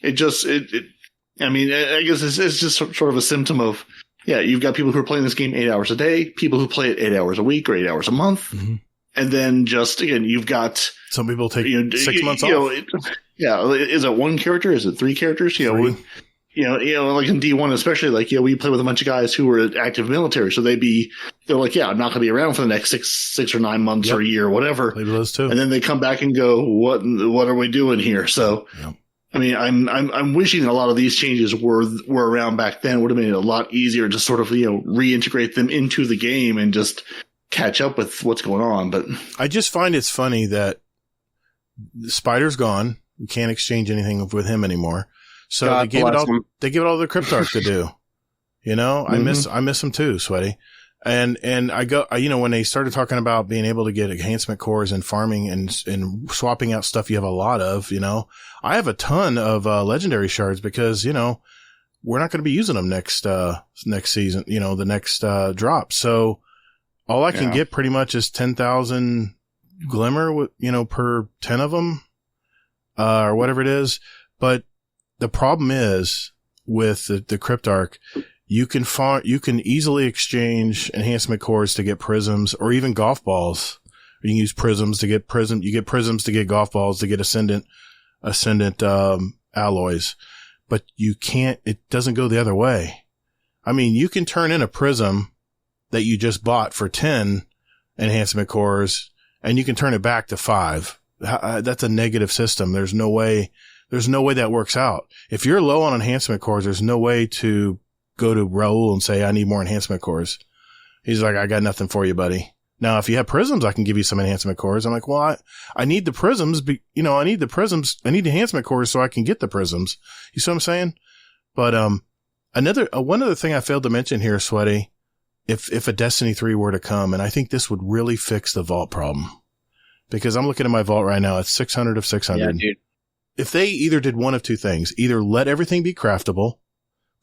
I guess it's just sort of a symptom of, you've got people who are playing this game 8 hours a day, people who play it 8 hours a week or 8 hours a month. Mm-hmm. And then just, again, you've got some people take 6 months off. Is it one character? Is it 3 characters? Like in D1, especially, we play with a bunch of guys who were active military, so they're like, I'm not going to be around for the next six or 9 months or a year or whatever. Maybe those too. And then they come back and go, what are we doing here? So, I mean, I'm wishing a lot of these changes were around back then. Would have made it a lot easier to sort of, reintegrate them into the game and just catch up with what's going on. But I just find it's funny that Spider's gone. We can't exchange anything with him anymore. So they give it all to Cryptarch to do. Mm-hmm. I miss him too, Sweaty. And I go, when they started talking about being able to get enhancement cores and farming and swapping out stuff you have a lot of, I have a ton of legendary shards because, we're not going to be using them next season, the next drop. So all I can get pretty much is 10,000 glimmer, per 10 of them, or whatever it is. But the problem is with the Cryptarch, you can easily exchange enhancement cores to get prisms or even golf balls. You can use prisms to get you get prisms to get golf balls to get ascendant alloys, but it doesn't go the other way. I mean, you can turn in a prism that you just bought for 10 enhancement cores and you can turn it back to 5. That's a negative system. There's no way There's no way that works out. If you're low on enhancement cores, there's no way to go to Raul and say, I need more enhancement cores. He's like, I got nothing for you, buddy. Now, if you have prisms, I can give you some enhancement cores. I'm like, well, I need the prisms. I need the prisms. I need enhancement cores so I can get the prisms. You see what I'm saying? But, one other thing I failed to mention here, Sweaty, if a Destiny 3 were to come, and I think this would really fix the vault problem, because I'm looking at my vault right now. It's 600 of 600. Yeah, dude. If they either did one of two things, either let everything be craftable,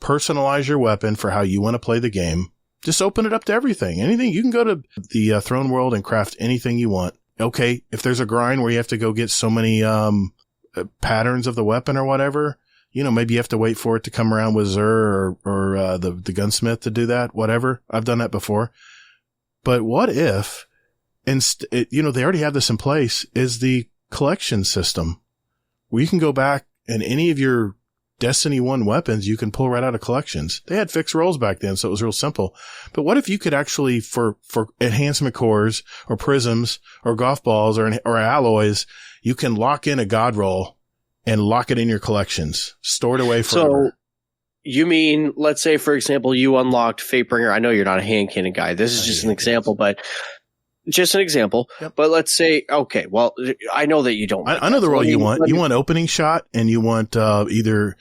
personalize your weapon for how you want to play the game, just open it up to everything. Anything. You can go to the throne world and craft anything you want. Okay. If there's a grind where you have to go get so many patterns of the weapon or whatever, maybe you have to wait for it to come around with Xur or the gunsmith to do that, whatever. I've done that before. But what if, they already have this in place, is the collection system where you can go back and any of your Destiny 1 weapons you can pull right out of collections. They had fixed rolls back then, so it was real simple. But what if you could actually, for enhancement cores or prisms or golf balls or alloys, you can lock in a god roll and lock it in your collections, store it away forever. So you mean, let's say, for example, you unlocked Fatebringer. I know you're not a hand cannon guy. This is just an example, but just an example. Yep. But let's say, okay, well, I know that you don't. I know the role you want. You want opening shot, and you want either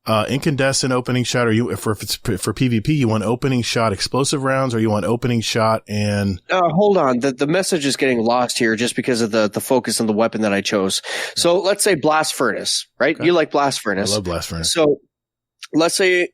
incandescent opening shot, or if it's for PvP, you want opening shot explosive rounds, or you want opening shot and. Hold on, the message is getting lost here just because of the focus on the weapon that I chose. So let's say Blast Furnace, right? Okay. You like Blast Furnace. I love Blast Furnace. So let's say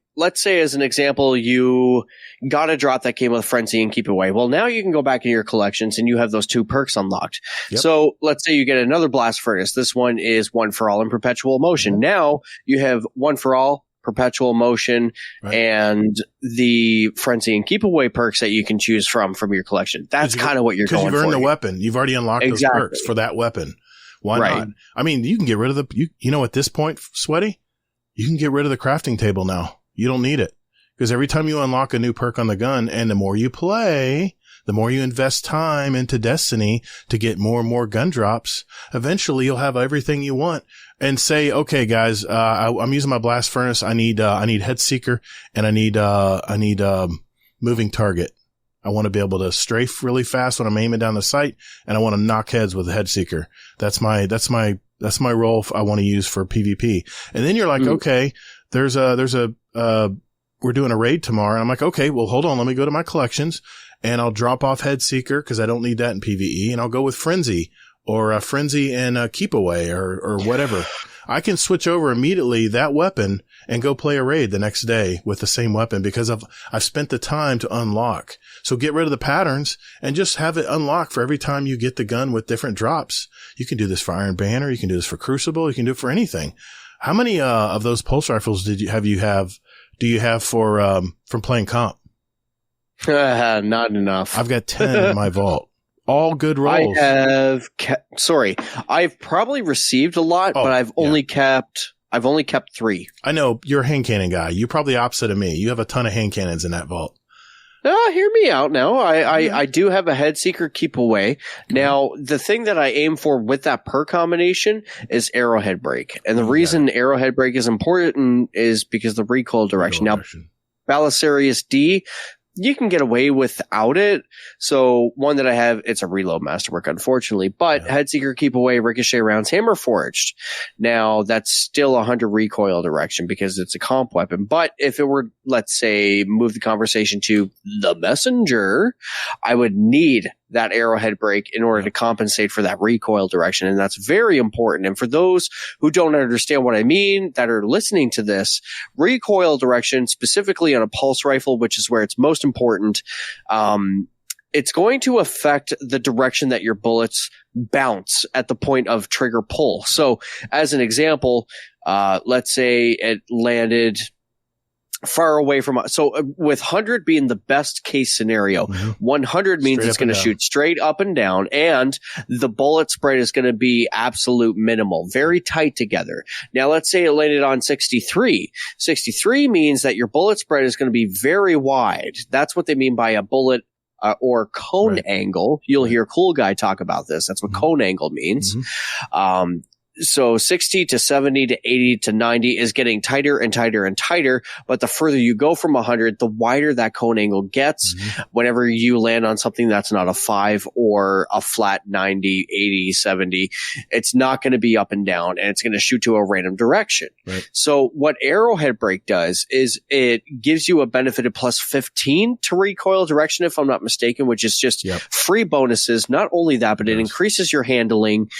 as an example, you got a drop that came with Frenzy and Keep Away. Well, now you can go back into your collections and you have those 2 perks unlocked. Yep. So let's say you get another Blast Furnace. This one is One for All and Perpetual Motion. Mm-hmm. Now you have One for All, Perpetual Motion, right, and the Frenzy and Keep Away perks that you can choose from your collection. That's kind of what you're going for. Because you've earned the weapon. You've already unlocked those perks for that weapon. Why not? I mean, you can get rid of at this point, Sweaty, you can get rid of the crafting table now. You don't need it, because every time you unlock a new perk on the gun, and the more you play, the more you invest time into Destiny to get more and more gun drops, eventually you'll have everything you want and say, okay, guys, I'm using my Blast Furnace. I need Head Seeker, and I need moving target. I want to be able to strafe really fast when I'm aiming down the sight, and I want to knock heads with a Head Seeker. That's my role I want to use for PvP. And then you're like, okay, we're doing a raid tomorrow. And I'm like, okay, well, hold on. Let me go to my collections and I'll drop off Head Seeker, because I don't need that in PvE. And I'll go with Frenzy or Frenzy and Keep Away or whatever. I can switch over immediately that weapon and go play a raid the next day with the same weapon, because I've spent the time to unlock. So get rid of the patterns and just have it unlock for every time you get the gun with different drops. You can do this for Iron Banner. You can do this for Crucible. You can do it for anything. How many of those pulse rifles do you have from playing comp? Not enough. I've got 10 in my vault. All good rolls. I've probably received a lot, but I've only kept 3. I know you're a hand cannon guy. You're probably opposite of me. You have a ton of hand cannons in that vault. Hear me out now. I do have a Head Seeker Keep Away. Now, the thing that I aim for with that perk combination is Arrowhead Break. And the reason Arrowhead Break is important is because the recoil direction. Now, Belisarius D, you can get away without it. So one that I have, it's a reload masterwork, unfortunately, but Head Seeker Keep Away, Ricochet Rounds, Hammer Forged. Now that's still 100 recoil direction because it's a comp weapon. But if it were, let's say, move the conversation to the Messenger, I would need that Arrowhead Break in order to compensate for that recoil direction. And that's very important. And for those who don't understand what I mean, that are listening to this, recoil direction, specifically on a pulse rifle, which is where it's most important, it's going to affect the direction that your bullets bounce at the point of trigger pull. So as an example, let's say it landed far away from us. So with 100 being the best case scenario, 100 means it's going to shoot straight up and down, and the bullet spread is going to be absolute minimal, very tight together. Now let's say it landed on 63. 63 means that your bullet spread is going to be very wide. That's what they mean by a bullet or cone angle. You'll hear Cool Guy talk about this. That's what cone angle means. So 60 to 70 to 80 to 90 is getting tighter and tighter and tighter. But the further you go from 100, the wider that cone angle gets. Whenever you land on something that's not a 5 or a flat 90, 80, 70, it's not going to be up and down, and it's going to shoot to a random direction. Right. So what Arrowhead Brake does is it gives you a benefit of plus 15 to recoil direction, if I'm not mistaken, which is just free bonuses. Not only that, but it increases your handling.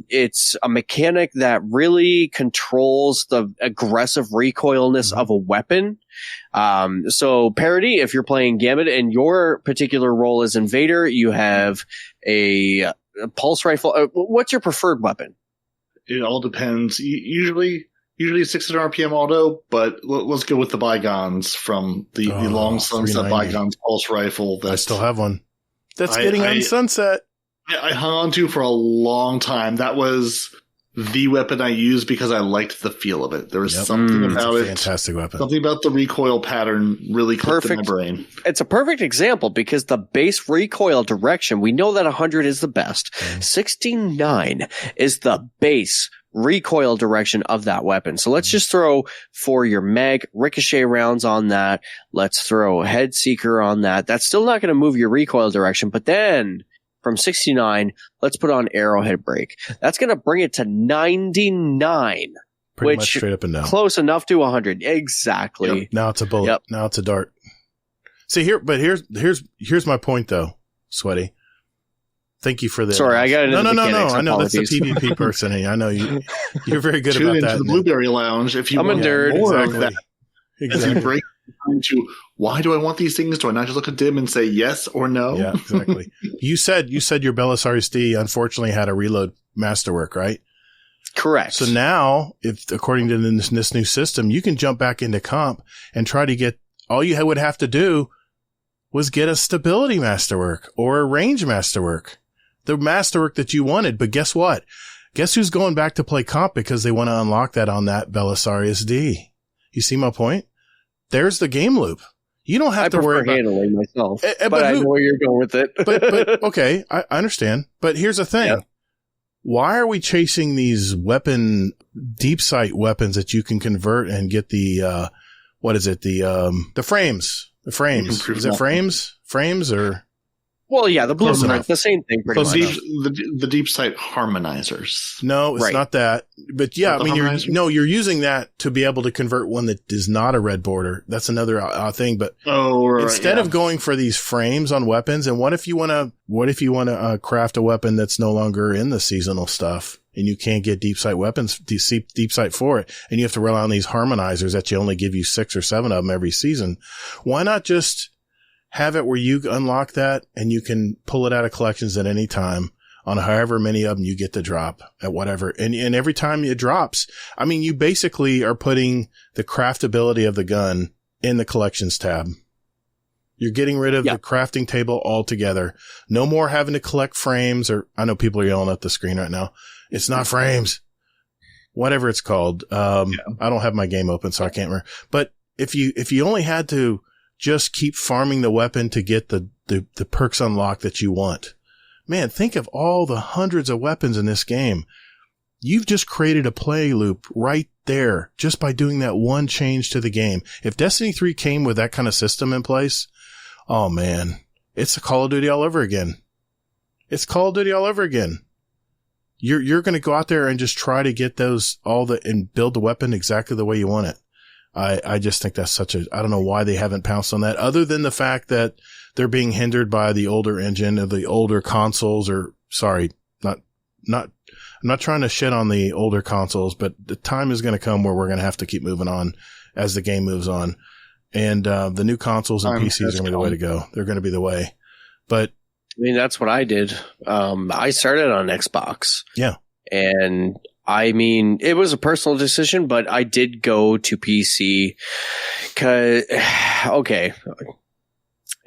It's a mechanic that really controls the aggressive recoilness of a weapon. So Parody, if you're playing Gambit and your particular role is Invader, you have a pulse rifle. What's your preferred weapon? It all depends. Usually 600 RPM auto, but let's go with the Bygones from the long sunset Bygones pulse rifle. I still have one. That's getting on sunset. I hung on to for a long time. That was the weapon I used because I liked the feel of it. There was something about it. Fantastic weapon. Something about the recoil pattern really clicked in my brain. It's a perfect example because the base recoil direction, we know that 100 is the best. 69 is the base recoil direction of that weapon. So let's just throw for your mag ricochet rounds on that. Let's throw head seeker on that. That's still not going to move your recoil direction, but then from 69, let's put on Arrowhead Brake. That's going to bring it to 99. Pretty much straight up and down. Close enough to 100. Exactly. Yep. Now it's a bullet. Now it's a dart. See here, but here's my point though, Sweaty. Thank you for this. Sorry, I got it. No. I know that's the PvP person. I know you're very good Tune about into that. the Blueberry Lounge if you I'm want a nerd. more Exactly. of that. As you break into why do I want these things? Do I not just look at dim and say yes or no? Yeah, exactly. You said your Belisarius D unfortunately had a reload masterwork, right? Correct. So now, if according to this new system, you can jump back into comp and try to get all you would have to do was get a stability masterwork or a range masterwork, the masterwork that you wanted. But guess what? Guess who's going back to play comp because they want to unlock that on that Belisarius D? You see my point? There's the game loop. You don't have to worry about handling myself, but I know where you're going with it. but okay, I understand. But here's the thing. Yep. Why are we chasing these deep sight weapons that you can convert and get the, what is it? The frames. The frames. Is it frames? Frames or? Well, yeah, the blueprint, the same thing pretty much. The deep sight harmonizers. No, it's not that. But yeah, I mean, you're using that to be able to convert one that is not a red border. That's another thing. But instead of going for these frames on weapons, and what if you want to craft a weapon that's no longer in the seasonal stuff and you can't get deep sight weapons, deep sight for it, and you have to rely on these harmonizers that you only give you 6 or 7 of them every season? Why not just have it where you unlock that and you can pull it out of collections at any time on however many of them you get to drop at whatever. And every time it drops, I mean, you basically are putting the craftability of the gun in the collections tab. You're getting rid of the crafting table altogether. No more having to collect frames, or I know people are yelling at the screen right now. It's not frames, whatever it's called. I don't have my game open, so I can't remember. But if you only had to just keep farming the weapon to get the perks unlocked that you want. Man, think of all the hundreds of weapons in this game. You've just created a play loop right there just by doing that one change to the game. If Destiny 3 came with that kind of system in place, oh man, it's a Call of Duty all over again. It's Call of Duty all over again. You're going to go out there and just try to get and build the weapon exactly the way you want it. I just think that's I don't know why they haven't pounced on that, other than the fact that they're being hindered by the older engine of the older consoles, I'm not trying to shit on the older consoles, but the time is going to come where we're going to have to keep moving on as the game moves on. And, the new consoles and PCs are going to be the way to go. They're going to be the way. But I mean, that's what I did. I started on Xbox. Yeah. And I mean, it was a personal decision, but I did go to PC because, okay,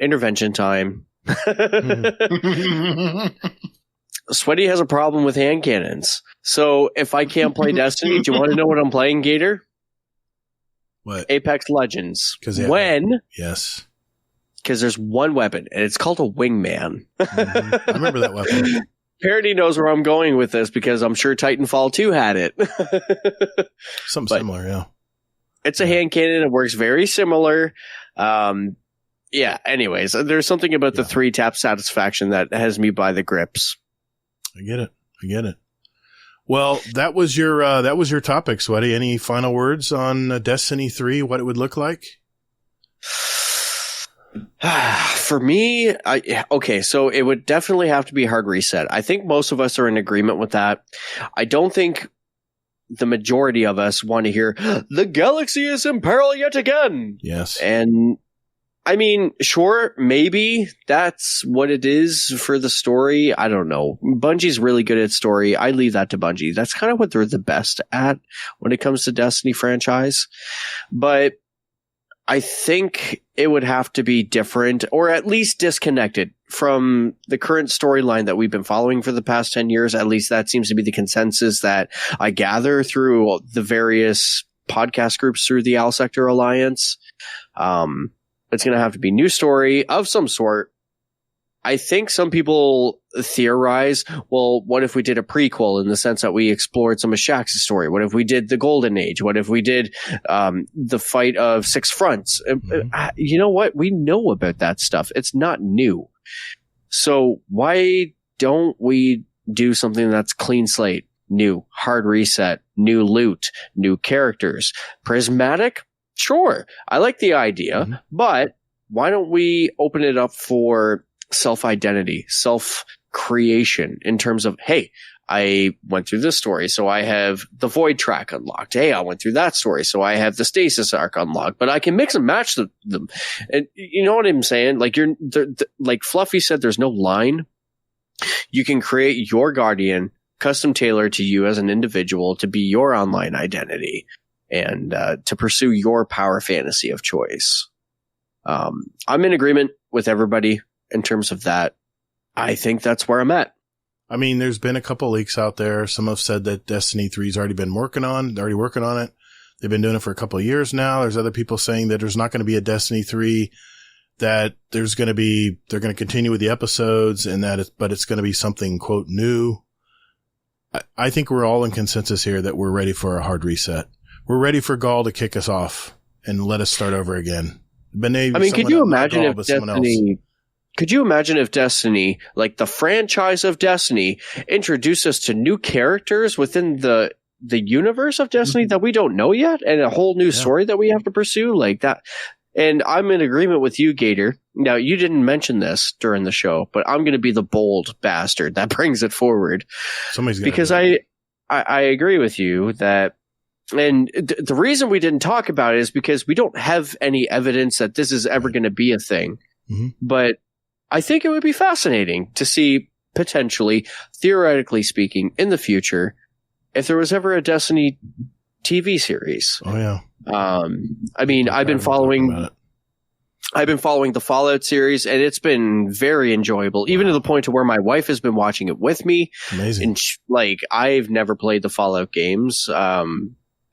intervention time. Sweaty has a problem with hand cannons. So if I can't play Destiny, do you want to know what I'm playing, Gator? What? Apex Legends. Yes. Because there's one weapon, and it's called a wingman. I remember that weapon. Parody knows where I'm going with this because I'm sure Titanfall 2 had it. Something similar, yeah. It's a hand cannon. It works very similar. Yeah, anyways, there's something about the 3-tap satisfaction that has me by the grips. I get it. Well, that was your topic, Sweaty. Any final words on Destiny 3, what it would look like? For me, so it would definitely have to be a hard reset. I think most of us are in agreement with that. I don't think the majority of us want to hear, the galaxy is in peril yet again. Yes. And I mean, sure, maybe that's what it is for the story. I don't know. Bungie's really good at story. I leave that to Bungie. That's kind of what they're the best at when it comes to Destiny franchise. But I think it would have to be different, or at least disconnected from the current storyline that we've been following for the past 10 years. At least that seems to be the consensus that I gather through the various podcast groups through the Owl Sector Alliance. It's going to have to be new story of some sort. I think some people theorize, well, what if we did a prequel in the sense that we explored some of Shax's story? What if we did the Golden Age? What if we did the fight of Six Fronts? You know what? We know about that stuff. It's not new. So why don't we do something that's clean slate, new, hard reset, new loot, new characters? Prismatic? Sure. I like the idea, but why don't we open it up for self-identity, self-creation in terms of, hey, I went through this story, so I have the Void track unlocked. Hey, I went through that story, so I have the Stasis arc unlocked. But I can mix and match them. And you know what I'm saying? Like like Fluffy said, there's no line. You can create your Guardian, custom tailored to you as an individual to be your online identity and to pursue your power fantasy of choice. I'm in agreement with everybody in terms of that. I think that's where I'm at. I mean, there's been a couple leaks out there. Some have said that Destiny 3's already working on it. They've been doing it for a couple of years now. There's other people saying that there's not going to be a Destiny 3, that they're going to continue with the episodes and but it's going to be something, quote, new. I think we're all in consensus here that we're ready for a hard reset. We're ready for Gaul to kick us off and let us start over again. Could you imagine if Destiny... Could you imagine if Destiny, like the franchise of Destiny, introduced us to new characters within the universe of Destiny that we don't know yet, and a whole new story that we have to pursue like that? And I'm in agreement with you, Gator. Now, you didn't mention this during the show, but I'm going to be the bold bastard that brings it forward. Because I agree with you that, and the reason we didn't talk about it is because we don't have any evidence that this is ever going to be a thing. Mm-hmm. But I think it would be fascinating to see, potentially, theoretically speaking, in the future, if there was ever a Destiny TV series. Oh yeah. I mean, I've been following the Fallout series, and it's been very enjoyable, even to the point to where my wife has been watching it with me. Amazing. And I've never played the Fallout games.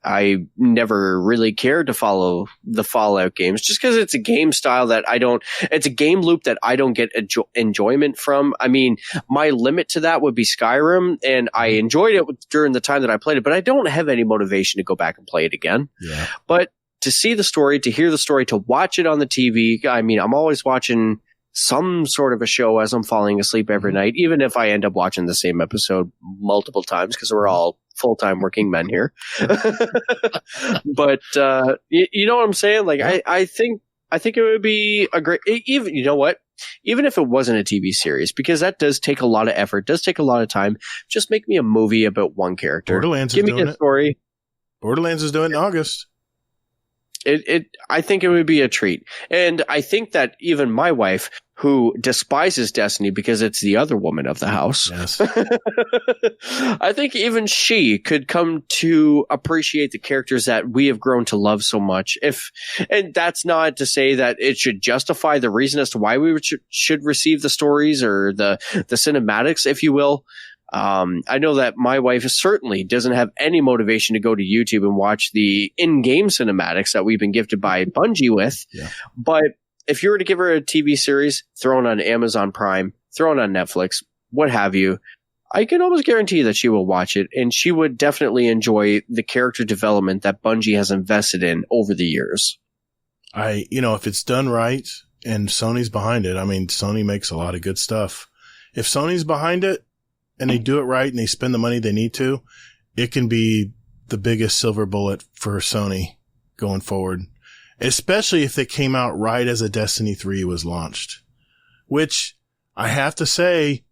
I never really cared to follow the Fallout games just because it's a game style that it's a game loop that I don't get enjoyment from. I mean, my limit to that would be Skyrim, and I enjoyed it during the time that I played it, but I don't have any motivation to go back and play it again. Yeah. But to see the story, to hear the story, to watch it on the TV, I mean, I'm always watching some sort of a show as I'm falling asleep every night, even if I end up watching the same episode multiple times because we're all full-time working men here. But you know what I'm saying? Like, I think it would be a great, even, you know what? Even if it wasn't a TV series, because that does take a lot of effort, does take a lot of time. Just make me a movie about one character. Give me a story. Borderlands is doing it in August. I think it would be a treat. And I think that even my wife, who despises Destiny because it's the other woman of the house, yes. I think even she could come to appreciate the characters that we have grown to love so much. And that's not to say that it should justify the reason as to why we should receive the stories or the cinematics, if you will. I know that my wife certainly doesn't have any motivation to go to YouTube and watch the in-game cinematics that we've been gifted by Bungie with. Yeah. But if you were to give her a TV series, thrown on Amazon Prime, thrown on Netflix, what have you, I can almost guarantee that she will watch it, and she would definitely enjoy the character development that Bungie has invested in over the years. If it's done right and Sony's behind it, I mean, Sony makes a lot of good stuff. If Sony's behind it and they do it right and they spend the money they need to, it can be the biggest silver bullet for Sony going forward, especially if it came out right as a Destiny 3 was launched, which I have to say,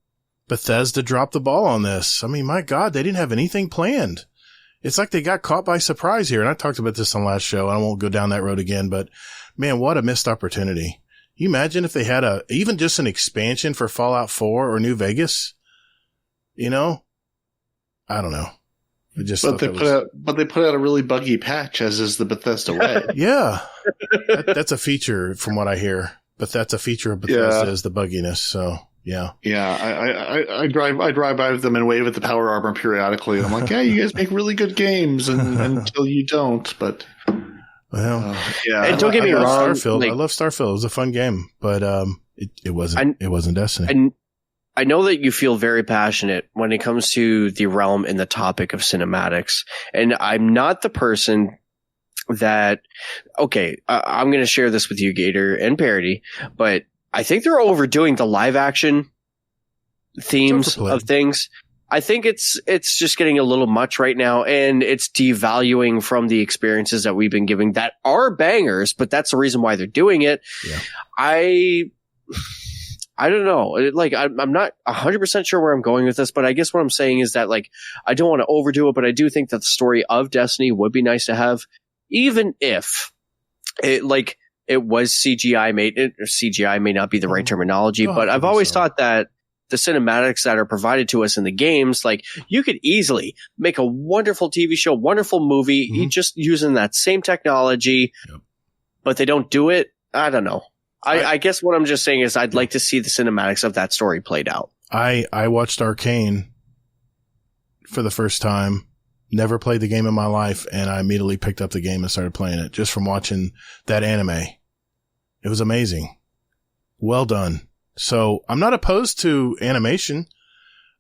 Bethesda dropped the ball on this. I mean, my God, they didn't have anything planned. It's like they got caught by surprise here. And I talked about this on last show. I won't go down that road again, but man, what a missed opportunity. You imagine if they had even just an expansion for Fallout 4 or New Vegas, I don't know. But they put out a really buggy patch, as is the Bethesda way. Yeah. That's a feature from what I hear, but that's a feature of Bethesda is the bugginess. So. Yeah. Yeah. I drive by them and wave at the power armor periodically. I'm like, yeah, you guys make really good games until you don't. But, well, yeah. And don't get me wrong. Starfield. I love Starfield. It was a fun game, but, it wasn't Destiny. And I know that you feel very passionate when it comes to the realm and the topic of cinematics. And I'm not the person that, I'm going to share this with you, Gator and Parody, but I think they're overdoing the live action themes of things. I think it's just getting a little much right now, and it's devaluing from the experiences that we've been giving that are bangers, but that's the reason why they're doing it. Yeah. I don't know. I'm not 100% sure where I'm going with this, but I guess what I'm saying is that, I don't want to overdo it, but I do think that the story of Destiny would be nice to have, even if it was CGI made. CGI may not be the right terminology, but I've always thought that the cinematics that are provided to us in the games, you could easily make a wonderful TV show, wonderful movie, just using that same technology, but they don't do it. I don't know. I guess what I'm just saying is I'd like to see the cinematics of that story played out. I watched Arcane for the first time. Never played the game in my life, and I immediately picked up the game and started playing it just from watching that anime. It was amazing. Well done. So I'm not opposed to animation,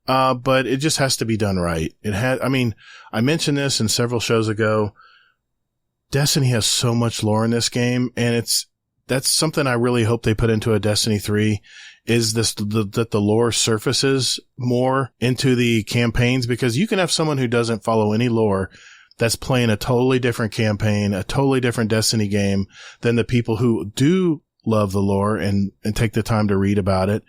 but it just has to be done right. I mentioned this in several shows ago. Destiny has so much lore in this game, and that's something I really hope they put into a Destiny 3 is that the lore surfaces more into the campaigns, because you can have someone who doesn't follow any lore that's playing a totally different campaign, a totally different Destiny game than the people who do love the lore and take the time to read about it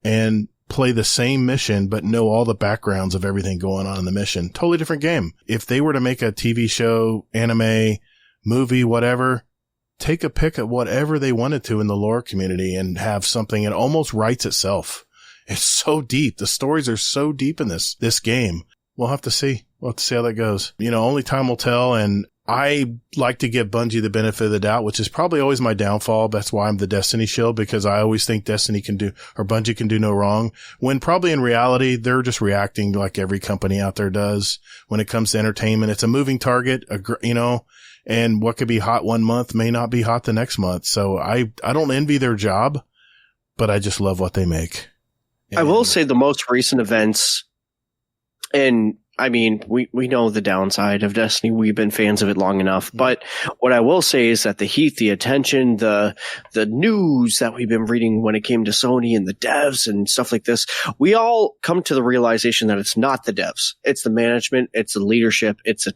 and play the same mission, but know all the backgrounds of everything going on in the mission. Totally different game. If they were to make a TV show, anime, movie, whatever, take a pick at whatever they wanted to in the lore community and have something. It almost writes itself. It's so deep. The stories are so deep in this game. We'll have to see. We'll have to see how that goes. Only time will tell. And I like to give Bungie the benefit of the doubt, which is probably always my downfall. That's why I'm the Destiny shill, because I always think Bungie can do no wrong, when probably in reality, they're just reacting like every company out there does. When it comes to entertainment, it's a moving target, and what could be hot one month may not be hot the next month. So I don't envy their job, but I just love what they make. And I will say the most recent events, and I mean, we know the downside of Destiny. We've been fans of it long enough. But what I will say is that the heat, the attention, the news that we've been reading when it came to Sony and the devs and stuff like this, we all come to the realization that it's not the devs. It's the management. It's the leadership. It's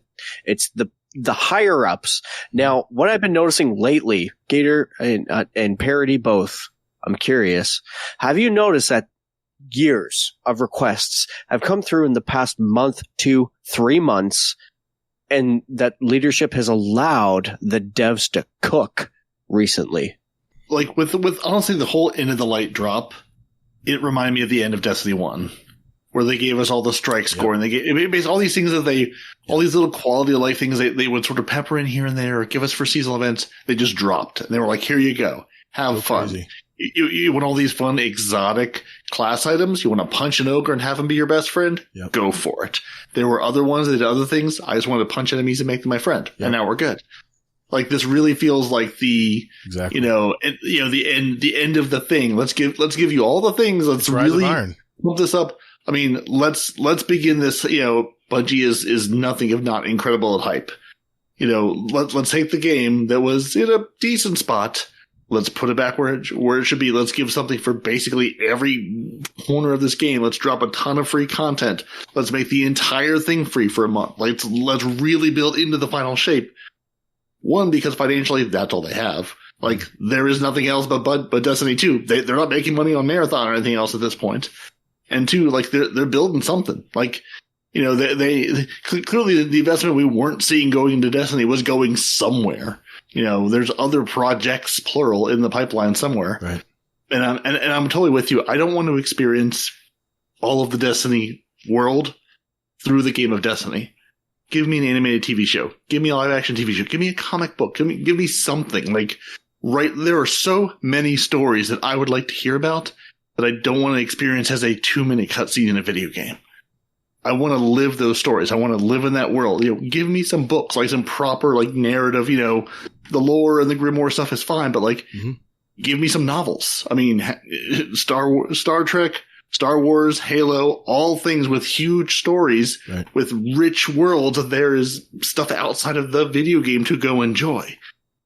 the higher ups. Now, what I've been noticing lately, Gator and Parody both, I'm curious. Have you noticed that years of requests have come through in the past month to 3 months, and that leadership has allowed the devs to cook recently? Like with honestly the whole End of the Light drop, it reminded me of the end of Destiny 1, where they gave us all the strike score, and they gave all these things that all these little quality of life things they would sort of pepper in here and there or give us for seasonal events. They just dropped, and they were like, here you go. Have fun. Crazy. You want all these fun, exotic class items? You want to punch an ogre and have him be your best friend? Yep. Go for it. There were other ones that did other things. I just wanted to punch enemies and make them my friend. Yep. And now we're good. Like, this really feels like the end of the thing. Let's give you all the things. Let's really pump this up. I mean, let's begin this. Bungie is nothing if not incredible at hype. Let's take the game that was in a decent spot. Let's put it back where it should be. Let's give something for basically every corner of this game. Let's drop a ton of free content. Let's make the entire thing free for a month. Let's really build into the final shape. One, because financially, that's all they have. Like, there is nothing else but Destiny 2. They're not making money on Marathon or anything else at this point. And two, like, they're building something. Like, they clearly the investment we weren't seeing going into Destiny was going somewhere. There's other projects, plural, in the pipeline somewhere. Right. And I'm totally with you. I don't want to experience all of the Destiny world through the game of Destiny. Give me an animated TV show. Give me a live action TV show. Give me a comic book. Give me something. Like, there are so many stories that I would like to hear about that I don't want to experience as a 2-minute cutscene in a video game. I want to live those stories. I want to live in that world. Give me some books, like some proper, like, narrative. The lore and the Grimoire stuff is fine, but give me some novels. I mean, Star Trek, Star Wars, Halo, all things with huge stories, right, with rich worlds. There is stuff outside of the video game to go enjoy.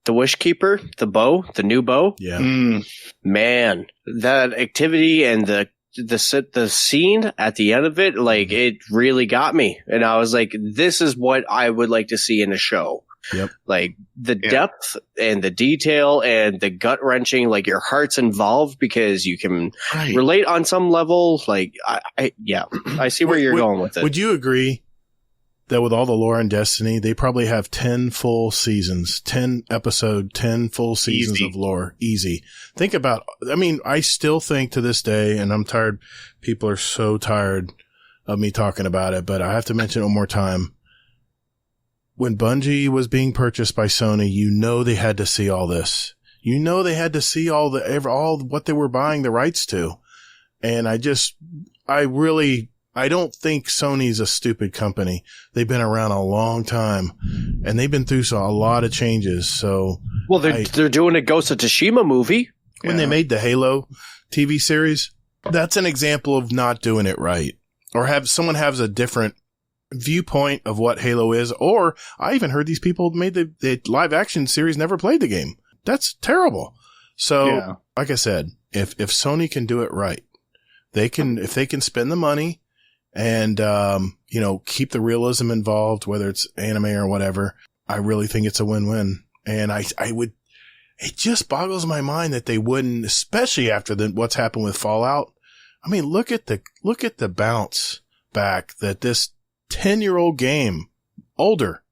The Wishkeeper, the bow, the new bow. Yeah. Man, that activity and the scene at the end of it, like, it really got me. And I was like, this is what I would like to see in a show. Yep. Like, the depth and the detail and the gut wrenching, like, your heart's involved because you can relate on some level. Like, I see where you're going with it. Would you agree that with all the lore in Destiny, they probably have 10 full seasons, 10 full seasons of lore? Easy. Think about, I still think to this day, and I'm tired, people are so tired of me talking about it, but I have to mention it one more time. When Bungie was being purchased by Sony, they had to see all this. They had to see all what they were buying the rights to. And I don't think Sony's a stupid company. They've been around a long time, and they've been through a lot of changes. So, well, they're doing a Ghost of Tsushima movie. When they made the Halo TV series, that's an example of not doing it right, or someone has a different viewpoint of what Halo is. Or I even heard these people made the live action series never played the game. That's terrible. So, like I said, if Sony can do it right, if they can spend the money and, keep the realism involved, whether it's anime or whatever, I really think it's a win-win. And it just boggles my mind that they wouldn't, especially after what's happened with Fallout. Look at the bounce back that this 10-year-old game, older,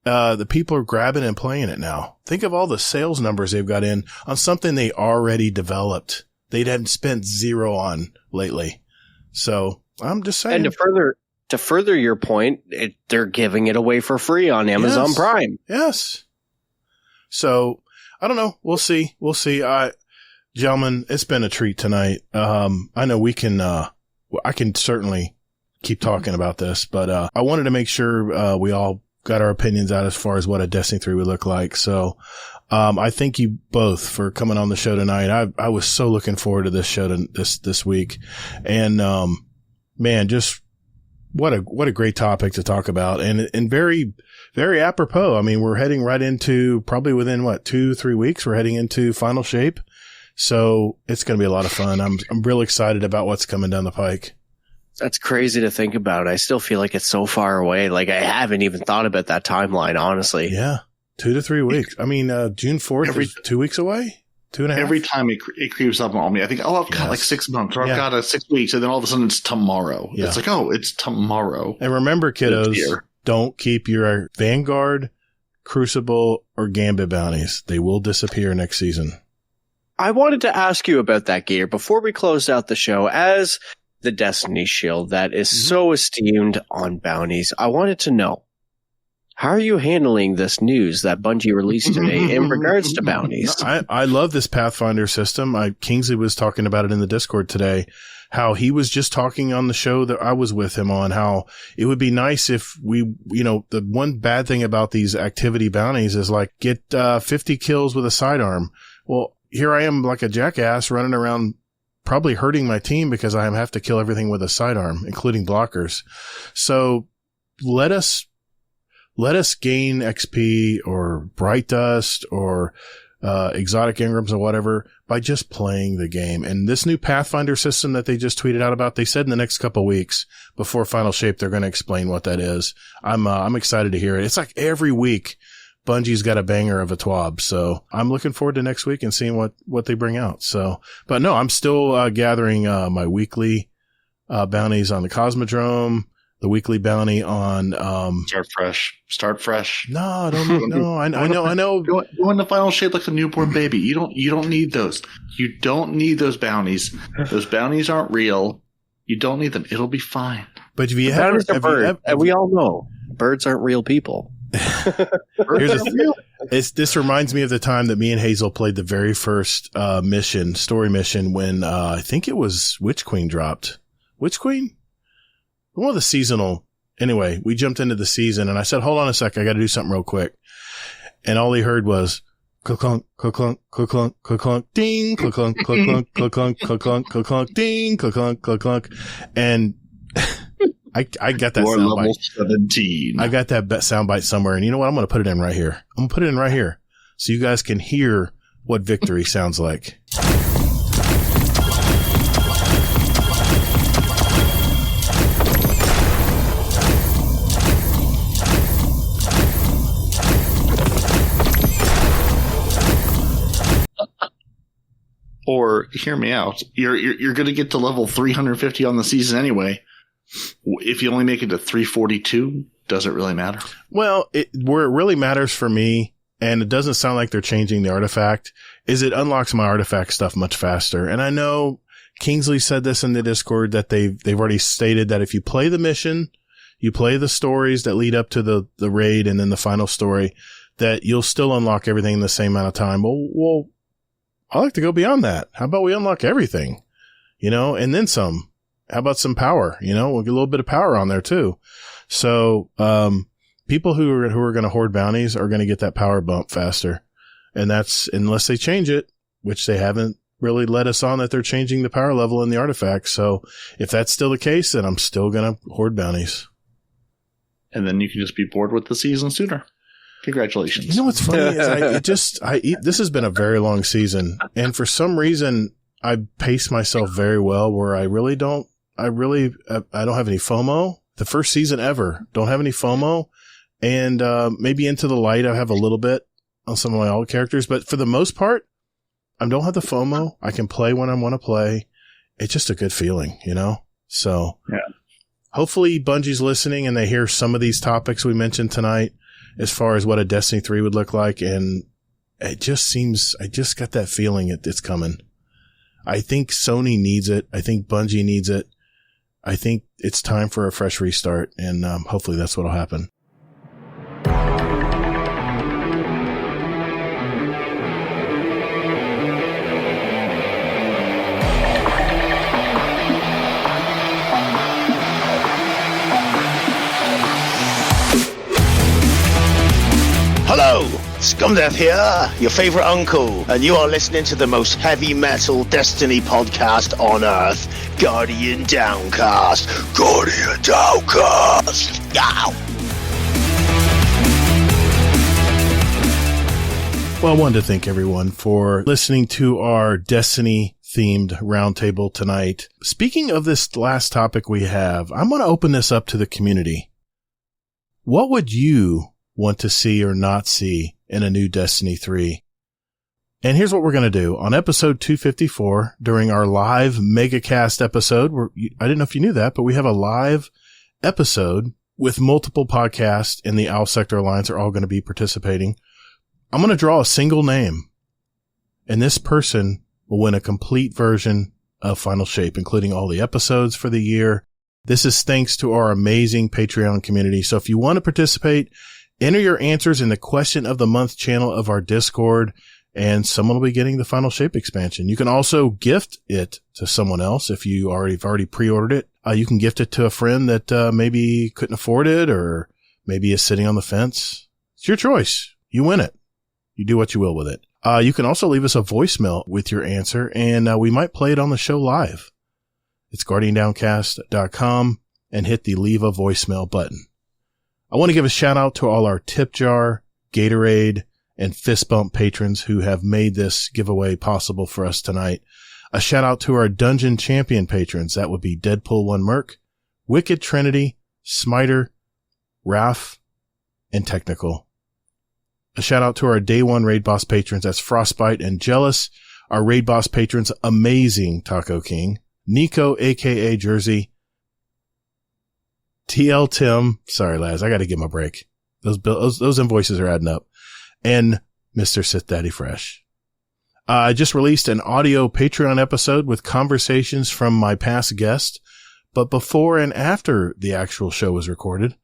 the people are grabbing and playing it now. Think of all the sales numbers they've got in on something they already developed. They hadn't spent zero on lately. So I'm just saying. And to further your point, they're giving it away for free on Amazon Prime. Yes. So I don't know. We'll see. Gentlemen, it's been a treat tonight. I know I can certainly keep talking about this, but I wanted to make sure we all got our opinions out as far as what a Destiny 3 would look like. So I thank you both for coming on the show tonight. I was so looking forward to this show this week, and man, just what a great topic to talk about, and very, very apropos. We're heading right into, probably within 2-3 weeks, we're heading into final shape. So it's going to be a lot of fun. I'm real excited about what's coming down the pike. That's crazy to think about. I still feel like it's so far away. Like, I haven't even thought about that timeline, honestly. Yeah. 2 to 3 weeks. June 4th is 2 weeks away. 2.5. Every time it creeps up on me, I think, I've got like 6 months, or I've got 6 weeks, and then all of a sudden it's tomorrow. Yeah. It's like, it's tomorrow. And remember, kiddos, don't keep your Vanguard, Crucible, or Gambit bounties. They will disappear next season. I wanted to ask you about that, Gator, before we closed out the show. As the Destiny shield that is so esteemed on bounties, I wanted to know, how are you handling this news that Bungie released today in regards to bounties? I love this Pathfinder system. Kingsley was talking about it in the Discord today, how he was just talking on the show that I was with him on, how it would be nice if we, the one bad thing about these activity bounties is like get 50 kills with a sidearm. Well, here I am like a jackass running around probably hurting my team because I have to kill everything with a sidearm, including blockers. So let us gain XP or Bright Dust or exotic engrams or whatever by just playing the game. And this new Pathfinder system that they just tweeted out about, they said in the next couple of weeks before Final Shape, they're going to explain what that is. I'm excited to hear it. It's like every week Bungie's got a banger of a TWAB. So I'm looking forward to next week and seeing what they bring out. So, but no, I'm still gathering my weekly bounties on the Cosmodrome, the weekly bounty on Start fresh. No, don't. No, I know. Go in the Final Shape like a newborn baby. You don't need those. You don't need those bounties. Those bounties aren't real. You don't need them. It'll be fine. But if you Bounties are bird, and we all know birds aren't real people. This reminds me of the time that me and Hazel played the very first story mission when I think it was Witch Queen dropped. Witch Queen? One of the seasonal. Anyway, we jumped into the season and I said, hold on a sec, I got to do something real quick. And all he heard was clunk, clunk, clunk, clunk, ding, clunk, clunk, clunk, clunk, clunk, ding, clunk, clunk. And I got that level 17. I got that soundbite somewhere. And you know what? I'm going to put it in right here. I'm going to put it in right here so you guys can hear what victory sounds like. Or hear me out. You're going to get to level 350 on the season anyway. If you only make it to 342, does it really matter? Well, where it really matters for me, and it doesn't sound like they're changing the artifact, is it unlocks my artifact stuff much faster. And I know Kingsley said this in the Discord that they've already stated that if you play the mission, you play the stories that lead up to the raid and then the final story, that you'll still unlock everything in the same amount of time. Well, I like to go beyond that. How about we unlock everything, and then some? How about some power? We'll get a little bit of power on there too. So, people who are going to hoard bounties are going to get that power bump faster. And that's unless they change it, which they haven't really let us on that they're changing the power level in the artifact. So if that's still the case, then I'm still going to hoard bounties. And then you can just be bored with the season sooner. Congratulations. You know what's funny is this has been a very long season, and for some reason I pace myself very well where I don't have any FOMO. The first season ever, don't have any FOMO, and maybe Into the Light I have a little bit on some of my old characters, but for the most part I don't have the FOMO. I can play when I want to play. It's just a good feeling, So yeah. Hopefully Bungie's listening and they hear some of these topics we mentioned tonight as far as what a Destiny 3 would look like. And it just seems, I just got that feeling it's coming. I think Sony needs it. I think Bungie needs it. I think it's time for a fresh restart. And hopefully that's what'll happen. Hello, Scumdeath here, your favourite uncle, and you are listening to the most heavy metal Destiny podcast on Earth, Guardian Downcast. Guardian Downcast! Yow! Well, I wanted to thank everyone for listening to our Destiny-themed roundtable tonight. Speaking of this last topic we have, I'm going to open this up to the community. What would you want to see or not see in a new Destiny 3? And here's what we're going to do. On episode 254, during our live megacast episode, I didn't know if you knew that, but we have a live episode with multiple podcasts in the Owl Sector Alliance are all going to be participating. I'm going to draw a single name, and this person will win a complete version of Final Shape, including all the episodes for the year. This is thanks to our amazing Patreon community. So if you want to participate, enter your answers in the question of the month channel of our Discord, and someone will be getting the Final Shape expansion. You can also gift it to someone else if you already pre-ordered it. You can gift it to a friend that maybe couldn't afford it or maybe is sitting on the fence. It's your choice. You win it. You do what you will with it. You can also leave us a voicemail with your answer, and we might play it on the show live. It's guardiandowncast.com and hit the leave a voicemail button. I want to give a shout out to all our Tip Jar, Gatorade, and Fist Bump patrons who have made this giveaway possible for us tonight. A shout out to our Dungeon Champion patrons. That would be Deadpool 1 Merc, Wicked Trinity, Smiter, Raph, and Technical. A shout out to our Day 1 Raid Boss patrons. That's Frostbite and Jealous. Our Raid Boss patrons, Amazing Taco King, Nico, aka Jersey, TL Tim. Sorry, lads. I got to give him a break. Those invoices are adding up. And Mr. Sith Daddy Fresh. I just released an audio Patreon episode with conversations from my past guests, but before and after the actual show was recorded,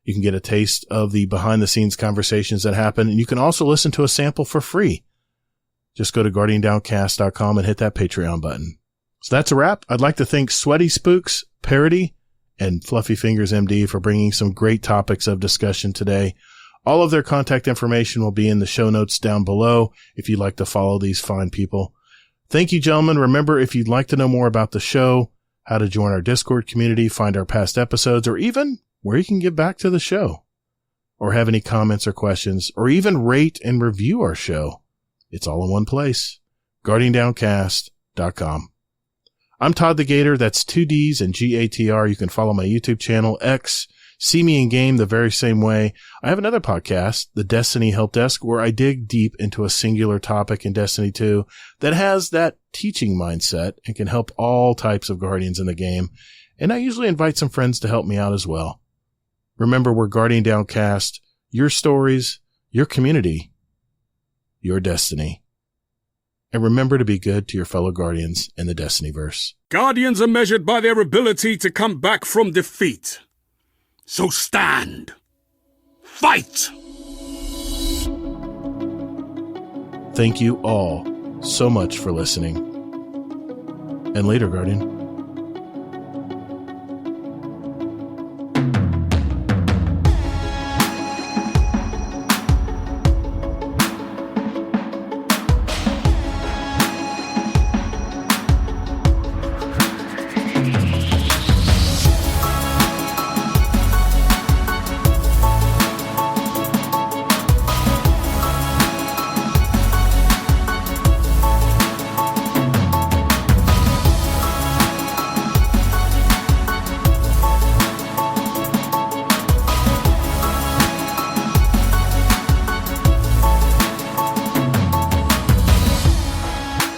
you can get a taste of the behind the scenes conversations that happen. And you can also listen to a sample for free. Just go to guardiandowncast.com and hit that Patreon button. So that's a wrap. I'd like to thank Sweaty Spooks, Parody, and Fluffy Fingers MD for bringing some great topics of discussion today. All of their contact information will be in the show notes down below if you'd like to follow these fine people. Thank you, gentlemen. Remember, if you'd like to know more about the show, how to join our Discord community, find our past episodes, or even where you can give back to the show, or have any comments or questions, or even rate and review our show, it's all in one place. GuardianDownCast.com. I'm Todd the Gator. That's 2 Ds and GATR. You can follow my YouTube channel, X. See me in game the very same way. I have another podcast, the Destiny Help Desk, where I dig deep into a singular topic in Destiny 2 that has that teaching mindset and can help all types of Guardians in the game. And I usually invite some friends to help me out as well. Remember, we're Guardian Downcast, your stories, your community, your destiny. And remember to be good to your fellow Guardians in the Destinyverse. Guardians are measured by their ability to come back from defeat. So stand. Fight! Thank you all so much for listening. And later, Guardian.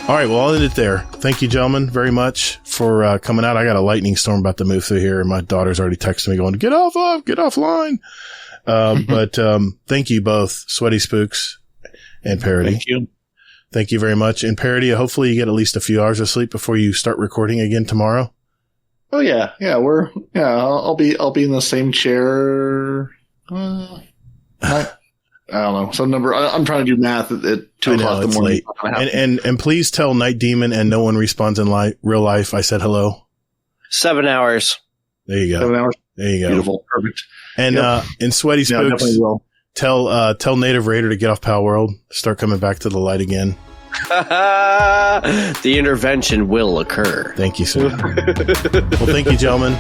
All right, well, I'll end it there. Thank you, gentlemen, very much for coming out. I got a lightning storm about to move through here, and my daughter's already texting me going, get offline. But thank you both, Sweaty Spooks and Parody. Thank you. Thank you very much. And Parody, hopefully you get at least a few hours of sleep before you start recording again tomorrow. Oh yeah. I'll be in the same chair. I don't know, some number. I'm trying to do math at 2 o'clock in the morning. Late. And please tell Night Demon and no one responds in real life I said hello. 7 hours. There you go. 7 hours. There you go. Beautiful. Perfect. And in Sweaty Spooks, tell Native Raider to get off Pal World, start coming back to the light again. The intervention will occur. Thank you, sir. Well, thank you, gentlemen.